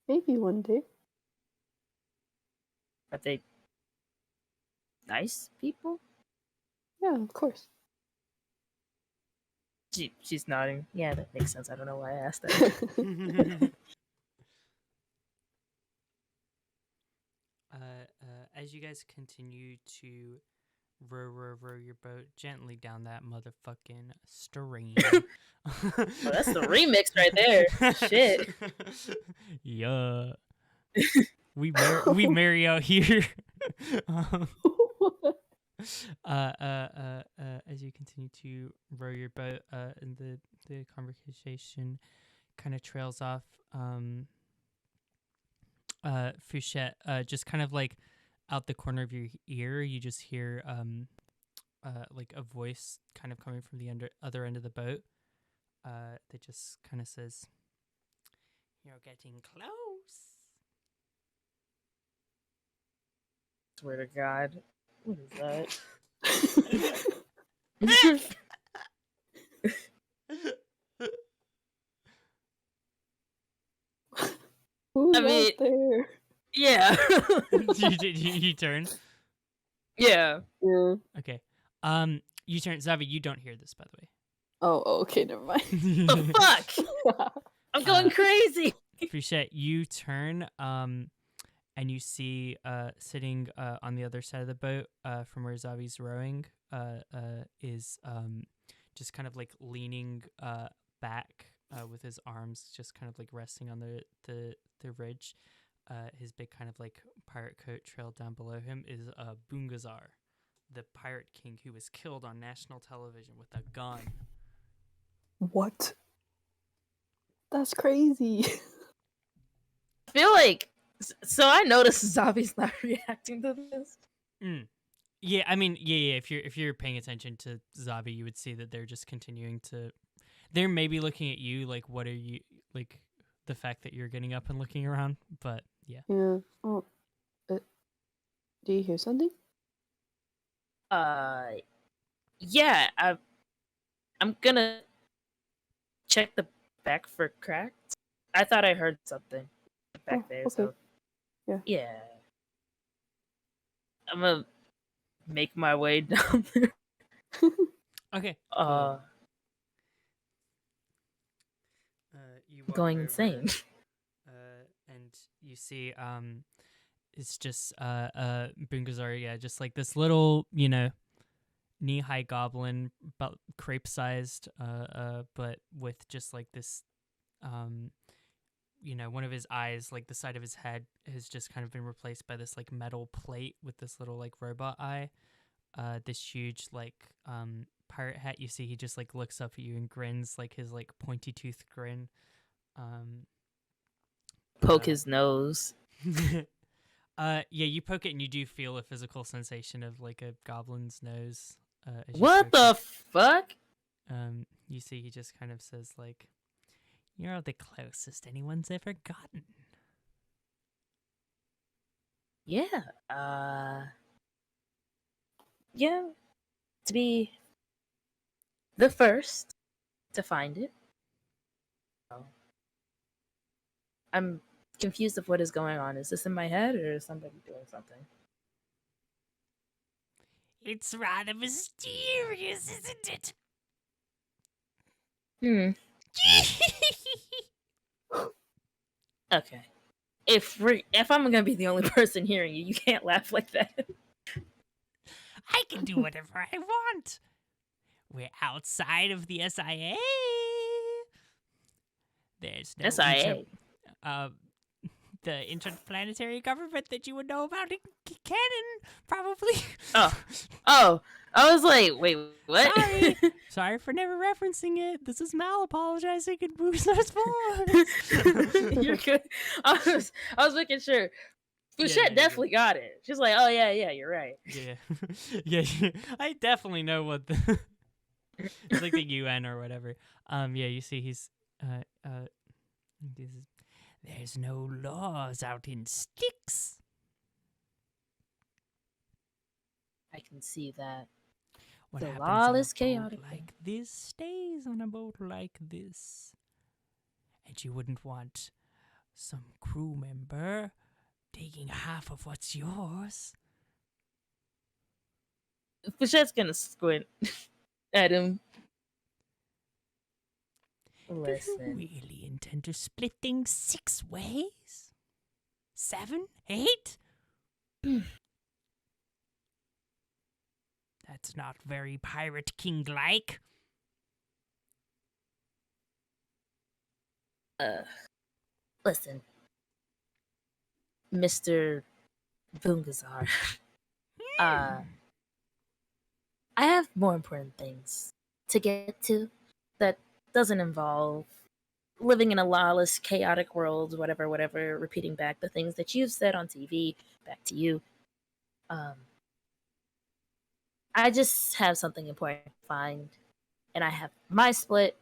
Maybe one day. Are they nice people? Yeah, of course. She's nodding. Yeah, that makes sense. I don't know why I asked that. As you guys continue to row your boat gently down that motherfucking stream. Oh, that's the remix right there. Shit. Yeah. We marry out here. As you continue to row your boat, and the conversation kind of trails off. Fouchette, just kind of like out the corner of your ear, you just hear like a voice kind of coming from the other end of the boat. That just kind of says, "You're getting close." Swear to God. What is that? Who's I mean- out there? Yeah. you turn. Yeah. Yeah. Okay. You turn. Zavi, you don't hear this, by the Oh, okay, never mind. The way. fuck? I'm going crazy. Fouchette, you turn. And you see sitting on the other side of the boat from where Zavi's rowing is just kind of like leaning back with his arms just kind of like resting on the ridge. His big kind of like pirate coat trailed down below him is Bungazar, the pirate king who was killed on national television with a gun. What? That's crazy. I feel like so I noticed Zavi's not reacting to this. Yeah, I mean, yeah. If you're paying attention to Zavi, you would see that they're just continuing to. They're maybe looking at you like, what are you like? The fact that you're getting up and looking around, but yeah. Yeah. Oh. Do you hear something? Yeah, I'm gonna check the back for cracks. I thought I heard something back there, okay. so yeah. I'm gonna make my way down there. Okay. Cool. You walk Going over, insane. and you see it's just Bungazar, yeah, just like this little, knee-high goblin, about crepe-sized, but with just like this, one of his eyes, like the side of his head, has just kind of been replaced by this like metal plate with this little like robot eye. This huge like pirate hat. You see, he just like looks up at you and grins, like his like pointy tooth grin. Poke his nose. Yeah, you poke it and you do feel a physical sensation of like a goblin's nose. As you What poke the it. fuck? You see, he just kind of says like, "You're the closest anyone's ever gotten." Yeah. Yeah. To be the first to find it. I'm confused of what is going on. Is this in my head or is somebody doing something? It's rather mysterious, isn't Hmm. it? Okay. If I'm gonna be the only person hearing you, you can't laugh like that. I can do whatever I want. We're outside of the SIA. There's no SIA. The interplanetary government that you would know about in canon, probably. Oh. I was like, wait, what? Sorry for never referencing it. This is Mal apologizing in Boozer's voice. You're good. I was making sure. Fouchette definitely got it. She's like, oh yeah, you're right. Yeah. Yeah, I definitely know what the it's like the UN or whatever. Yeah, you see he's there's no laws out in Styx. I can see that. What The happens lawless, on a chaotic boat like this stays on a boat like this. And you wouldn't want some crew member taking half of what's yours. Fouchette's gonna squint at him. Do you Listen. really intend to split things 6 ways? 7? 8? That's not very Pirate King-like. Listen, Mr. Bungazar. I have more important things to get to that doesn't involve living in a lawless, chaotic world, whatever, repeating back the things that you've said on TV back to you. Um, I just have something important to find, and I have my split.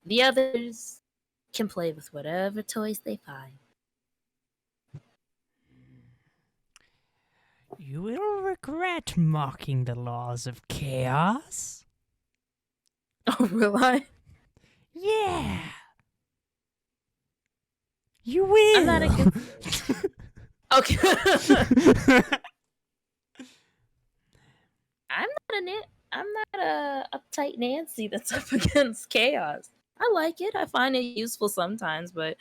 The others can play with whatever toys they find. You will regret mocking the laws of chaos. Oh, will I? Yeah. You will. I'm not against it. Okay. I'm not a uptight Nancy that's up against chaos. I like it. I find it useful sometimes, but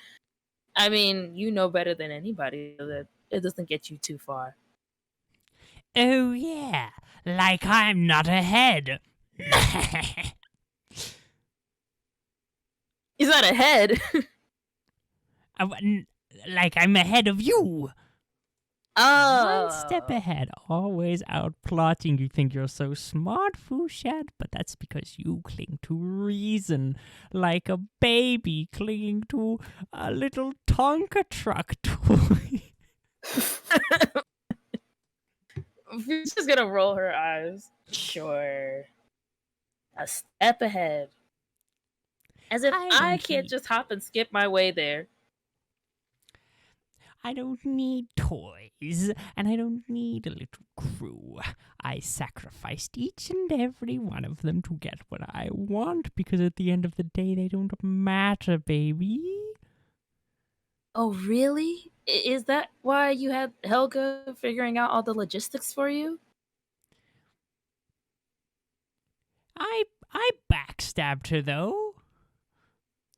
I mean, you know better than anybody that it doesn't get you too far. Oh, yeah. Like I'm not ahead. He's not ahead. Like I'm ahead of you. Oh. One step ahead, always out plotting. You think you're so smart, Fouchette, but that's because you cling to reason like a baby clinging to a little Tonka truck toy. She's just gonna roll her eyes. Sure. A step ahead. As if I can't just hop and skip my way there. I don't need toys, and I don't need a little crew. I sacrificed each and every one of them to get what I want, because at the end of the day, they don't matter, baby. Oh, really? Is that why you had Helga figuring out all the logistics for you? I backstabbed her, though.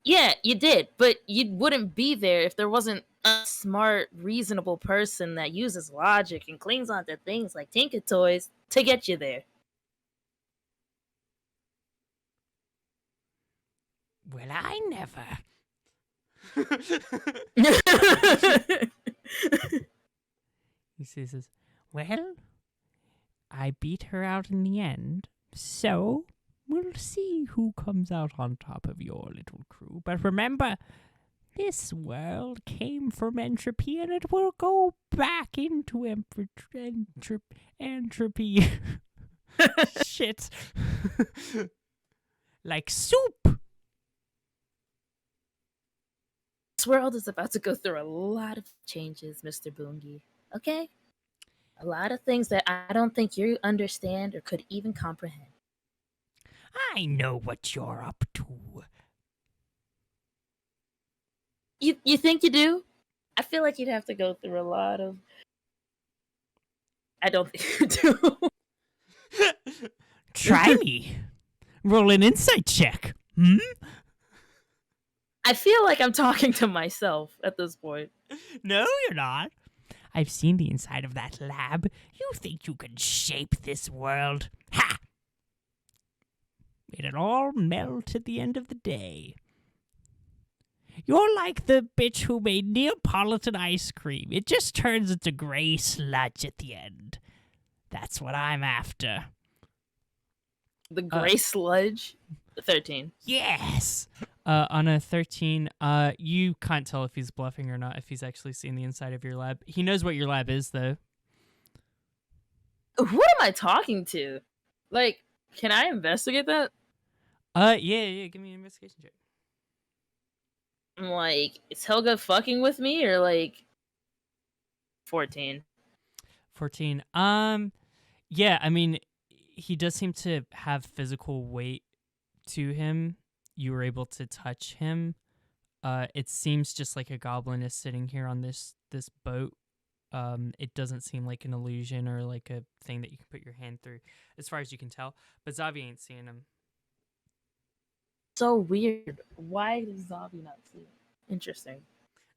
Yeah, you did, but you wouldn't be there if there wasn't a smart, reasonable person that uses logic and clings onto things like Tinker Toys to get you there. Well, I never. He says, well, I beat her out in the end, so we'll see who comes out on top of your little crew. But remember, this world came from entropy, and it will go back into entropy. Shit. Like soup. This world is about to go through a lot of changes, Mr. Boongi. Okay? A lot of things that I don't think you understand or could even comprehend. I know what you're up to. You think you do? I feel like you'd have to go through a lot of... I don't think you do. Try me. Roll an insight check. Hmm? I feel like I'm talking to myself at this point. No, you're not. I've seen the inside of that lab. You think you can shape this world? Ha! It'll all melt at the end of the day. You're like the bitch who made Neapolitan ice cream. It just turns into gray sludge at the end. That's what I'm after. The gray sludge? 13. Yes! On a 13, you can't tell if he's bluffing or not, if he's actually seen the inside of your lab. He knows what your lab is, though. Who am I talking to? Like, can I investigate that? Yeah, give me an investigation check. I'm like, is Helga fucking with me or like 14? 14. Yeah, I mean, he does seem to have physical weight to him. You were able to touch him. It seems just like a goblin is sitting here on this boat. It doesn't seem like an illusion or like a thing that you can put your hand through, as far as you can tell. But Zavi ain't seeing him. So weird. Why does Zavi not see it? Interesting.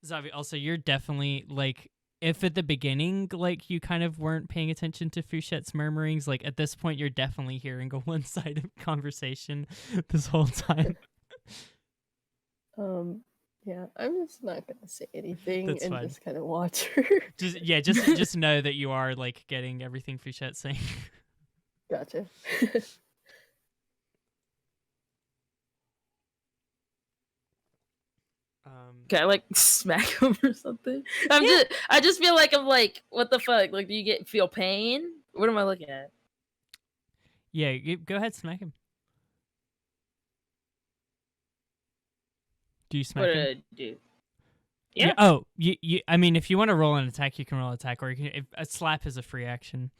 Zavi, also, you're definitely, like, if at the beginning, like, you kind of weren't paying attention to Fouchette's murmurings, like, at this point, you're definitely hearing a one-sided conversation this whole time. Yeah, I'm just not gonna say anything. That's and fine. just kind of watch her. Just know that you are, like, getting everything Fouchette's saying. Gotcha. Can I like smack him or something? I just feel like I'm like, what the fuck? Like, do you feel pain? What am I looking at? Yeah, go ahead, smack him. Do you smack What him? did I do? Yeah. Oh, you. I mean, if you want to roll an attack, you can roll an attack, or you can. If, a slap is a free action.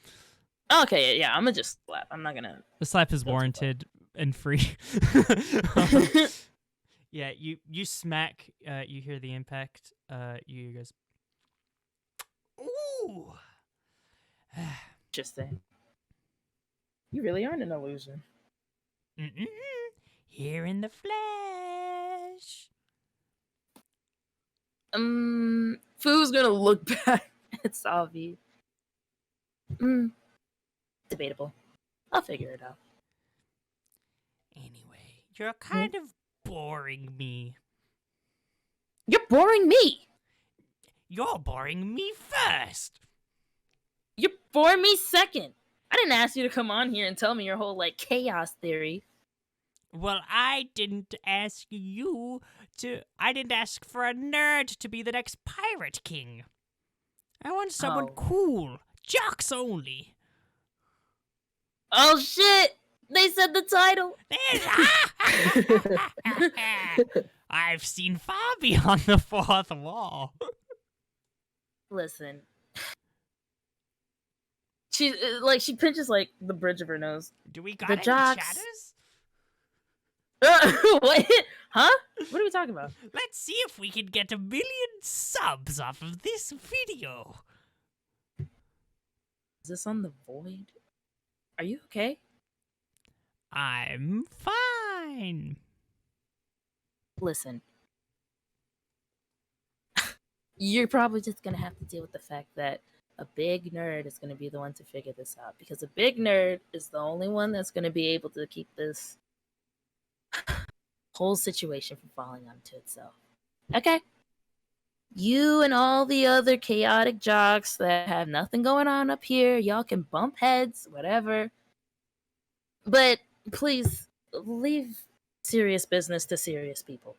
Okay, yeah, I'm gonna just slap. I'm not gonna. The slap is warranted and free. Yeah, you smack. You hear the impact. You guys. Ooh. Interesting. You really aren't an illusion. Here in the flesh. Foo's gonna look back at Zavi. Debatable. I'll figure it out. Anyway, you're kind of boring me. You're boring me. You're boring me first. You're boring me second. I didn't ask you to come on here and tell me your whole like chaos theory. Well, I didn't ask you to. I didn't ask for a nerd to be the next pirate king. I want someone cool, jocks only. Oh shit! They said the title. I've seen far beyond the fourth wall. Listen, she pinches like the bridge of her nose. Do we got The any jocks. chatters? What? Huh? What are we talking about? Let's see if we can get 1 million subs off of this video. Is this on the void? Are you okay? I'm fine. Listen. You're probably just gonna have to deal with the fact that a big nerd is gonna be the one to figure this out. Because a big nerd is the only one that's gonna be able to keep this whole situation from falling onto itself. Okay? You and all the other chaotic jocks that have nothing going on up here, y'all can bump heads, whatever. But please, leave serious business to serious people.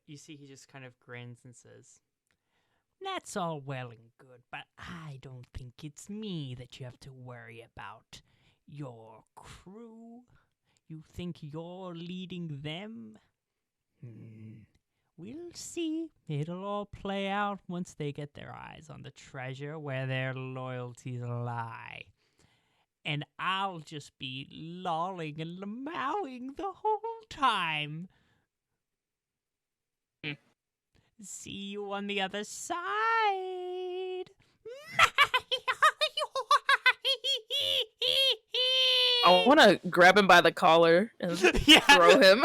You see, he just kind of grins and says, "That's all well and good, but I don't think it's me that you have to worry about. Your crew? You think you're leading them? We'll see. It'll all play out once they get their eyes on the treasure where their loyalties lie. And I'll just be lolling and lamowing the whole time. See you on the other side." I want to grab him by the collar and throw him.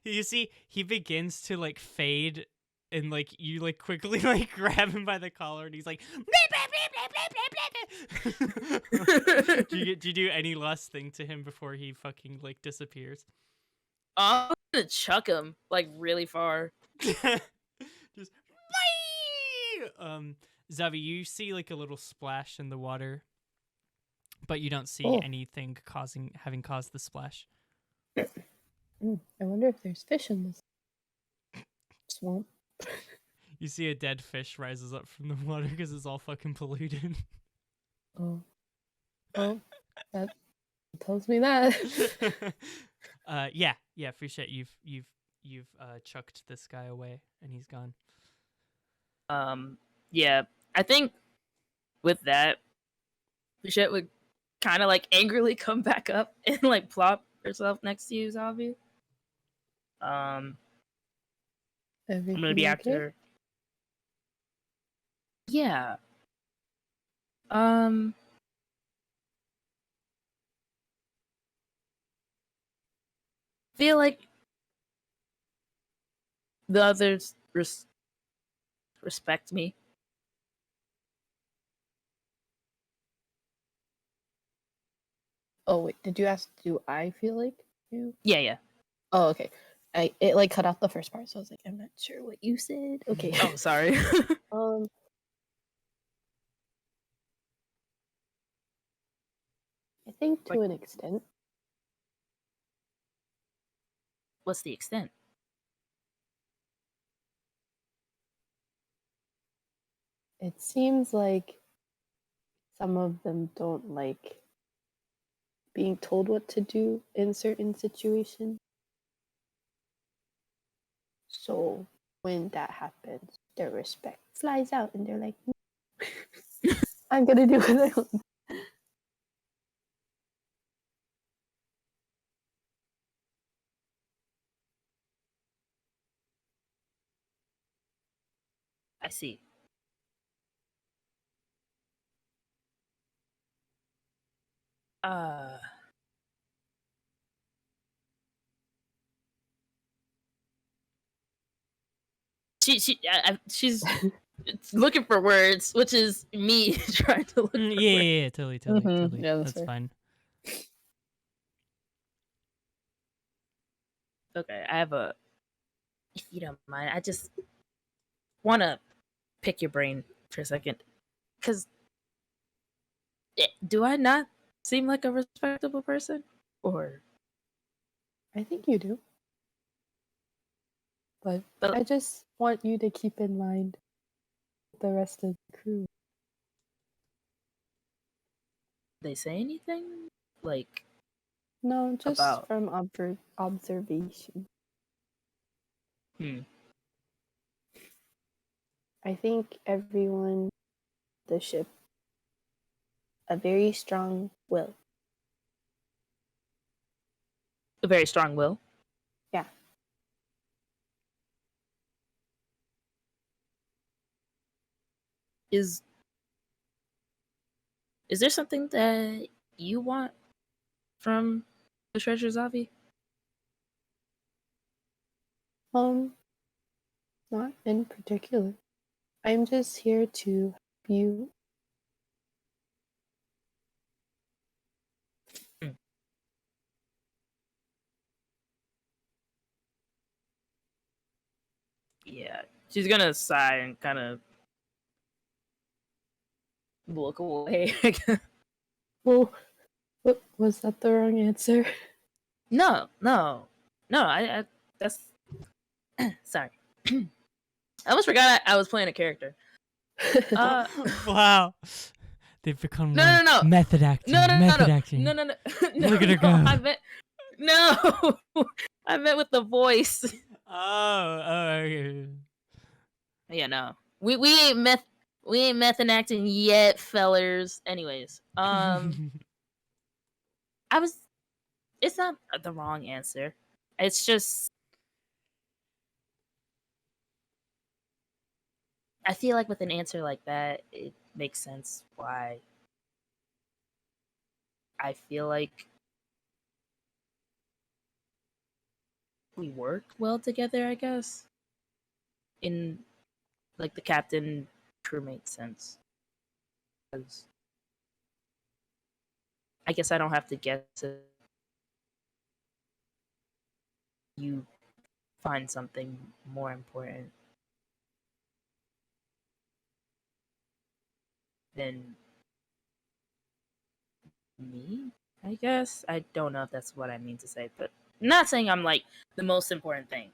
You see, he begins to like fade, and like you like quickly like grab him by the collar, and he's like, do you do any last thing to him before he fucking like disappears? I'm gonna chuck him like really far. Just bye! Zavi, you see like a little splash in the water, but you don't see anything having caused the splash. I wonder if there's fish in this swamp. You see a dead fish rises up from the water because it's all fucking polluted. Oh, that tells me that. Yeah, Fouchette, you've chucked this guy away and he's gone. Yeah, I think with that, Fouchette would kind of like angrily come back up and like plop herself next to you, Zavi. I'm gonna be after. Yeah. Feel like the others respect me. Oh wait, did you ask? Do I feel like you? Yeah. Oh, okay. It like cut out the first part, so I was like, I'm not sure what you said. Okay. Oh, sorry. think to Like- an extent. What's the extent? It seems like some of them don't like being told what to do in certain situations. So when that happens, their respect flies out and they're like, I'm gonna do what I want. I see. Uh, she's looking for words, which is me trying to look for words. Yeah, totally. Yeah, that's That's fair. fine. Okay, I have a. If you don't mind, I just want to pick your brain for a second, because do I not seem like a respectable person, or? I think you do. But But I just want you to keep in mind the rest of the crew. they say anything like No, just about? from observation. Hmm. I think everyone, the ship, a very strong will. A very strong will. Yeah. Is there something that you want from the treasure, Zavi? Not in particular. I'm just here to help you. Yeah, she's gonna sigh and kind of look away. Well, what was that the wrong answer? No. I that's sorry. I almost forgot I was playing a character. Wow. They've become No. method acting. No. Method acting. No. Look at her go. I meant no. I meant with the voice. Okay. Yeah, no. We ain't method acting yet, fellers. Anyways, I was. It's not the wrong answer. It's just I feel like with an answer like that, it makes sense why I feel like we work well together, I guess. In like the captain crewmate sense. 'Cause I guess I don't have to guess if you find something more important than me, I guess. I don't know if that's what I mean to say, but I'm not saying I'm like the most important thing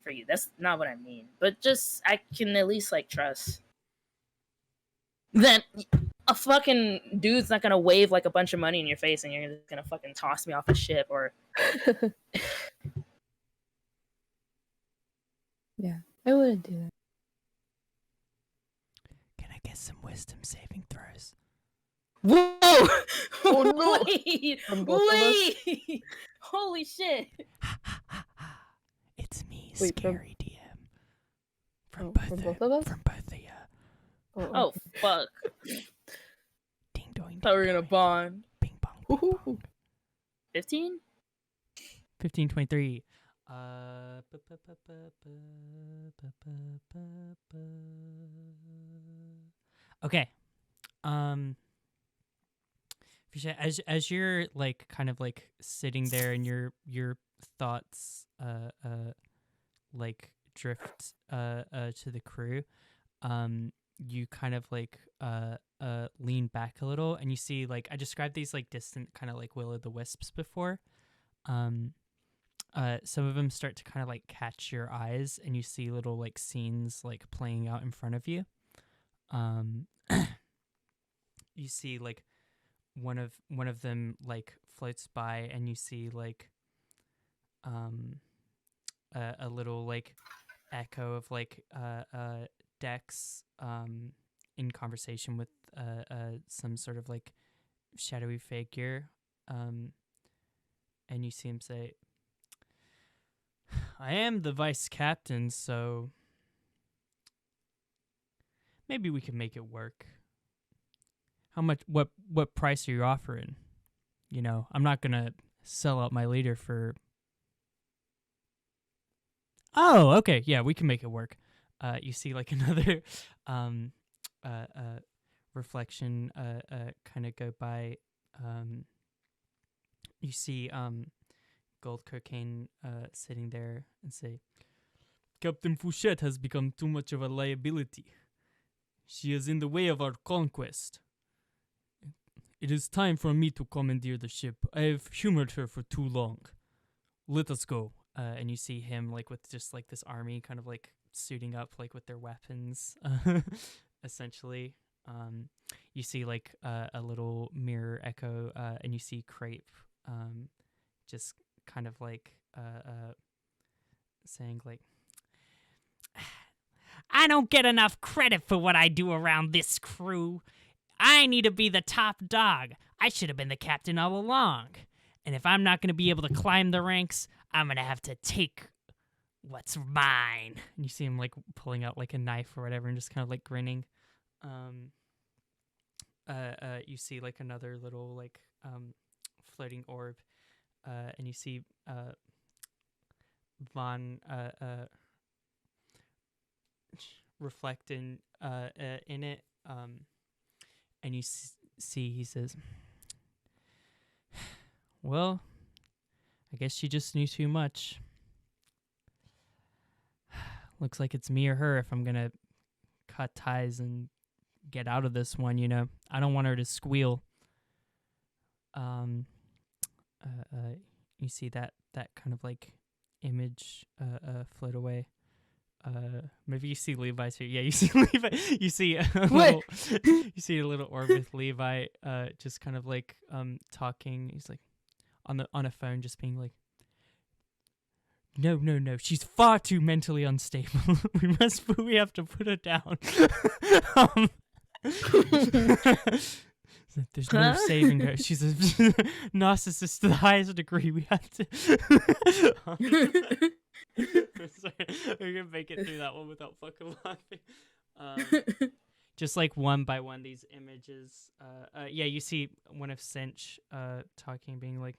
for you. That's not what I mean. But just I can at least like trust that a fucking dude's not gonna wave like a bunch of money in your face and you're just gonna fucking toss me off a ship or Yeah, I wouldn't do that. Can I get some wisdom saving throws? whoa! Oh, no. Wait! From both of us? Wait! Holy shit! It's me, Wait, from- scary DM. from both of us? From both of you. Oh fuck! Ding dong. Thought we were gonna bond. Bing bong. Bing bong. 15? 1523. Okay. Fouchette, as you're like kind of like sitting there and your thoughts like drift to the crew, you kind of like lean back a little, and you see like I described these like distant kind of like will-o'-the-wisps before. Some of them start to kind of like catch your eyes, and you see little like scenes like playing out in front of you. You see like one of them like floats by, and you see like a little like echo of like Dex in conversation with some sort of like shadowy figure, and you see him say, "I am the vice captain, so maybe we can make it work. How much? What price are you offering? You know, I'm not gonna sell out my leader for." Oh, okay, yeah, we can make it work. You see like another reflection kind of go by. You see Gold Cocaine sitting there and say, "Captain Fouchette has become too much of a liability. She is in the way of our conquest. It is time for me to commandeer the ship. I have humored her for too long. Let us go." And you see him like with just like this army kind of like suiting up like with their weapons, essentially. You see like a little mirror echo, and you see Crepe just kind of like saying like, "I don't get enough credit for what I do around this crew. I need to be the top dog. I should have been the captain all along. And if I'm not going to be able to climb the ranks, I'm going to have to take what's mine." And you see him like pulling out like a knife or whatever and just kind of like grinning. You see like another little like floating orb, and you see Von reflect in it, and you see he says, "Well, I guess she just knew too much. Looks like it's me or her if I'm gonna cut ties and get out of this one, you know. I don't want her to squeal." You see that kind of like image float away. Maybe you see Levi's here. Yeah, you see Levi. You see a little, you see a little orb with Levi, just kind of like talking. He's like on a phone, just being like, No. She's far too mentally unstable. We have to put her down. There's no saving her. She's a narcissist to the highest degree. We have to. Sorry, we're gonna make it through that one without fucking laughing. Just like one by one, these images. Yeah, you see one of Cinch talking, being like,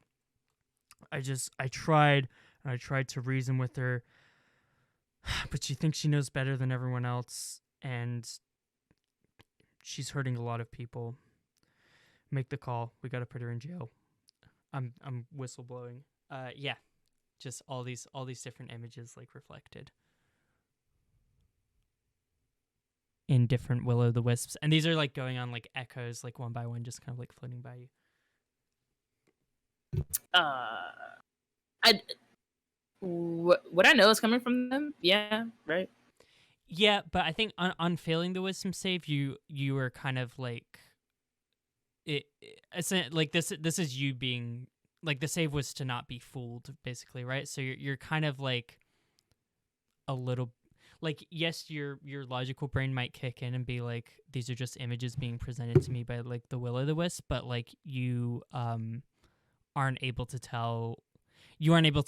I tried to reason with her, but she thinks she knows better than everyone else, and she's hurting a lot of people. Make the call. We gotta put her in jail. I'm whistleblowing. Yeah, just all these different images like reflected in different will-o'-the-wisps, and these are like going on like echoes, like one by one, just kind of like floating by you. What I know is coming from them. Yeah, right. Yeah, but I think on failing the wisdom save, you were kind of like it's like this is you being like, the save was to not be fooled, basically, right? So you're kind of like a little like, yes, your logical brain might kick in and be like, these are just images being presented to me by like the will-o'-the-wisp, but like you aren't able to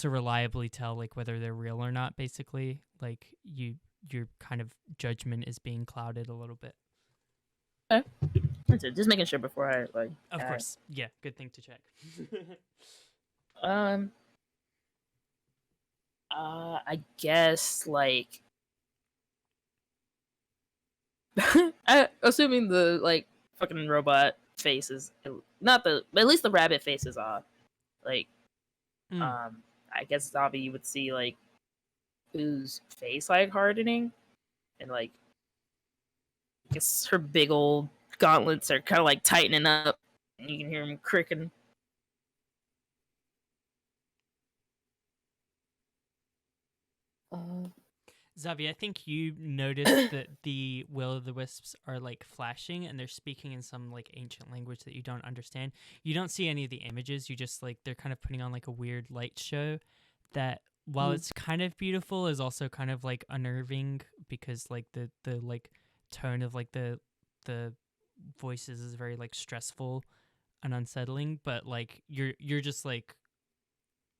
reliably tell like whether they're real or not, basically. Like your kind of judgment is being clouded a little bit. Okay. That's it. Just making sure before I like. Of course, yeah. Good thing to check. I guess like, assuming the like fucking robot face is not but at least the rabbit face is off. Like, I guess Zavi, you would see like whose face like hardening, and like her big old gauntlets are kind of like tightening up, and you can hear them cricking. Zavi, I think you noticed that the will-o'-the-wisps are like flashing and they're speaking in some like ancient language that you don't understand. You don't see any of the images. You just like they're kind of putting on like a weird light show that while it's kind of beautiful is also kind of like unnerving because like the like tone of like the voices is very like stressful and unsettling, but like you're just like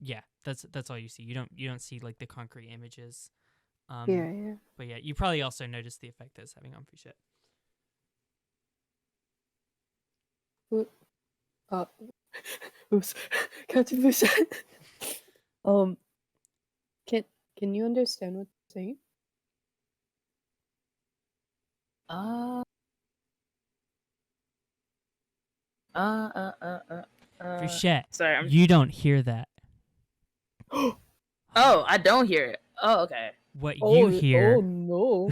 yeah, that's all you see. You don't see like the concrete images. Yeah. But yeah, you probably also noticed the effect that it's having on Fouchette. Oops, Captain Fouchette. Can you understand what they're saying? Fouchette, Sorry, you don't hear that. Oh, I don't hear it. Oh, okay. What you hear? Oh no!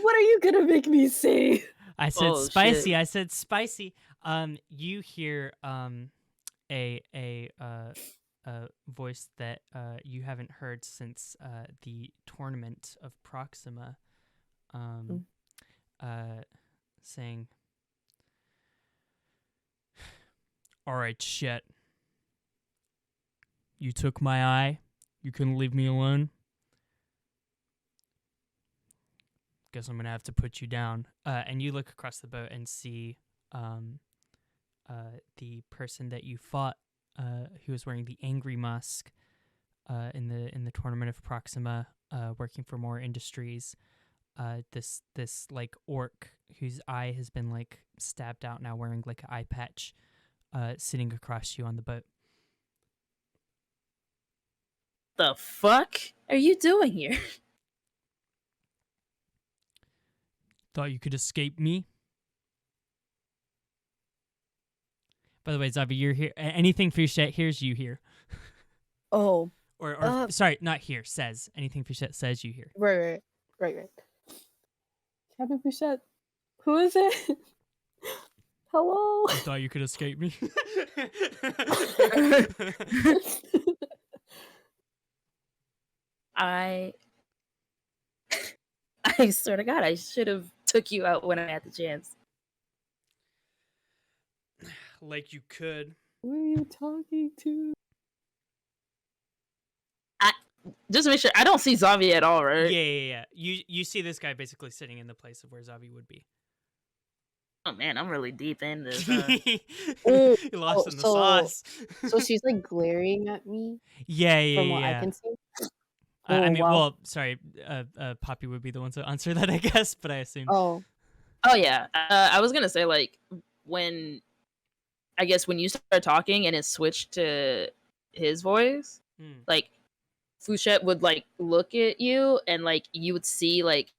What are you gonna make me say? I said spicy. Shit. I said spicy. You hear a voice that you haven't heard since the tournament of Proxima. Saying, "All right, shit. You took my eye. You couldn't leave me alone. Guess I'm gonna have to put you down." And you look across the boat and see the person that you fought, who was wearing the angry mask, in the tournament of Proxima, working for More Industries. This like orc whose eye has been like stabbed out now, wearing like an eye patch, sitting across you on the boat. The fuck are you doing here? Thought you could escape me? By the way, Zavi, you're here. Anything Fouchette hears, you hear. Oh. Or sorry, not here. Says anything Fouchette says, you hear. Right. Captain Fouchette, who is it? Hello. You thought you could escape me? I swear to God, I should have took you out when I had the chance. Like you could. Who are you talking to? Just to make sure, I don't see Zavi at all, right? Yeah. You see this guy basically sitting in the place of where Zavi would be. Oh man, I'm really deep in this. Huh? Oh, you lost in the sauce. So she's like glaring at me. Yeah. From what I can see. I mean, wow. well, sorry, Poppy would be the one to answer that, I guess, but I assume. Oh yeah. I was gonna say like when you started talking and it switched to his voice, like Fouchette would like look at you and like you would see like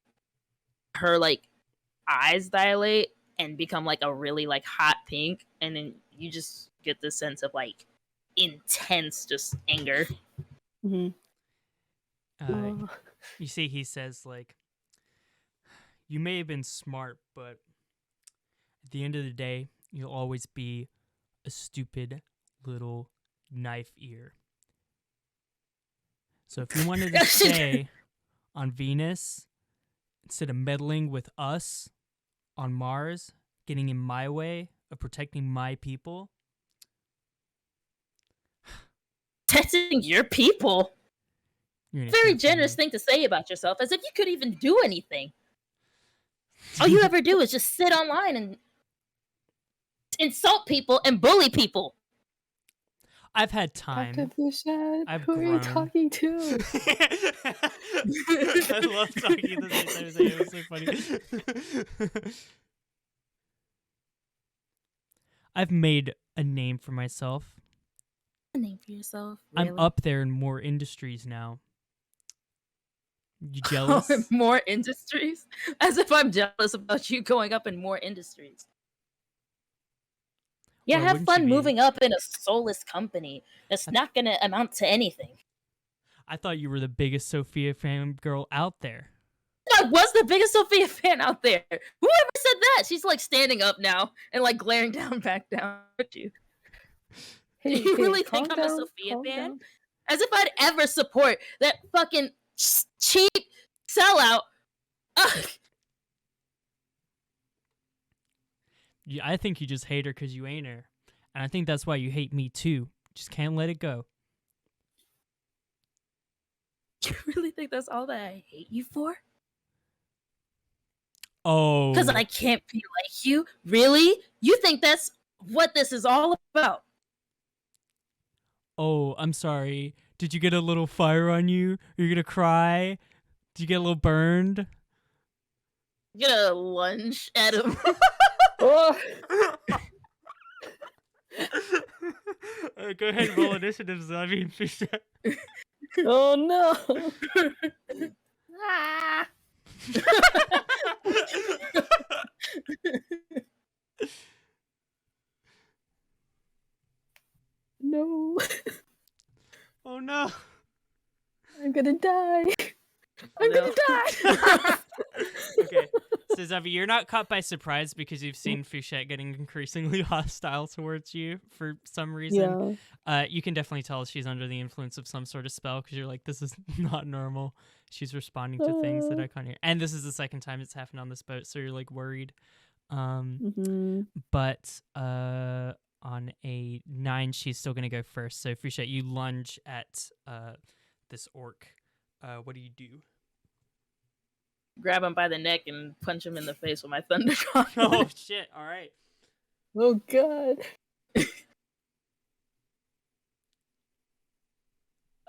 her like eyes dilate and become like a really like hot pink, and then you just get this sense of like intense just anger. Mm-hmm. You see, he says like, "You may have been smart, but at the end of the day, you'll always be a stupid little knife ear. So if you wanted to stay on Venus instead of meddling with us on Mars, getting in my way of protecting my people." Protecting your people? Very generous thing to say about yourself, as if you could even do anything. All you ever do is just sit online and insult people and bully people. I've had time. Captain Fouchette, I've who grown. are you talking to? I love talking at the same time as I am. It's so funny. I've made a name for myself. A name for yourself? Really? I'm up there in More Industries now. You jealous? More Industries? As if I'm jealous about you going up in More Industries. Yeah, Why have wouldn't fun you be? moving up in a soulless company that's not going to amount to anything. I thought you were the biggest Sophia fan girl out there. I was the biggest Sophia fan out there. Whoever said that? She's like standing up now and like glaring back down at you. Hey, Do you hey, really calm think I'm a down, Sophia calm fan? down. As if I'd ever support that fucking cheap sellout. Ugh. Yeah, I think you just hate her because you ain't her. And I think that's why you hate me too. Just can't let it go. You really think that's all that I hate you for? Oh. Because I can't be like you? Really? You think that's what this is all about? Oh, I'm sorry. Did you get a little fire on you? Are you gonna cry? Did you get a little burned? I'm gonna lunge at him. Oh, Go ahead and roll initiative, Zavi and Fouchette. oh no. Ah. No. Oh no. I'm gonna die. I'm No. gonna die. Okay. So Zavi, you're not caught by surprise because you've seen Fouchette getting increasingly hostile towards you for some reason. Yeah. You can definitely tell she's under the influence of some sort of spell because you're like, this is not normal. She's responding to things that I can't hear. And this is the second time it's happened on this boat, so you're like worried. But on a 9, she's still gonna go first. So Fouchette, you lunge at this orc. What do you do? Grab him by the neck and punch him in the face with my thunder gauntlet. Oh shit! All right. Oh god.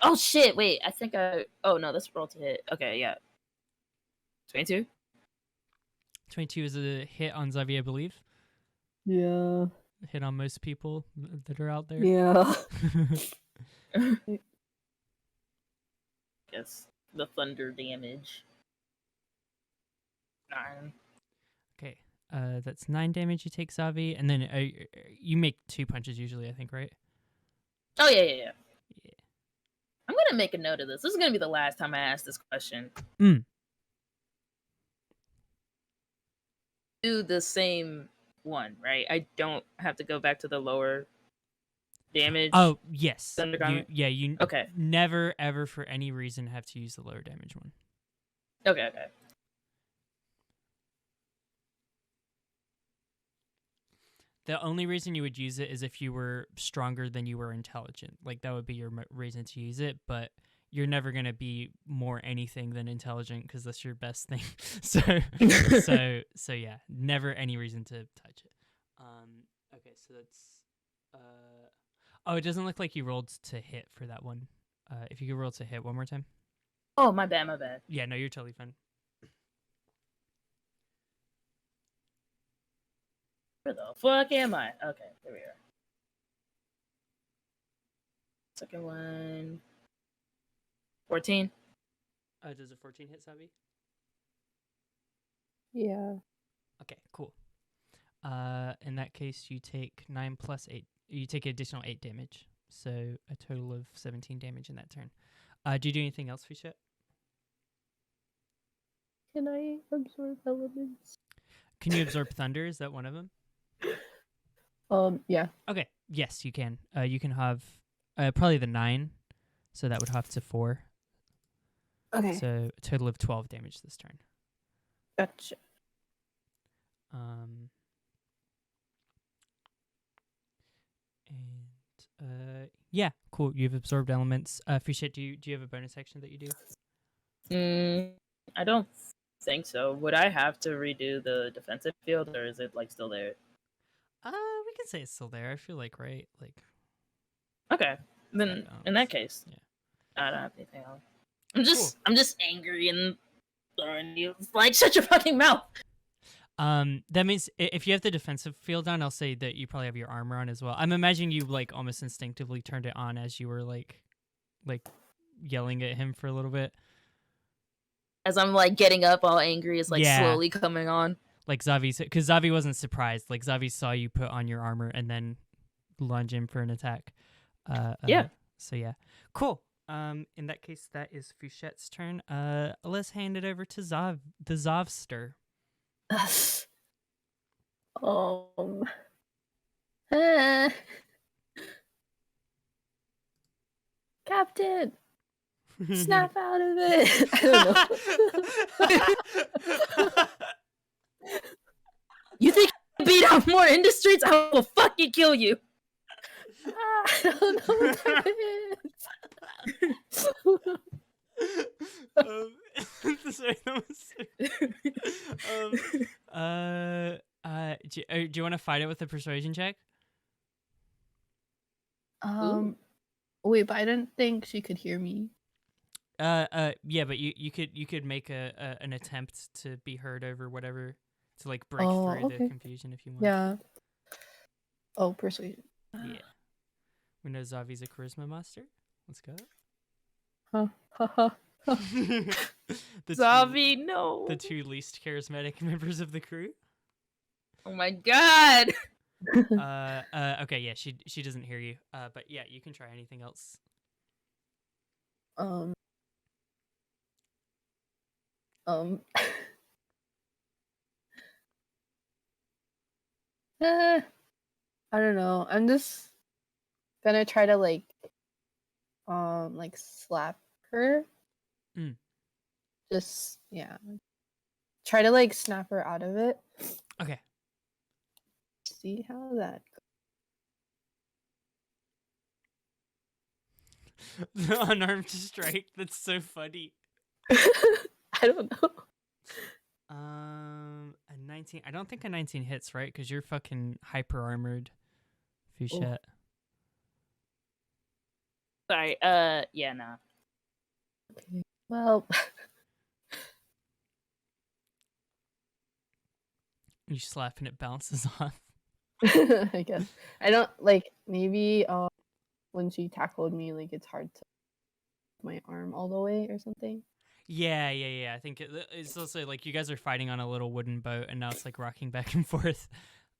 Oh shit! Wait, I think I. Oh no, that's roll to hit. Okay, yeah. 22. 22 is a hit on Zavi, I believe. Yeah. Hit on most people that are out there. Yeah. Guess the thunder damage. 9. Okay. That's 9 damage you take, Zavi, and then you make 2 punches usually, I think, right? Oh yeah. Yeah. I'm gonna make a note of this. This is gonna be the last time I ask this question. Do the same one, right? I don't have to go back to the lower damage. Oh yes. Thunder gauntlet? You Okay. never ever for any reason have to use the lower damage one. Okay. The only reason you would use it is if you were stronger than you were intelligent. Like that would be your reason to use it, but you're never going to be more anything than intelligent because that's your best thing. So yeah, never any reason to touch it. Okay, so that's oh, it doesn't look like you rolled to hit for that one. If you could roll to hit one more time. Oh, my bad. Yeah, no, you're totally fine. Where the fuck am I? Okay, there we are. Second one. 14. Does a 14 hit, Zavi? Yeah. Okay, cool. In that case, you take 9 plus 8. You take an additional 8 damage. So a total of 17 damage in that turn. Do you do anything else, Fouchette? Can I absorb elements? Can you absorb thunder? Is that one of them? Yeah. Okay. Yes, you can. You can have probably the 9. So that would have to 4. Okay. So a total of 12 damage this turn. Gotcha. Yeah, cool. You've absorbed elements. Fouchette, do you have a bonus action that you do? I don't think so. Would I have to redo the defensive field, or is it like still there? We can say it's still there. I feel like, right? Like. Okay. Then in that case, yeah. I don't have anything else. I'm just angry and throwing you. Like, shut your fucking mouth. That means if you have the defensive field on, I'll say that you probably have your armor on as well. I'm imagining you like almost instinctively turned it on as you were like yelling at him for a little bit. As I'm like getting up, all angry, it's like slowly coming on. Like Zavi, because Zavi wasn't surprised. Like Zavi saw you put on your armor and then lunge in for an attack. Yeah. So yeah, cool. In that case, that is Fouchette's turn. Let's hand it over to the Zavster. Eh. Captain, snap out of it. I don't know. You think you beat out more industries? I will fucking kill you. I don't know what that is. Sorry, that was do you want to fight it with a persuasion check? Wait, but I didn't think she could hear me. Yeah, but you could make an attempt to be heard over whatever, to like break through the confusion if you want. Yeah. Oh, persuasion. Yeah. We know Zavi's a charisma master. Let's go. Zavi, no. The two least charismatic members of the crew. Oh my god. Okay, yeah, she doesn't hear you. But yeah, you can try anything else. I don't know. I'm just gonna try to like slap her. Just try to like snap her out of it. Okay. See how that goes. The unarmed strike. That's so funny. I don't know. A 19. I don't think a 19 hits, right? Because you're fucking hyper armored, Fouchette. Sorry. Yeah, no. Okay. Well, you slap and it bounces off. I guess I don't like. Maybe when she tackled me, like it's hard to my arm all the way or something. Yeah. I think it's also like you guys are fighting on a little wooden boat, and now it's like rocking back and forth.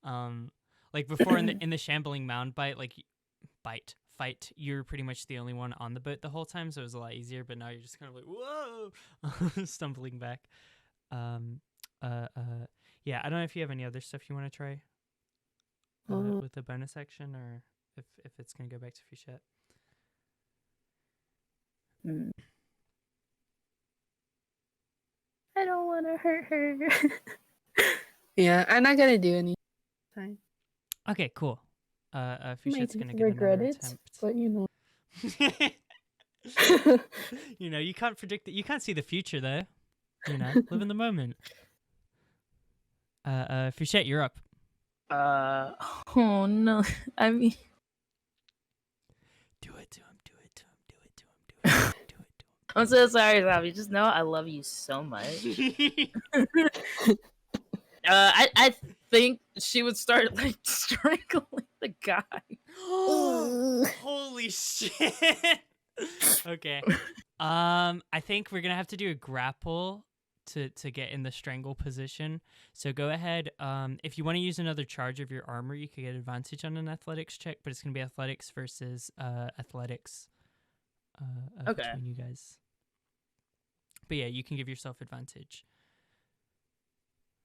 Like before in the shambling mound fight, you're pretty much the only one on the boat the whole time, so it was a lot easier. But now you're just kind of like whoa, stumbling back. Yeah. I don't know if you have any other stuff you want to try with the bonus action, or if it's gonna go back to Fouchette. I don't want to hurt her. Yeah, I'm not gonna do any time. Okay, cool. Fouchette's gonna get regret another it, attempt. but you know. You know, you can't predict it. You can't see the future, though. You know, live in the moment. Fouchette, you're up. Oh no. I mean, do it to him. Do it to him. Do it to him. Do it to him. Do it to him. I'm so sorry, Zavi. Just know I love you so much. I think she would start like strangling the guy. Holy shit. Okay. I think we're gonna have to do a grapple to get in the strangle position. So go ahead. If you want to use another charge of your armor, you could get advantage on an athletics check, but it's gonna be athletics versus athletics. Okay. Between you guys. But yeah, you can give yourself advantage.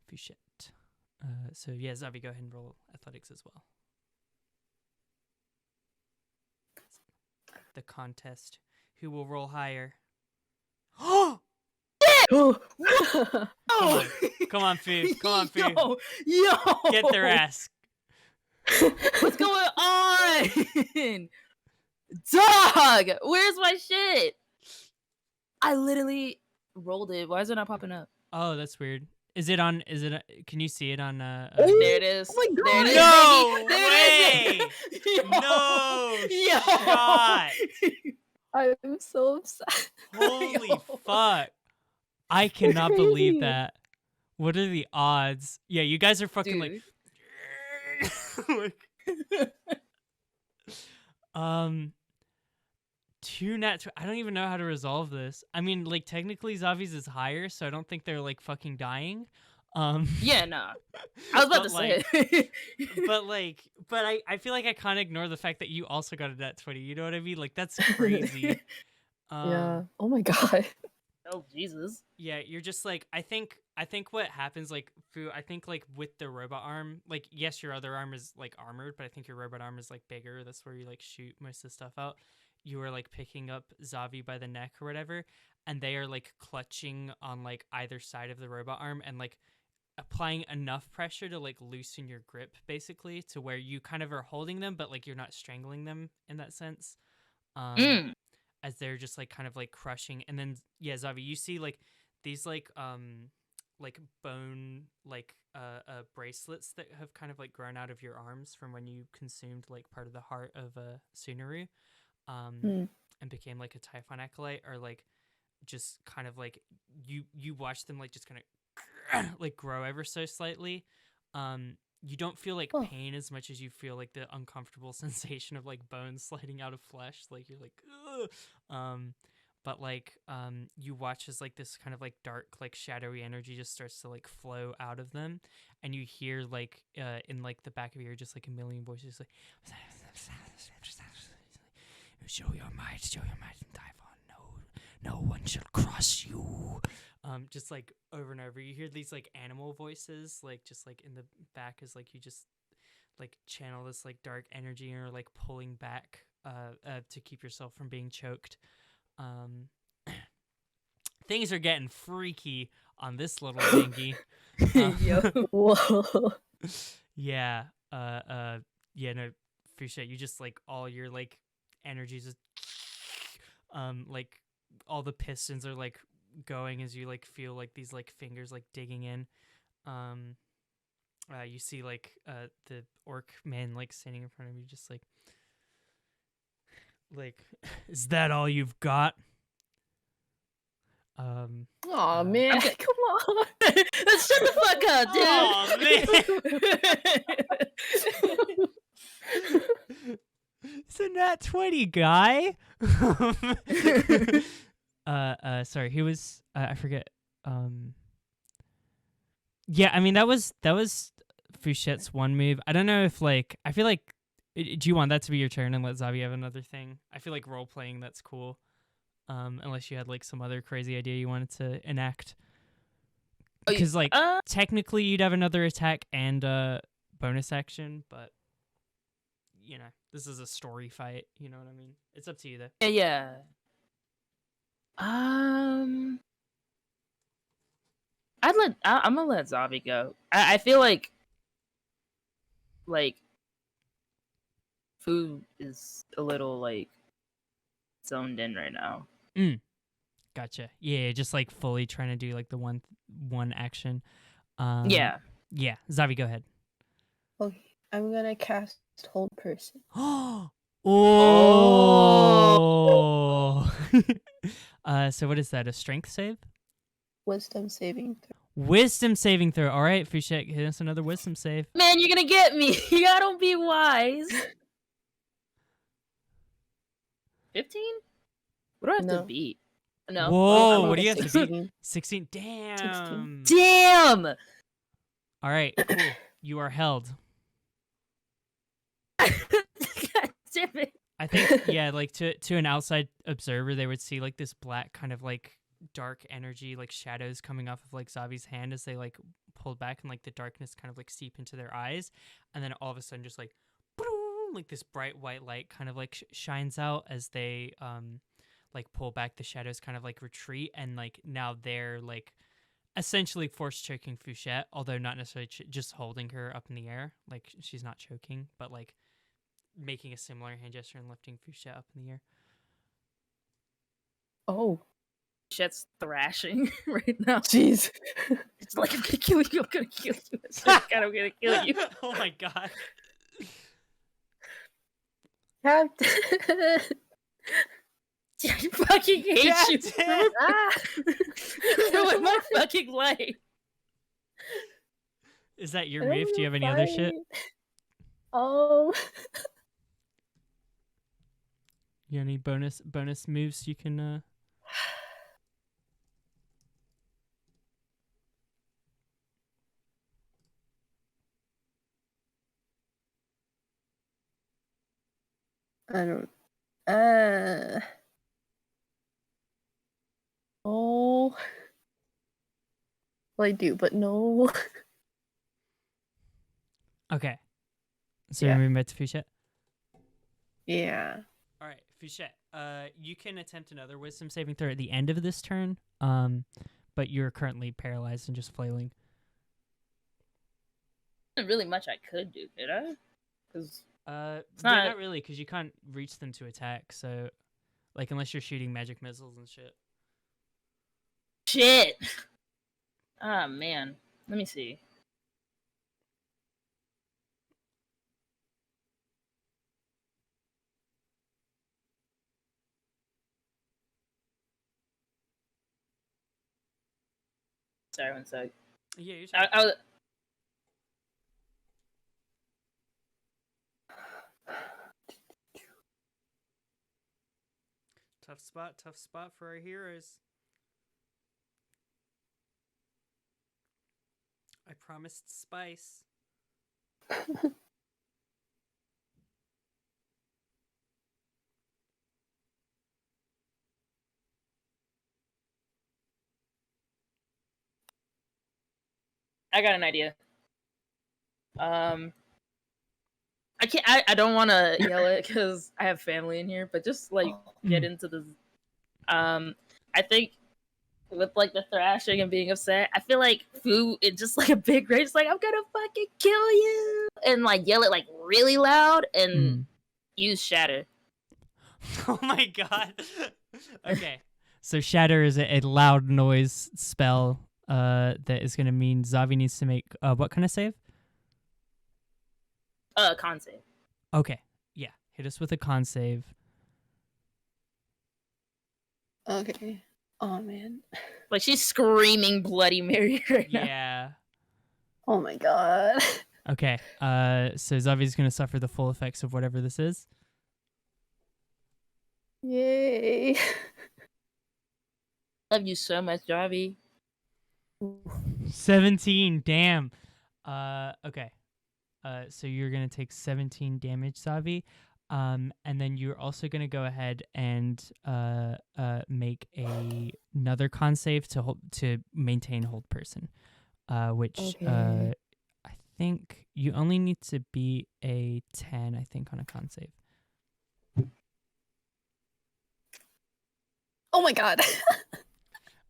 Fouchette. So yeah, Zavi, go ahead and roll athletics as well. The contest. Who will roll higher? Oh! Come on, Foo. Come on, Foo. Yo! Get their ass. What's going on? Dog! Where's my shit? I literally rolled it. Why is it not popping up? Oh, that's weird. Can you see it on there it is. Oh my god. There it is, No baby. way! No shot! I'm so upset. Holy fuck. I cannot believe that. What are the odds? Yeah, you guys are fucking Dude. Two nat. I don't even know how to resolve this. I mean, like technically Zavi's is higher, so I don't think they're like fucking dying. Yeah, nah. I was about to say it. but I feel like I can't ignore the fact that you also got a nat 20. You know what I mean? Like that's crazy. Yeah. Oh my god. Oh Jesus. Yeah, you're just like I think what happens like I think like with the robot arm, like yes, your other arm is like armored, but I think your robot arm is like bigger. That's where you like shoot most of the stuff out. You are like picking up Zavi by the neck or whatever, and they are like clutching on like either side of the robot arm and like applying enough pressure to like loosen your grip basically to where you kind of are holding them but like you're not strangling them in that sense. Mm. As they're just like kind of like crushing, and then yeah, Zavi, you see like these like bone like bracelets that have kind of like grown out of your arms from when you consumed like part of the heart of Sunaru Hmm. and became like a Typhon acolyte, or like just kind of like you watch them like just kind of like grow ever so slightly. You don't feel like Oh. pain as much as you feel like the uncomfortable sensation of like bones sliding out of flesh. Like you're like, ugh. But like you watch as like this kind of like dark like shadowy energy just starts to like flow out of them, and you hear like in like the back of your ear just like a million voices like, show your might in Typhon. No one shall cross you. Just like over and over, you hear these like animal voices, like just like in the back, is like you just like channel this like dark energy and are like pulling back to keep yourself from being choked. Things are getting freaky on this little dinghy. Yo. Whoa. Yeah. Yeah. No, Fouchette, you just like all your like energies, just, like all the pistons are like going as you like feel like these like fingers like digging in. You see like the orc man like standing in front of you, just like, is that all you've got? Aw, man. Okay. Come on. Let's shut the fuck up, dude. It's a nat 20 guy. Sorry, he was I forget. Yeah, I mean that was Fouchette's one move. I don't know if like I feel like do you want that to be your turn and let Zavi have another thing? I feel like role playing that's cool. Unless you had like some other crazy idea you wanted to enact. Because like technically you'd have another attack and bonus action, but you know, this is a story fight, you know what I mean? It's up to you though. Yeah. I'm gonna let Zavi go. I feel like food is a little like zoned in right now. Gotcha. Yeah, just like fully trying to do like the one action. Yeah. Yeah, Zavi, go ahead. Okay, I'm gonna cast Hold Person. Oh. Oh. So what is that? A strength save? Wisdom saving throw. Wisdom saving throw. All right, Fouchette, hit us another wisdom save. Man, you're gonna get me. You gotta be wise. 15? What do I have No. to beat? No. Whoa, I what do made you a have to beat? 16. 16. Damn. Damn! All right, cool. You are held. God damn it. I think yeah, like to an outside observer, they would see like this black kind of like dark energy, like shadows coming off of like Zavi's hand as they like pulled back, and like the darkness kind of like seep into their eyes, and then all of a sudden just like like this bright white light kind of like shines out as they like pull back. The shadows kind of like retreat, and like now they're like essentially force choking Fouchette, although not necessarily just holding her up in the air, like she's not choking, but like making a similar hand gesture and lifting Fouchette up in the air. Oh, Shit's thrashing right now. jeez. It's like, I'm gonna kill you, I'm gonna kill you. It's like, God, I'm gonna kill you. Oh my god. Captain. I fucking hate you. Captain! Ah. Ruin my fucking life. Is that your move? Do you have any other shit? You have any bonus moves you can I don't. Oh. Well, I do, but no. Okay. So Yeah. you're moving back to Fouchette? Yeah. All right, Fouchette. You can attempt another wisdom saving throw at the end of this turn. But you're currently paralyzed and just flailing. There's really much I could do, could I? Because Not really, because you can't reach them to attack. So, like, unless you're shooting magic missiles and shit. shit. Ah, man. Let me see. Sorry, one sec. Yeah, you're sorry. Tough spot for our heroes. I promised spice. I got an idea. I can't. I don't want to yell it because I have family in here, but just like get into the. I think with like the thrashing and being upset, I feel like Fu is just like a big rage, like I'm gonna fucking kill you, and like yell it like really loud and use shatter. Oh my god. Okay. So shatter is a loud noise spell that is going to mean Zavi needs to make what kind of save? Con save. Okay. Yeah. Hit us with a con save. Okay. Oh man. Like she's screaming Bloody Mary right now. Yeah. Oh my god. Okay. So Zavi's going to suffer the full effects of whatever this is. Yay. Love you so much, Zavi. 17. Damn. Okay. So you're gonna take 17 damage, Zavi. And then you're also gonna go ahead and make another con save to maintain hold person. Which Okay. I think you only need to be a 10, I think, on a con save. Oh my god.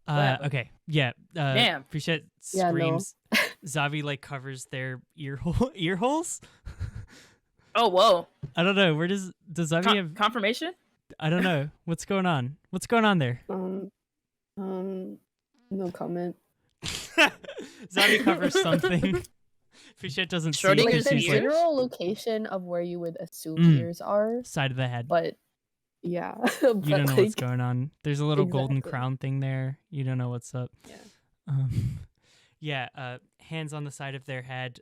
Okay. Yeah. Damn. Fouchette Yeah, no. screams. Zavi like covers their ear holes. Oh whoa. I don't know. Where does Zavi have confirmation? I don't know. What's going on? What's going on there? No comment. Zavi covers something. Fouchette doesn't see Schrodinger's Like because the she's like general location of where you would assume ears are, side of the head. but yeah. You don't know like, what's going on. There's a little golden Exactly. crown thing there. You don't know what's up. Yeah. Hands on the side of their head,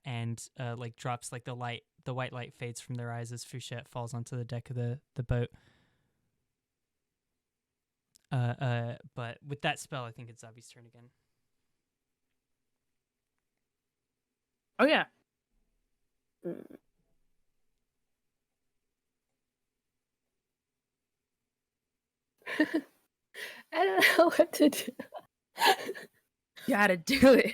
and like drops like the white light fades from their eyes as Fouchette falls onto the deck of the boat. But with that spell, I think it's Zavi's turn again. Oh yeah. I don't know what to do. Gotta do it.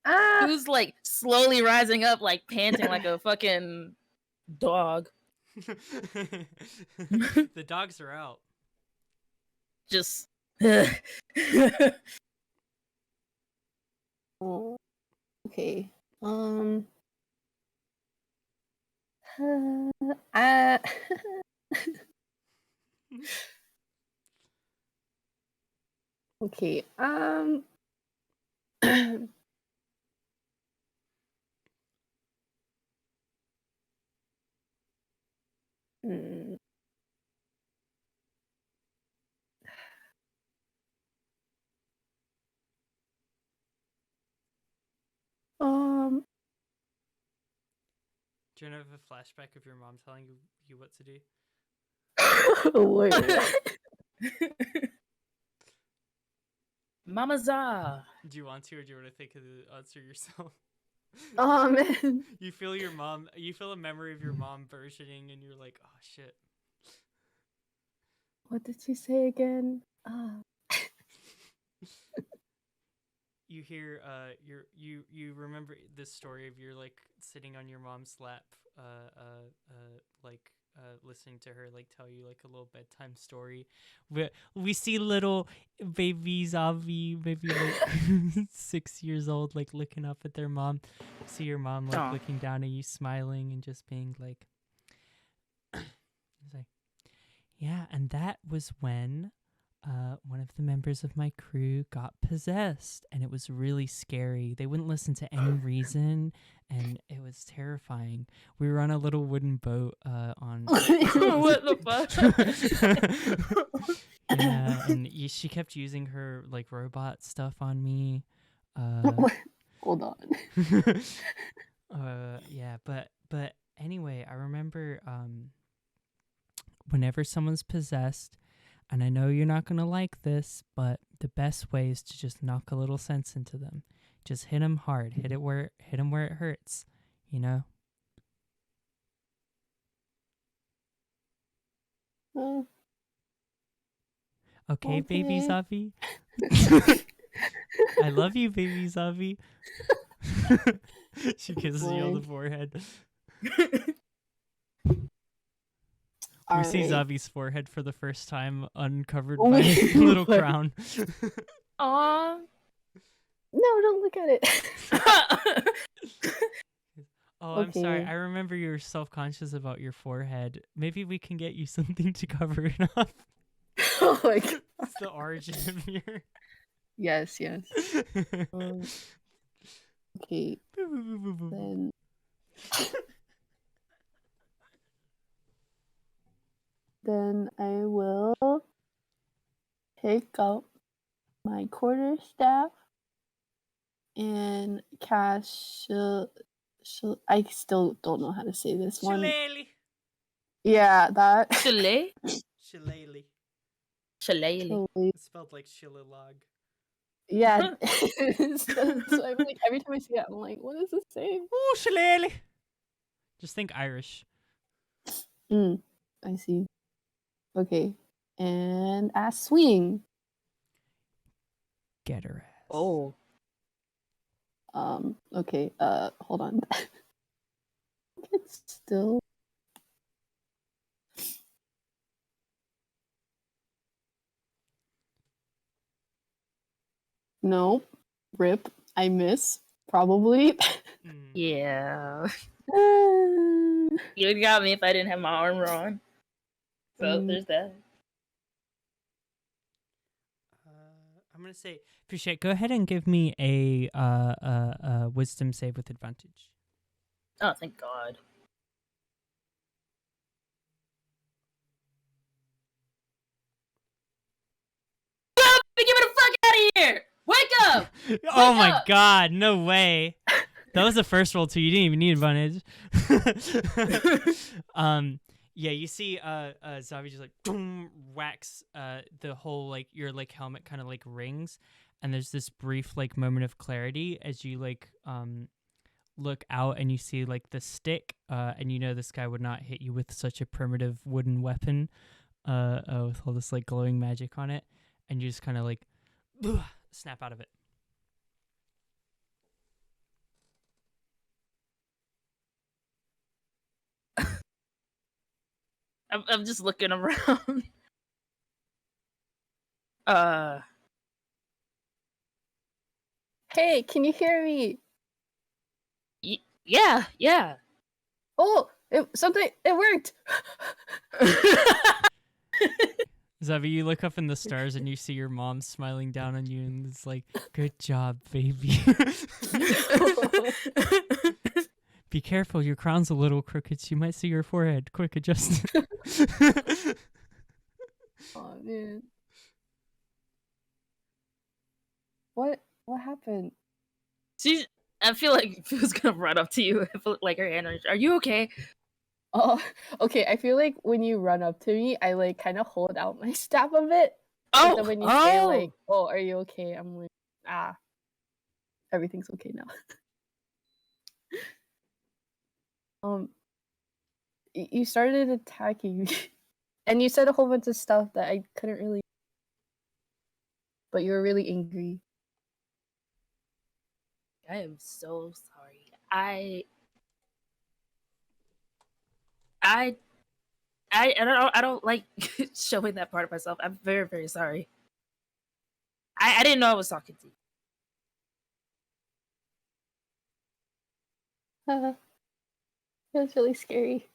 Ah! Who's like slowly rising up, like panting like a fucking dog. The dogs are out. Just. Oh, okay. Okay. mm, um. Do you want to have a flashback of your mom telling you what to do? Wait. Mama Za. Do you want to, or do you want to think of the answer yourself? Oh man. You feel a memory of your mom versioning, and you're like, oh shit. What did she say again? You hear you remember this story of you're like sitting on your mom's lap like listening to her like tell you like a little bedtime story. We see little baby Zavi, maybe like 6 years old, like looking up at their mom. See your mom like Aw. looking down at you, smiling and just being like it's like, yeah. And that was when one of the members of my crew got possessed, and it was really scary. They wouldn't listen to any reason, and it was terrifying. We were on a little wooden boat on. What the fuck? Yeah, and she kept using her like robot stuff on me. Hold on. Yeah, but anyway, I remember whenever someone's possessed. And I know you're not going to like this, but the best way is to just knock a little sense into them. Just hit them hard. Hit them where it hurts, you know? Okay, baby Zavi? I love you, baby Zavi. She kisses you on the forehead. We see Zavi's forehead for the first time, uncovered by a little crown. Aw. No, don't look at it. Oh, I'm sorry. I remember you were self-conscious about your forehead. Maybe we can get you something to cover it up. Oh my god. It's the origin of your... Yes. Okay. Then I will pick up my quarterstaff and cast. I still don't know how to say this one. Shillelagh. Yeah, that. Shillelagh? Shillelagh. Shillelagh. It's spelled like shillelagh. Yeah. So I'm like, every time I see it, I'm like, what is this saying? Oh, shillelagh. Just think Irish. I see. Okay. And ass swing. Get her ass. Oh. Okay, hold on. It's still... Nope. Rip. I miss. Probably. Yeah. You would got me if I didn't have my armor on. So there's that. I'm gonna say, Fouchette, go ahead and give me a wisdom save with advantage. Oh, thank God. Get the fuck out of here! Wake up! Oh my god, no way. That was the first roll too. You didn't even need advantage. Yeah, you see Zavi just like boom, whacks the whole like your like helmet kind of like rings, and there's this brief like moment of clarity as you like look out and you see like the stick, and you know this guy would not hit you with such a primitive wooden weapon with all this like glowing magic on it, and you just kind of like snap out of it. I'm just looking around. Hey, can you hear me? Yeah. Oh, it worked. Zavi, you look up in the stars and you see your mom smiling down on you, and it's like, good job, baby. Be careful, your crown's a little crooked. She might see your forehead. Quick, adjust it. Oh man. What happened? I feel like she was gonna run up to you. I feel like her hand. Are you okay? Oh, okay. I feel like when you run up to me, I like kind of hold out my staff a bit. Oh, but then when you say like, "Oh, are you okay?" I'm like, everything's okay now. You started attacking me, and you said a whole bunch of stuff that I couldn't really. but you're really angry. I am so sorry. I don't like showing that part of myself. I'm very, very sorry. I didn't know I was talking to you. That's really scary.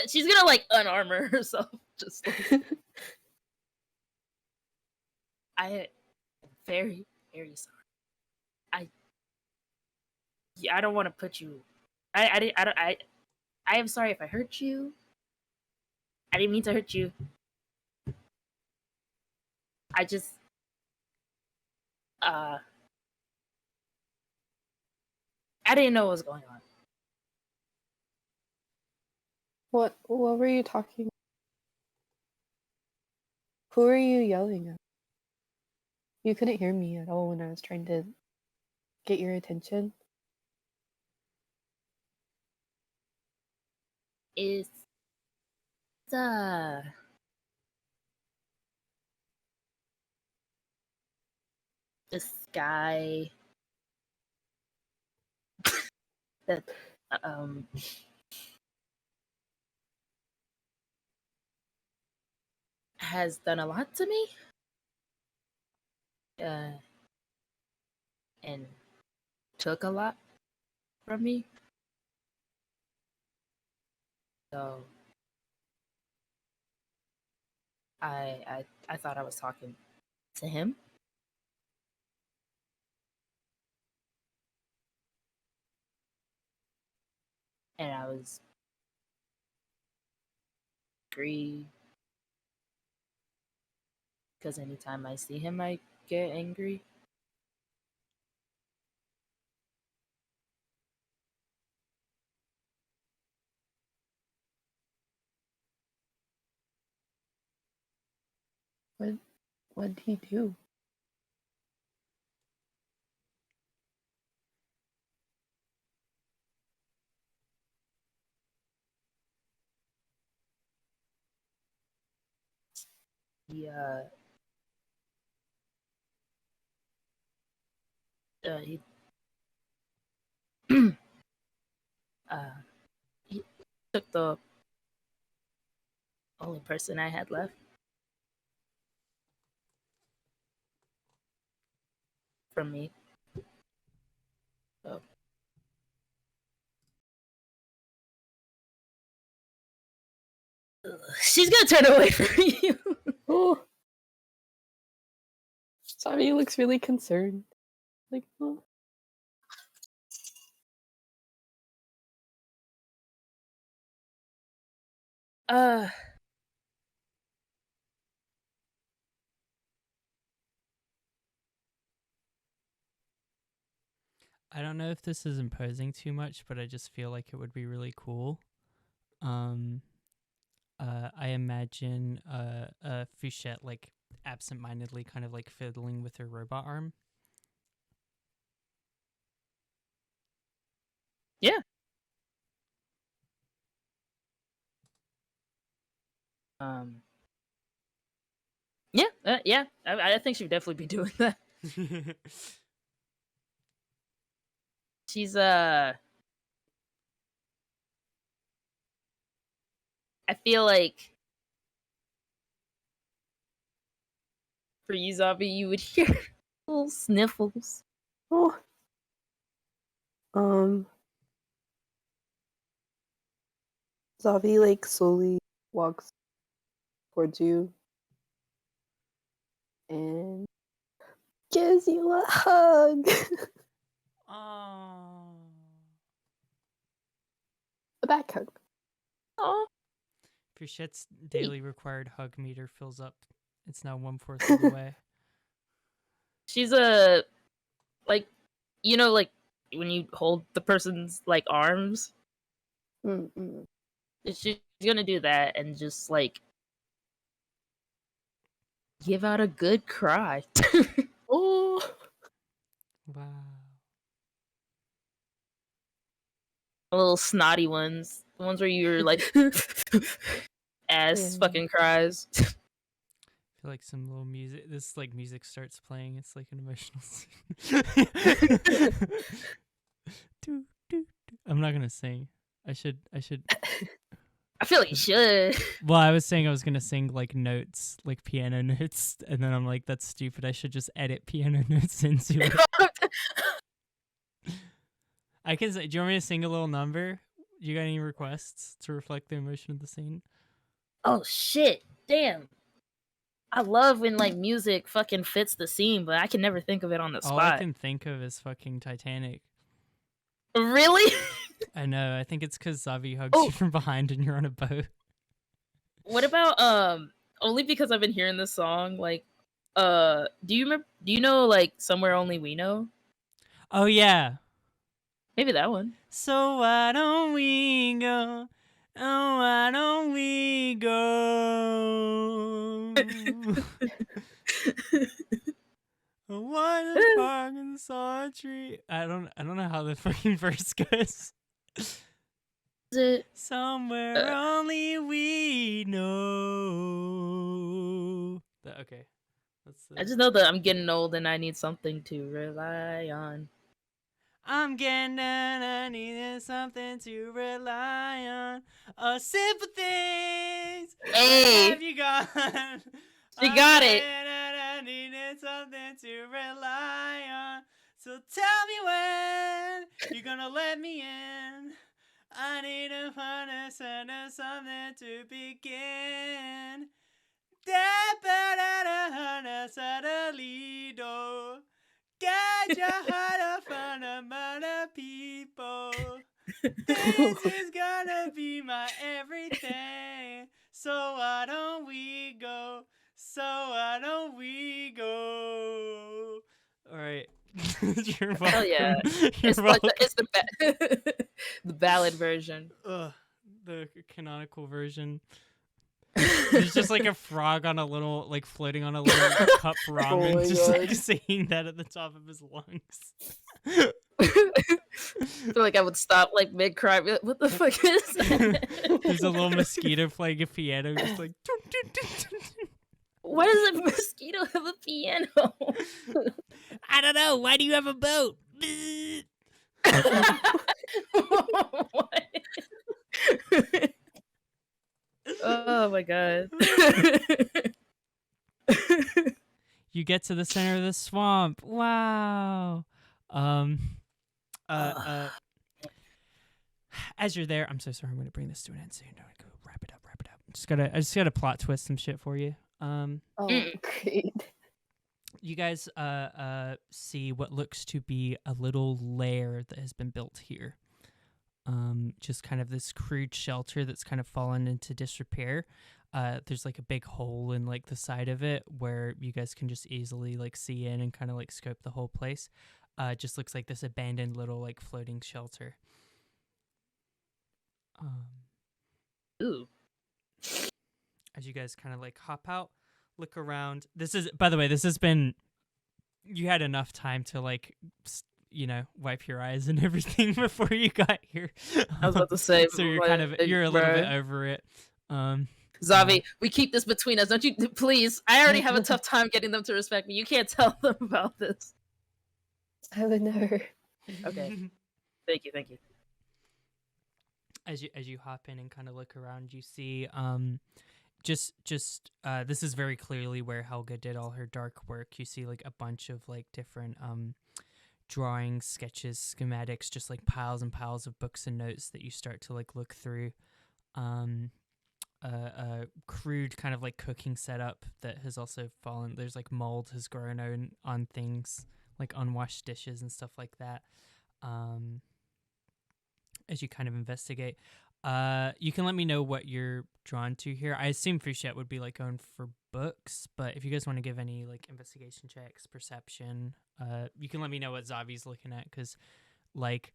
She's gonna like unarmor herself. Just like, I am very, very sorry. I don't want to put you. I am sorry if I hurt you. I didn't mean to hurt you. I just I didn't know what was going on. What were you talking? Who are you yelling at? You couldn't hear me at all when I was trying to get your attention. It's this guy that has done a lot to me. And took a lot from me. So I thought I was talking to him. And I was angry because anytime I see him, I get angry. What did he do? He he took the only person I had left from me. So she's gonna turn away from you. Oh, Zavi looks really concerned. Like, oh. I don't know if this is imposing too much, but I just feel like it would be really cool. I imagine Fouchette like absentmindedly kind of like fiddling with her robot arm. Yeah. Yeah. I think she would definitely be doing that. She's I feel like for you, Zavi, you would hear little sniffles. Oh. Zavi like slowly walks towards you and gives you a hug. Oh. A back hug. Oh, Fouchette's daily required hug meter fills up. It's now 1/4 of the way. she's a like, you know, like when you hold the person's like arms. Mm-mm. She's gonna do that and just like give out a good cry. Oh. Wow. Little snotty ones, the ones where you're like ass Yeah. fucking cries. feel like some little music. This like music starts playing. It's like an emotional scene. Do, do, do. I'm not gonna sing. I should. I feel like you should. Well, I was saying I was gonna sing like notes, like piano notes, and then I'm like, that's stupid. I should just edit piano notes into it. I can. Do you want me to sing a little number? You got any requests to reflect the emotion of the scene? Oh shit! Damn. I love when like music fucking fits the scene, but I can never think of it on the All I spot. can think of is fucking Titanic. Really? I know. I think it's because Zavi hugs you from behind and you're on a boat. What about only because I've been hearing this song, like do you know like Somewhere Only We Know? Oh yeah. Maybe that one. So why don't we go? Oh, why don't we go? What a park and saw a tree. I don't know how the fucking verse goes. Is it Somewhere only we know. Okay. I just know that I'm getting old and I need something to rely on. I'm getting down, I needed something to rely on. Simple things. Hey! Where have you gone? She got it. I needed something to rely on. So tell me when you're gonna let me in. I need a partner, something to begin. Get your heart up front of other people. This is gonna be my everything. So why don't we go? So why don't we go? All right. You're welcome. Hell yeah. It's welcome. The ballad version. The canonical version. There's just like a frog on a little, like floating on a little cup ramen, my just God. like saying that at the top of his lungs. I feel like I would stop like mid cry. What the fuck is that? There's a little mosquito playing a piano, just like. Why does a mosquito have a piano? I don't know. Why do you have a boat? What? Oh my god. You get to the center of the swamp. Wow. As you're there, I'm so sorry. I'm gonna bring this to an end soon. I'm gonna go wrap it up. I just gotta plot twist some shit for you. Oh, great. You guys see what looks to be a little lair that has been built here. Just kind of this crude shelter that's kind of fallen into disrepair. There's like a big hole in like the side of it where you guys can just easily like see in and kind of like scope the whole place. It just looks like this abandoned little like floating shelter. Ooh. As you guys kind of like hop out, look around. By the way, this has been, you had enough time to like, wipe your eyes and everything before you got here. I was about to say, so you're a little bit over it. Zavi, we keep this between us, don't you? Please, I already have a tough time getting them to respect me. You can't tell them about this. I would never. Okay. Thank you. As you hop in and kind of look around, you see this is very clearly where Helga did all her dark work. You see like a bunch of like different drawings, sketches, schematics, just like piles and piles of books and notes that you start to like look through. A crude kind of like cooking setup that has also fallen. There's like mold has grown on things, like unwashed dishes and stuff like that. As you kind of investigate, you can let me know what you're drawn to here. I assume Fouchette would be like going for books, but if you guys want to give any like investigation checks, perception, you can let me know what Zavi's looking at, because like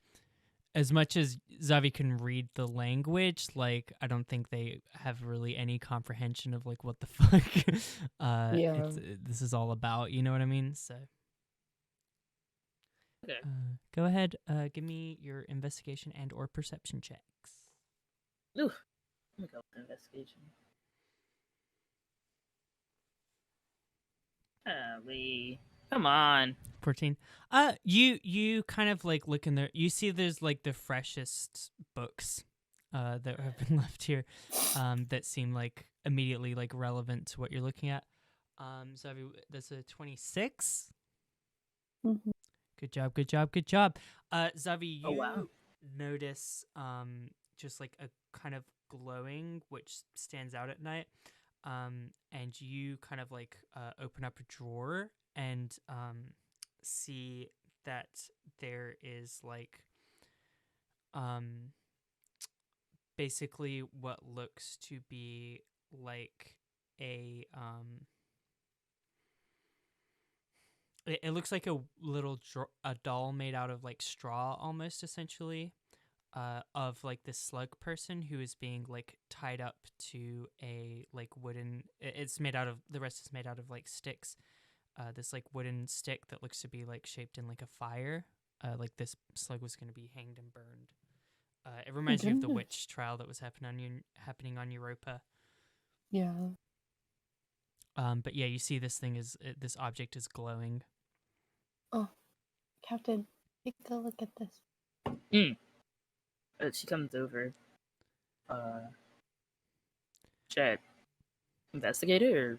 as much as Zavi can read the language, like I don't think they have really any comprehension of like what the fuck this is all about. You know what I mean? So. Okay. Go ahead. Give me your investigation and or perception checks. Ooh. Let me go with investigation. Come on. 14. You kind of like look in there. You see there's like the freshest books that have been left here that seem like immediately like relevant to what you're looking at. Zavi, that's a 26. Mhm. Good job, good job, good job. Zavi, Oh, you wow. notice just like a kind of glowing which stands out at night. And you kind of like open up a drawer and see that there is like basically what looks to be like a it looks like a little a doll made out of like straw almost essentially of like this slug person who is being like tied up to a like wooden it's made out of the rest is made out of like sticks this like wooden stick that looks to be like shaped in like a fire like this slug was going to be hanged and burned it reminds you of the goodness. witch trial that was happening on Europa. Yeah. But yeah, you see this thing is this object is glowing. Oh, Captain, take a look at this. She comes over. Chat. Investigator.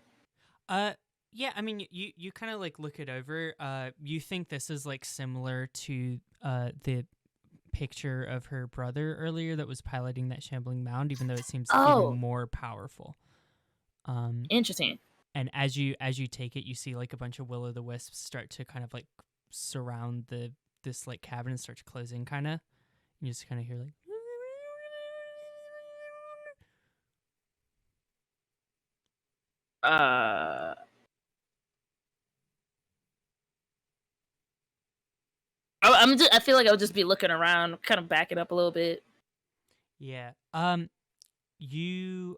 Yeah, I mean, you kind of like look it over. You think this is like similar to the picture of her brother earlier that was piloting that shambling mound, even though it seems even more powerful. Interesting. And as you take it, you see like a bunch of will-o'-the-wisps start to kind of like surround this like cabin and start to close in, kind of. You just kind of hear like. I feel like I would just be looking around, kind of backing up a little bit. Yeah. You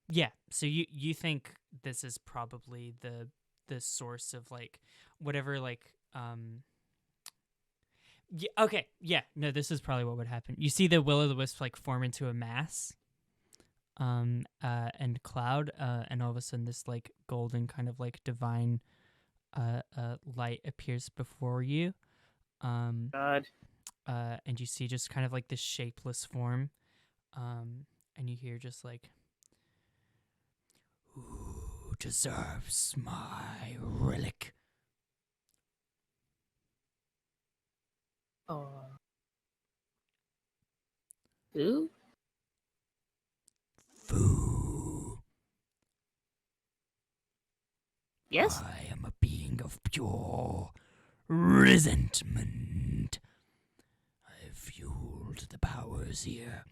yeah. So you think this is probably the source of like whatever like yeah, okay. Yeah. No, this is probably what would happen. You see the will-o'-the-wisp like form into a mass and cloud and all of a sudden this like golden kind of like divine light appears before you. God. And you see just kind of like this shapeless form, and you hear just like, "Who deserves my relic?" Who? Foo. Yes? I am a being of pure resentment. I've fueled the powers here.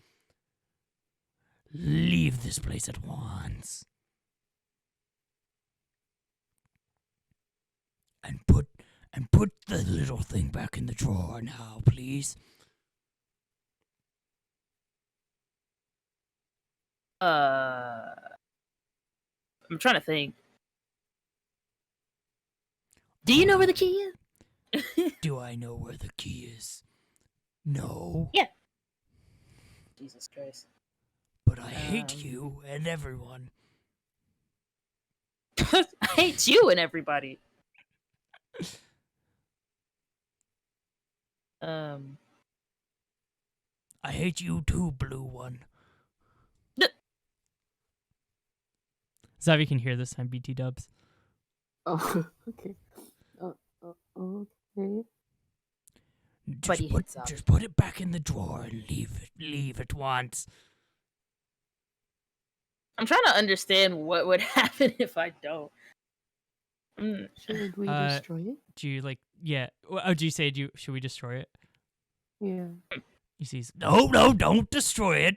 Leave this place at once. And put the little thing back in the drawer now, please. I'm trying to think. Do you know where the key is? Do I know where the key is? No. Yeah. Jesus Christ. But I hate you and everyone. I hate you and everybody. I hate you too, blue one. Zavi can hear this time, BT dubs. Oh, okay. Okay. Just put it back in the drawer and leave at once. I'm trying to understand what would happen if I don't. Should we destroy it? Do you like? Yeah. Oh, do you say should we destroy it? Yeah. He says, no, don't destroy it.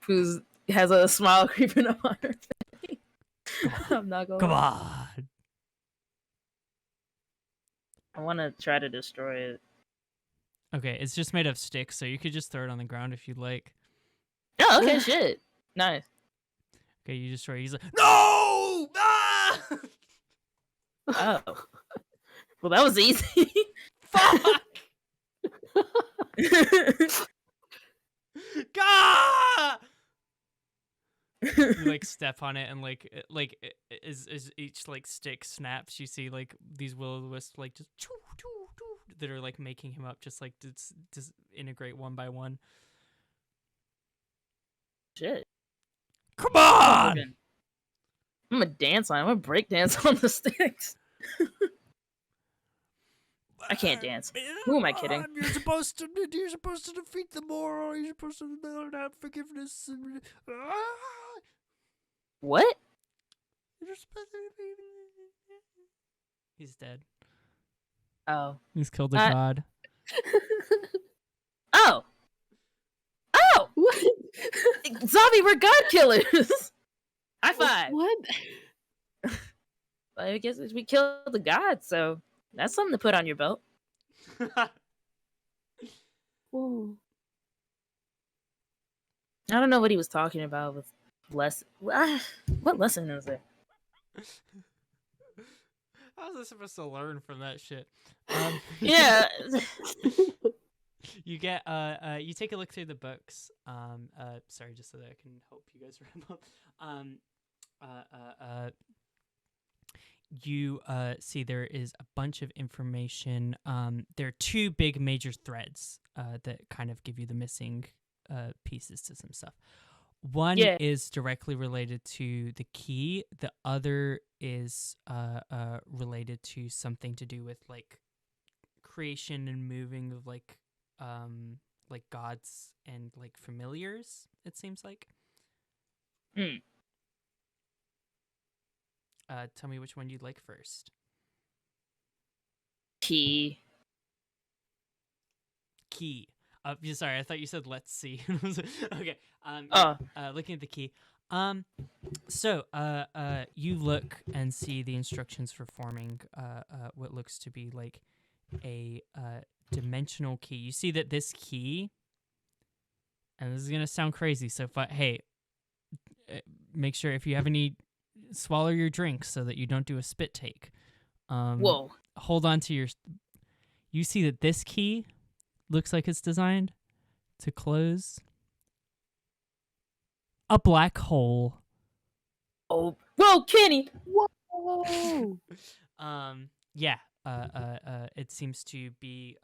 Who's has a smile creeping up on her face. I'm not going. Come on. I want to try to destroy it. Okay, it's just made of sticks, so you could just throw it on the ground if you'd like. Oh, okay, shit. Nice. Okay, you destroy it. He's like, no! Ah! Oh. Well, that was easy. Fuck! Gah! You like step on it, and like as each like stick snaps, you see like these will-o-wisps like just choo, choo, choo, that are like making him up, just like disintegrate one by one. Shit. Come I'm on! gonna dance on it. I'm gonna break dance on the sticks. I can't dance. Who am I kidding? You're supposed to defeat them all. You're supposed to build out forgiveness. What? You're supposed to... He's dead. Oh. He's killed a god. Oh. Oh! What? Zavi, we're god killers! High five! What? I guess we killed the god, so that's something to put on your belt. Whoa. I don't know what he was talking about with lesson. What lesson is there? How was I supposed to learn from that shit? Yeah. You get you take a look through the books. Sorry, just so that I can help you guys wrap up. You see there is a bunch of information. There are two big major threads that kind of give you the missing pieces to some stuff. One is directly related to the key. The other is related to something to do with like creation and moving of like gods and like familiars. It seems like. Tell me which one you'd like first. Key. Sorry, I thought you said let's see. Okay. Looking at the key. So you look and see the instructions for forming what looks to be like a dimensional key. You see that this key, and this is gonna sound crazy, so make sure if you have any, swallow your drink so that you don't do a spit take. Whoa. Hold on to your... You see that this key looks like it's designed to close a black hole. Oh, whoa, Kenny! Whoa! Yeah. It seems to be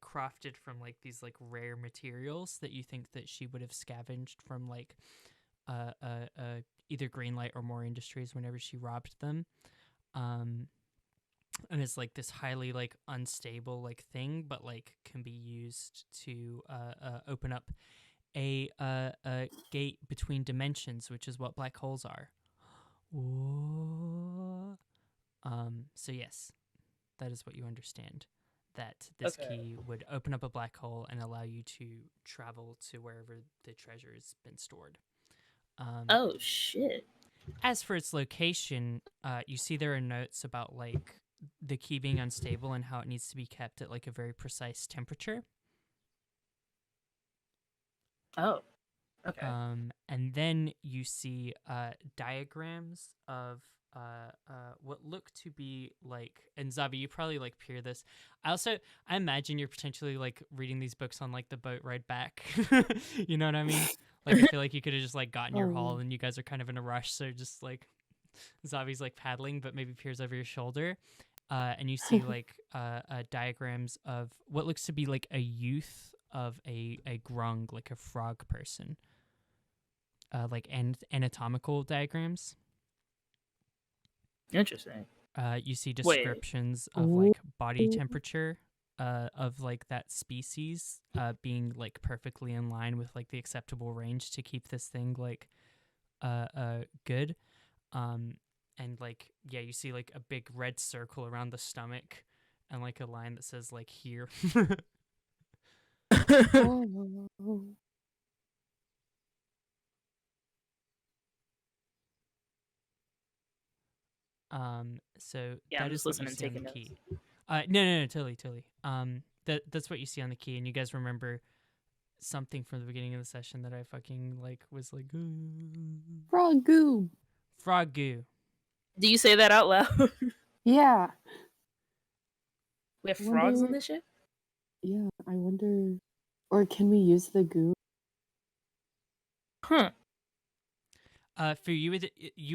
crafted from like these like rare materials that you think that she would have scavenged from like either Greenlight or More Industries whenever she robbed them. And it's like this highly like unstable like thing, but like can be used to open up a gate between dimensions, which is what black holes are. Whoa. So yes, that is what you understand. That this key would open up a black hole and allow you to travel to wherever the treasure has been stored. Oh shit. As for its location, you see there are notes about like the key being unstable and how it needs to be kept at like a very precise temperature. Oh. Okay. And then you see diagrams of what look to be like, and Zavi, you probably like peer this. I imagine you're potentially like reading these books on like the boat ride back. You know what I mean? Like I feel like you could have just like gotten your haul, and you guys are kind of in a rush, so just like Zavi's like paddling, but maybe peers over your shoulder. And you see like diagrams of what looks to be like a youth of a grung, like a frog person. Like anatomical diagrams. Interesting. You see descriptions of like body temperature of like that species being like perfectly in line with like the acceptable range to keep this thing like good. And like you see like a big red circle around the stomach and like a line that says like here. So yeah, that is what you see on the key. No, totally. That's what you see on the key, and you guys remember something from the beginning of the session that I fucking like was like Frog goo. Frog goo. Do you say that out loud? Yeah. We have frogs on this ship? Yeah, I wonder, or can we use the goo? Huh. For you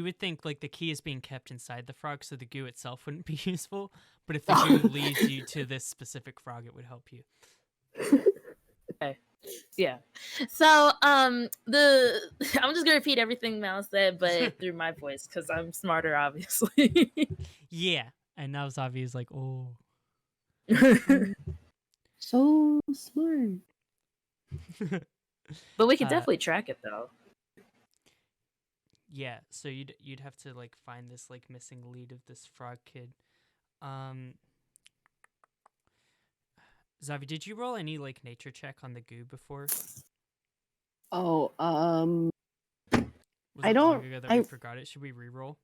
would think like the key is being kept inside the frog, so the goo itself wouldn't be useful. But if the goo leads you to this specific frog, it would help you. Okay. Yeah. So the I'm just gonna repeat everything Mal said, but through my voice because I'm smarter, obviously. Yeah, and now Zavi is like, oh. So smart. But we could definitely track it though. Yeah, so you'd have to like find this like missing lead of this frog kid. Zavi, did you roll any like nature check on the goo before? Oh, Was I it don't. long ago that we forgot it? Should we re-roll?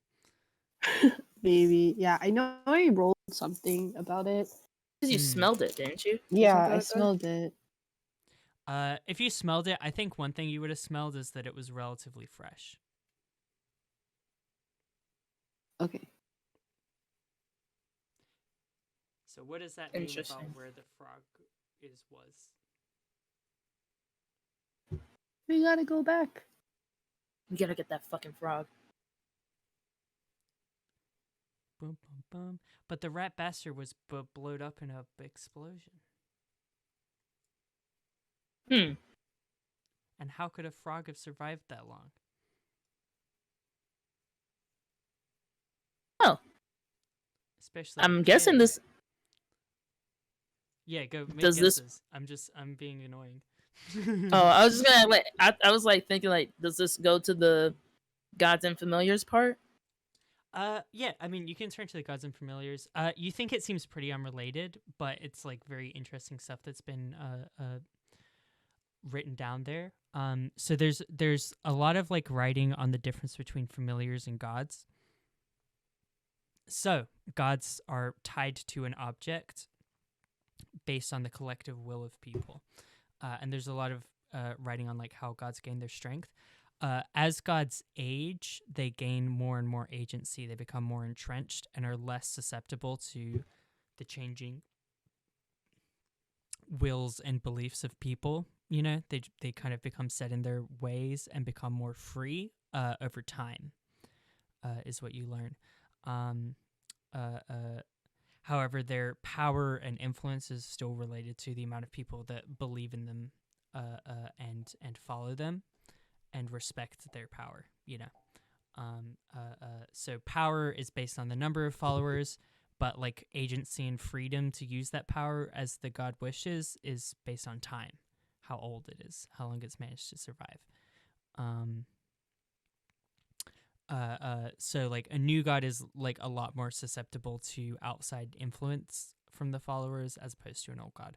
Maybe. Yeah, I know I rolled something about it. Because you smelled it, didn't you? Yeah, I smelled it. If you smelled it, I think one thing you would have smelled is that it was relatively fresh. Okay. So what does that mean about Interesting. where the frog was? We gotta go back. You gotta get that fucking frog. Boom, boom, boom. But the rat bastard was blowed up in a explosion. And how could a frog have survived that long? Oh. Especially. I'm guessing this. Yeah, go make Does guesses. I'm being annoying. Oh, I was just gonna like. I was like thinking like, does this go to the gods and familiars part? Yeah, I mean, you can turn to the gods and familiars. You think it seems pretty unrelated, but it's like very interesting stuff that's been written down there. So there's a lot of like writing on the difference between familiars and gods. So gods are tied to an object based on the collective will of people, and there's a lot of writing on like how gods gain their strength. As gods age, they gain more and more agency. They become more entrenched and are less susceptible to the changing wills and beliefs of people. You know, they kind of become set in their ways and become more free over time, is what you learn. However, their power and influence is still related to the amount of people that believe in them and follow them and respect their power, you know. So power is based on the number of followers, but like agency and freedom to use that power as the god wishes is based on time, how old it is, how long it's managed to survive. So like a new god is like a lot more susceptible to outside influence from the followers as opposed to an old god.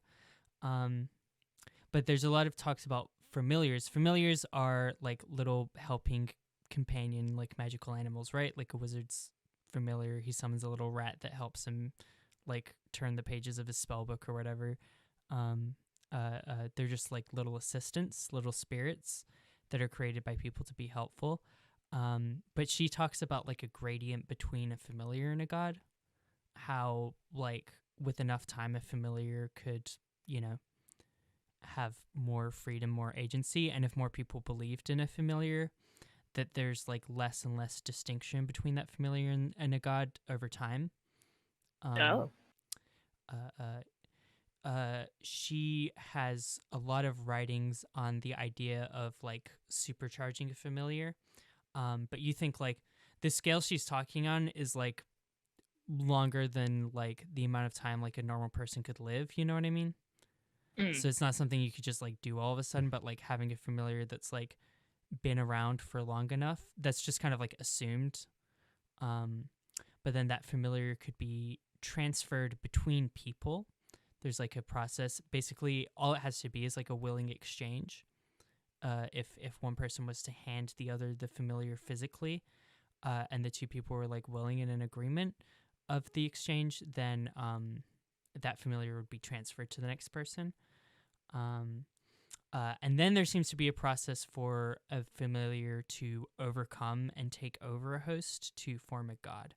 But there's a lot of talks about familiars. Familiars are like little helping companion, like magical animals, right? Like a wizard's familiar, he summons a little rat that helps him like turn the pages of his spell book or whatever. They're just like little assistants, little spirits that are created by people to be helpful. But she talks about like a gradient between a familiar and a god, how like with enough time a familiar could, you know, have more freedom, more agency, and if more people believed in a familiar, that there's like less and less distinction between that familiar and a god over time. She has a lot of writings on the idea of like supercharging a familiar. But you think like the scale she's talking on is like longer than like the amount of time like a normal person could live, you know what I mean? So it's not something you could just like do all of a sudden, but like having a familiar that's like been around for long enough, that's just kind of like assumed. But then that familiar could be transferred between people. There's like a process. Basically, all it has to be is like a willing exchange. If one person was to hand the other the familiar physically, and the two people were like willing and in agreement of the exchange, then that familiar would be transferred to the next person. And then there seems to be a process for a familiar to overcome and take over a host to form a god.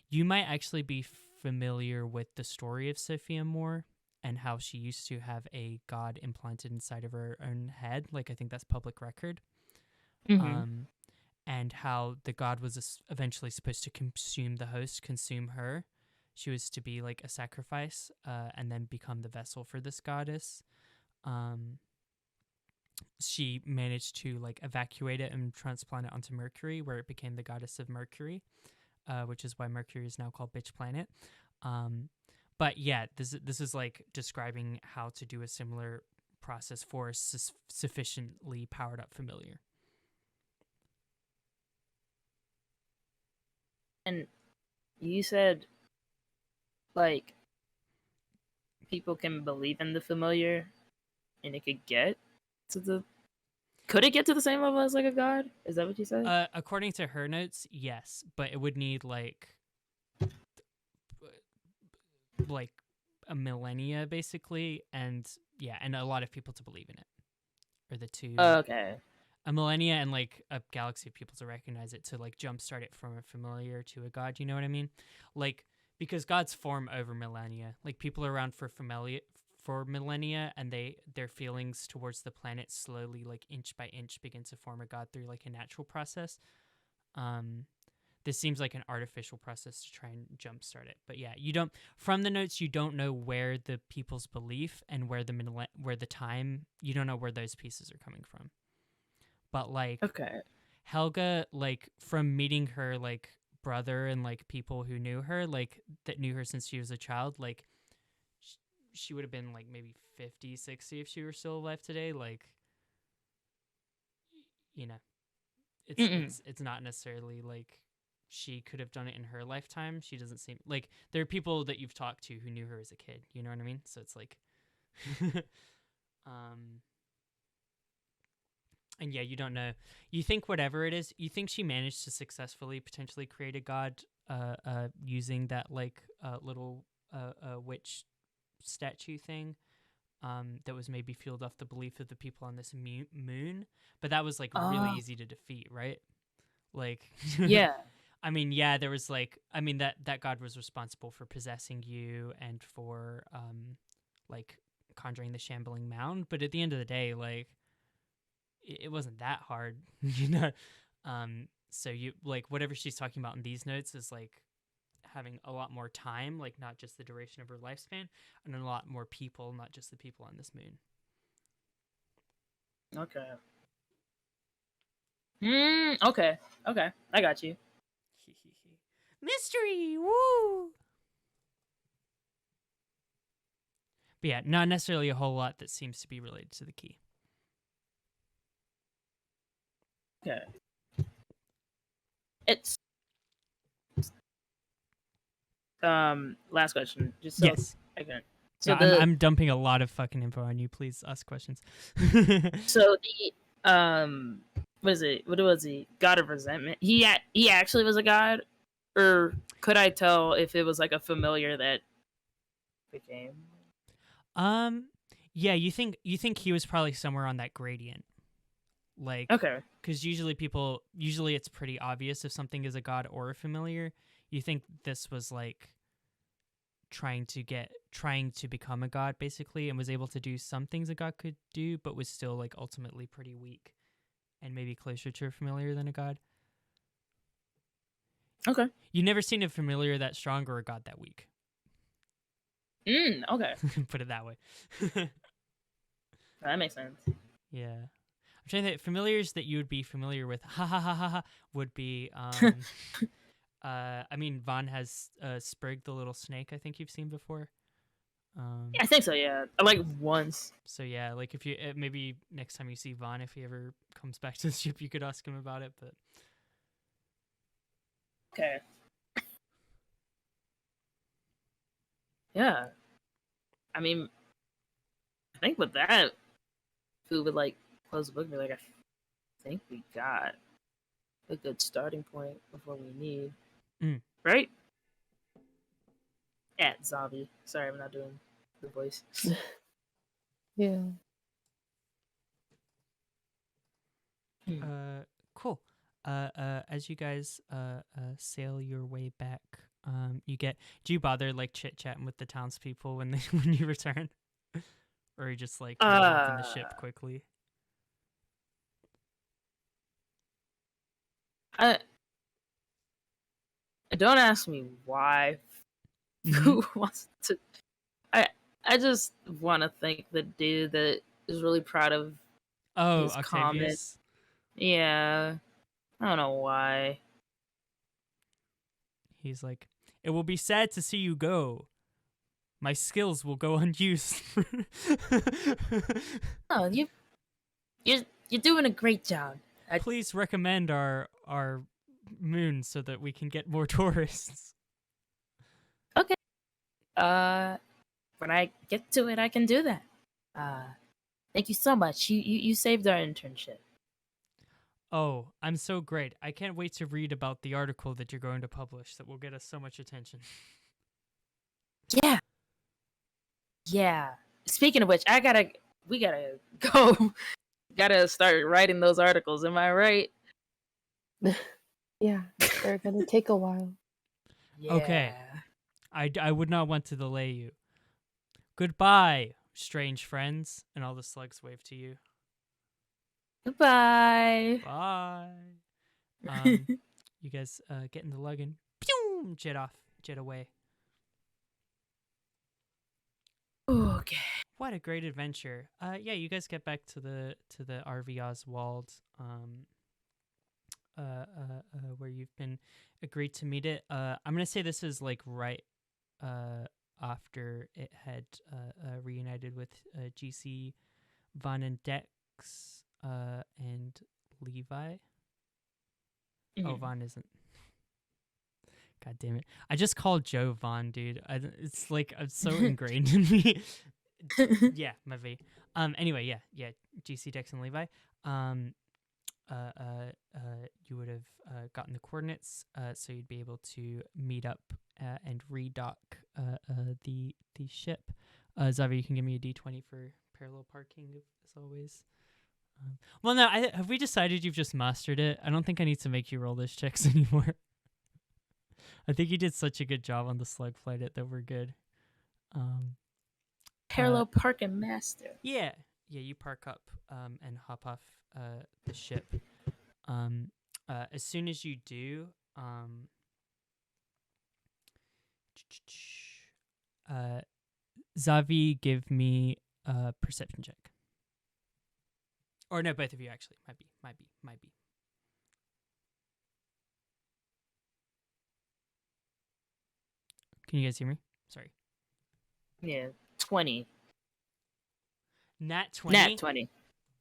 You might actually be familiar with the story of Sophia Moore and how she used to have a god implanted inside of her own head. Like, I think that's public record. um, and how the god was eventually supposed to consume the host, consume her. She was to be like a sacrifice, and then become the vessel for this goddess. Um, she managed to like evacuate it and transplant it onto Mercury, where it became the goddess of Mercury, which is why Mercury is now called Bitch Planet. But yeah, this is like describing how to do a similar process for a sufficiently powered up familiar. And you said, like, people can believe in the familiar, and it could get to the. Could it get to the same level as like a god? Is that what you said? According to her notes, yes, but it would need like a millennia basically, and yeah, and a lot of people to believe in it, or the two. Okay. A millennia and like a galaxy of people to recognize it, to like jumpstart it from a familiar to a god. You know what I mean? Like, because gods form over millennia. Like, people are around for millennia, and their feelings towards the planet slowly, like inch by inch, begin to form a god through like a natural process. This seems like an artificial process to try and jumpstart it. But yeah, you don't, from the notes, you don't know where the people's belief and where the time, you don't know where those pieces are coming from. But like, Okay. Helga, like, from meeting her like brother and like people who knew her, like that knew her since she was a child, like she would have been like maybe 50, 60 if she were still alive today. Like, you know, it's not necessarily like she could have done it in her lifetime. She doesn't seem like, there are people that you've talked to who knew her as a kid. You know what I mean? So it's like, and yeah, you don't know. You think whatever it is, you think she managed to successfully potentially create a god, using that like little witch statue thing, that was maybe fueled off the belief of the people on this moon. But that was like really easy to defeat, right? Like, Yeah. I mean, yeah, there was like, I mean, that god was responsible for possessing you and for like conjuring the shambling mound. But at the end of the day, like, it wasn't that hard, you know. So you, like, whatever she's talking about in these notes is like having a lot more time, like not just the duration of her lifespan, and a lot more people, not just the people on this moon. Okay. Okay. Okay. I got you. Mystery, woo! But yeah, not necessarily a whole lot that seems to be related to the key. Okay. It's last question. Just so Yes. I can. So Yeah, I'm dumping a lot of fucking info on you. Please ask questions. so the what is it? What was he? God of Resentment. He actually was a god, or could I tell if it was like a familiar that became? Yeah, you think he was probably somewhere on that gradient, like, Okay. because usually it's pretty obvious if something is a god or a familiar. You think this was like trying to become a god basically, and was able to do some things a god could do, but was still like ultimately pretty weak and maybe closer to a familiar than a god. Okay. You've never seen a familiar that strong or a god that weak. Okay. Put it that way. That makes sense. Yeah. I'm trying to think, familiars that you would be familiar with, would be, I mean, Vaughn has Sprig, the little snake, I think you've seen before. Yeah, I think so. Yeah, like once. So yeah, like if you maybe next time you see Vaughn, if he ever comes back to the ship, you could ask him about it. But Okay. Yeah. I mean, I think with that, we would like close the book and be like, I think we got a good starting point of what we need. Right? At Zavi. Sorry, I'm not doing the voice. Yeah. Cool. As you guys sail your way back, do you bother like chit chatting with the townspeople when when you return, or you just like hop in the ship quickly? I don't ask me why. Mhm. Who wants to? I just want to thank the dude that is really proud of Oh, his comment. Octavius. Yeah, I don't know why. He's like, it will be sad to see you go. My skills will go unused. Oh, you're doing a great job. Please recommend our moon so that we can get more tourists. Okay. When I get to it, I can do that. Thank you so much. You saved our internship. Oh, I'm so great. I can't wait to read about the article that you're going to publish that will get us so much attention. Yeah. Yeah. Speaking of which, we gotta go. Gotta start writing those articles. Am I right? Yeah, they're gonna take a while. Yeah. Okay. I would not want to delay you. Goodbye, strange friends. And all the slugs wave to you. Goodbye. Bye. You guys get in the lug and pew, jet away. Okay. What a great adventure. Yeah, you guys get back to the RV Oswald, where you've been agreed to meet it. I'm gonna say this is like right after it had reunited with GC, Von and Dex, and Levi. Oh, Von isn't. God damn it! I just called Joe Von, dude. It's like I'm so ingrained in me. Yeah, my V. Anyway, yeah. GC, Dex, and Levi. You would have gotten the coordinates, so you'd be able to meet up and redock the ship. Zavi, you can give me a D20 for parallel parking, as always. Well, no, have we decided you've just mastered it? I don't think I need to make you roll those checks anymore. I think you did such a good job on the slug flight that we're good. Parallel park and master. Yeah, you park up and hop off the ship. As soon as you do, Zavi, give me a perception check. Or no, both of you actually. Might be. Can you guys hear me? Sorry. Yeah, 20. Nat 20? Nat 20.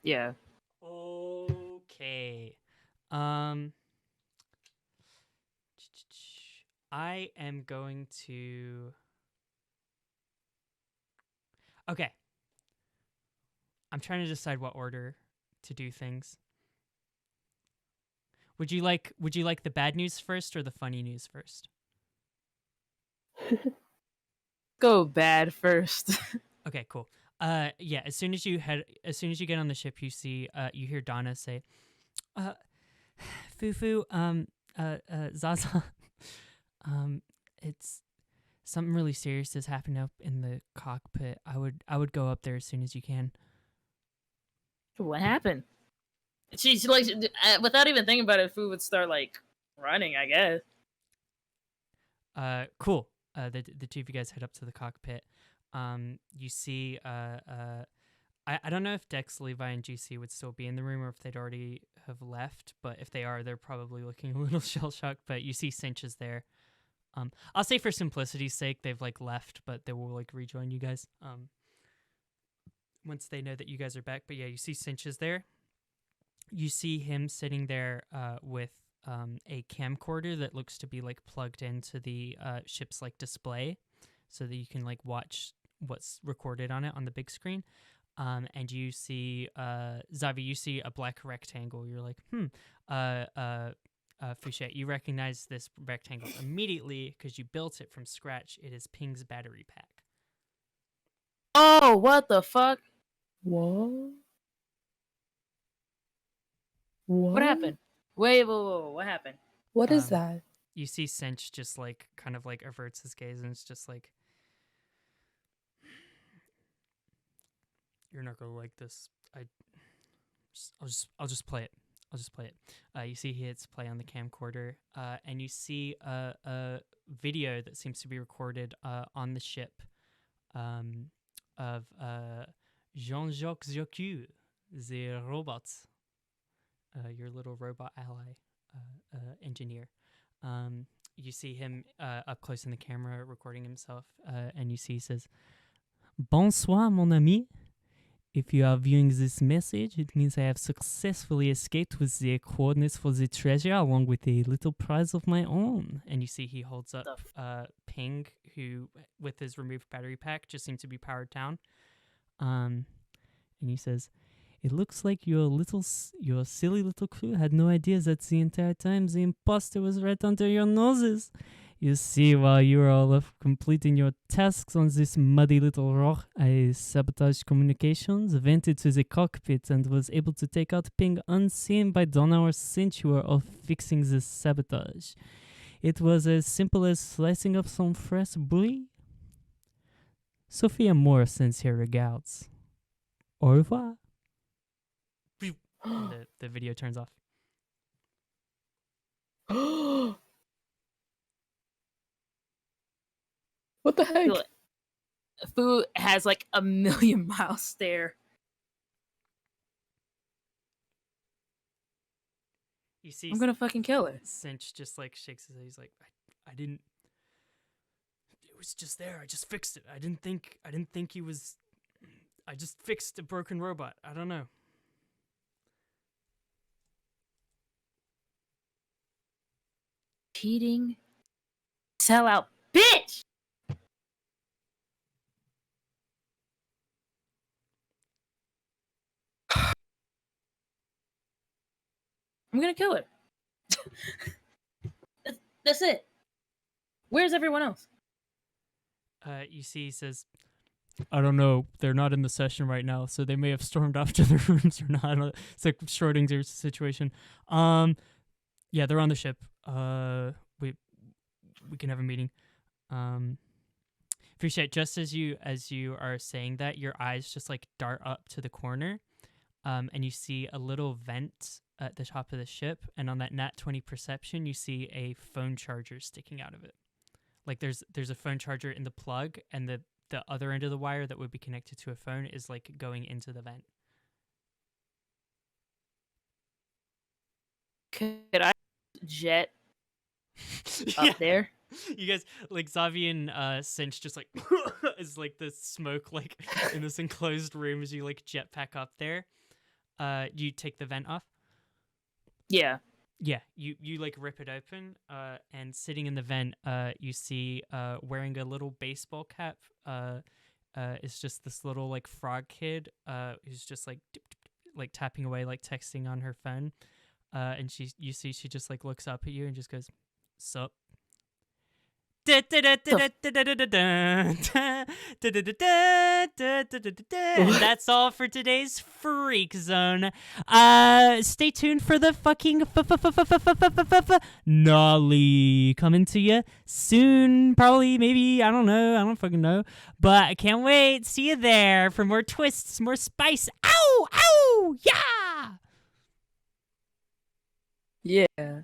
Yeah. Okay. I am going to... Okay. I'm trying to decide what order to do things. Would you like the bad news first or the funny news first? Go bad first. Okay, cool. Yeah, as soon as you get on the ship, you see you hear Donna say, Fufu, Zaza, it's something really serious has happened up in the cockpit. I would go up there as soon as you can. What happened? She's like, without even thinking about it, Fu would start like running, I guess. Cool. The two of you guys head up to the cockpit. You see, I don't know if Dex, Levi, and GC would still be in the room or if they'd already have left, but if they are, they're probably looking a little shell-shocked, but you see Cinch is there. I'll say for simplicity's sake, they've like left, but they will like rejoin you guys, once they know that you guys are back. But yeah, you see Cinch is there. You see him sitting there, with a camcorder that looks to be like plugged into the ship's like display, so that you can like watch what's recorded on it on the big screen. And you see Zavi, you see a black rectangle. You're like, Fouchette, you recognize this rectangle immediately because you built it from scratch. It is Ping's battery pack. Oh, what the fuck? What? What happened? Wait, what happened? What is that? You see Cinch just like kind of like averts his gaze and it's just like, you're not gonna like this. I'll just play it. I'll just play it. You see he hits play on the camcorder, and you see a video that seems to be recorded on the ship of Jean-Jacques Jocue, the robots, your little robot ally engineer. You see him up close in the camera recording himself, and you see he says, "Bonsoir, mon ami. If you are viewing this message, it means I have successfully escaped with the coordinates for the treasure along with a little prize of my own." And you see he holds up Ping, who, with his removed battery pack, just seemed to be powered down. And he says, "It looks like your silly little crew had no idea that the entire time the imposter was right under your noses. You see, while you were all off completing your tasks on this muddy little rock, I sabotaged communications, vented to the cockpit, and was able to take out Ping unseen by Donauer since you were off fixing this sabotage. It was as simple as slicing up some fresh brie. Sophia Moore sends her regards. Au revoir." And the video turns off. What the heck? Fu has like a million mile stare. You see, I'm gonna fucking kill her. Cinch just like shakes his head. He's like, I didn't. It was just there. I just fixed it. I didn't think he was. I just fixed a broken robot. I don't know. Cheating, sellout, bitch. I'm gonna kill her. That's it. Where's everyone else? You see, he says, "I don't know. They're not in the session right now, so they may have stormed off to their rooms or not." It's like Schrodinger's situation. Yeah, they're on the ship. We can have a meeting. Fouchette, just as you are saying that, your eyes just like dart up to the corner, and you see a little vent at the top of the ship, and on that nat 20 perception, you see a phone charger sticking out of it. Like there's a phone charger in the plug, and the other end of the wire that would be connected to a phone is like going into the vent. Could I jet up there? You guys, like Zavi and Cinch just like is like this smoke like in this enclosed room as you like jetpack up there. You take the vent off? Yeah. Yeah, you like rip it open, and sitting in the vent, you see wearing a little baseball cap, is just this little like frog kid, who's just like tapping away, like texting on her phone, and you see she just like looks up at you and just goes, "Sup?" And that's all for today's Freak Zone. Stay tuned for the fucking Nolly coming to you soon. Probably, maybe, I don't know. I don't fucking know. But I can't wait. See you there for more twists, more spice. Ow! Ow! Yeah! Yeah.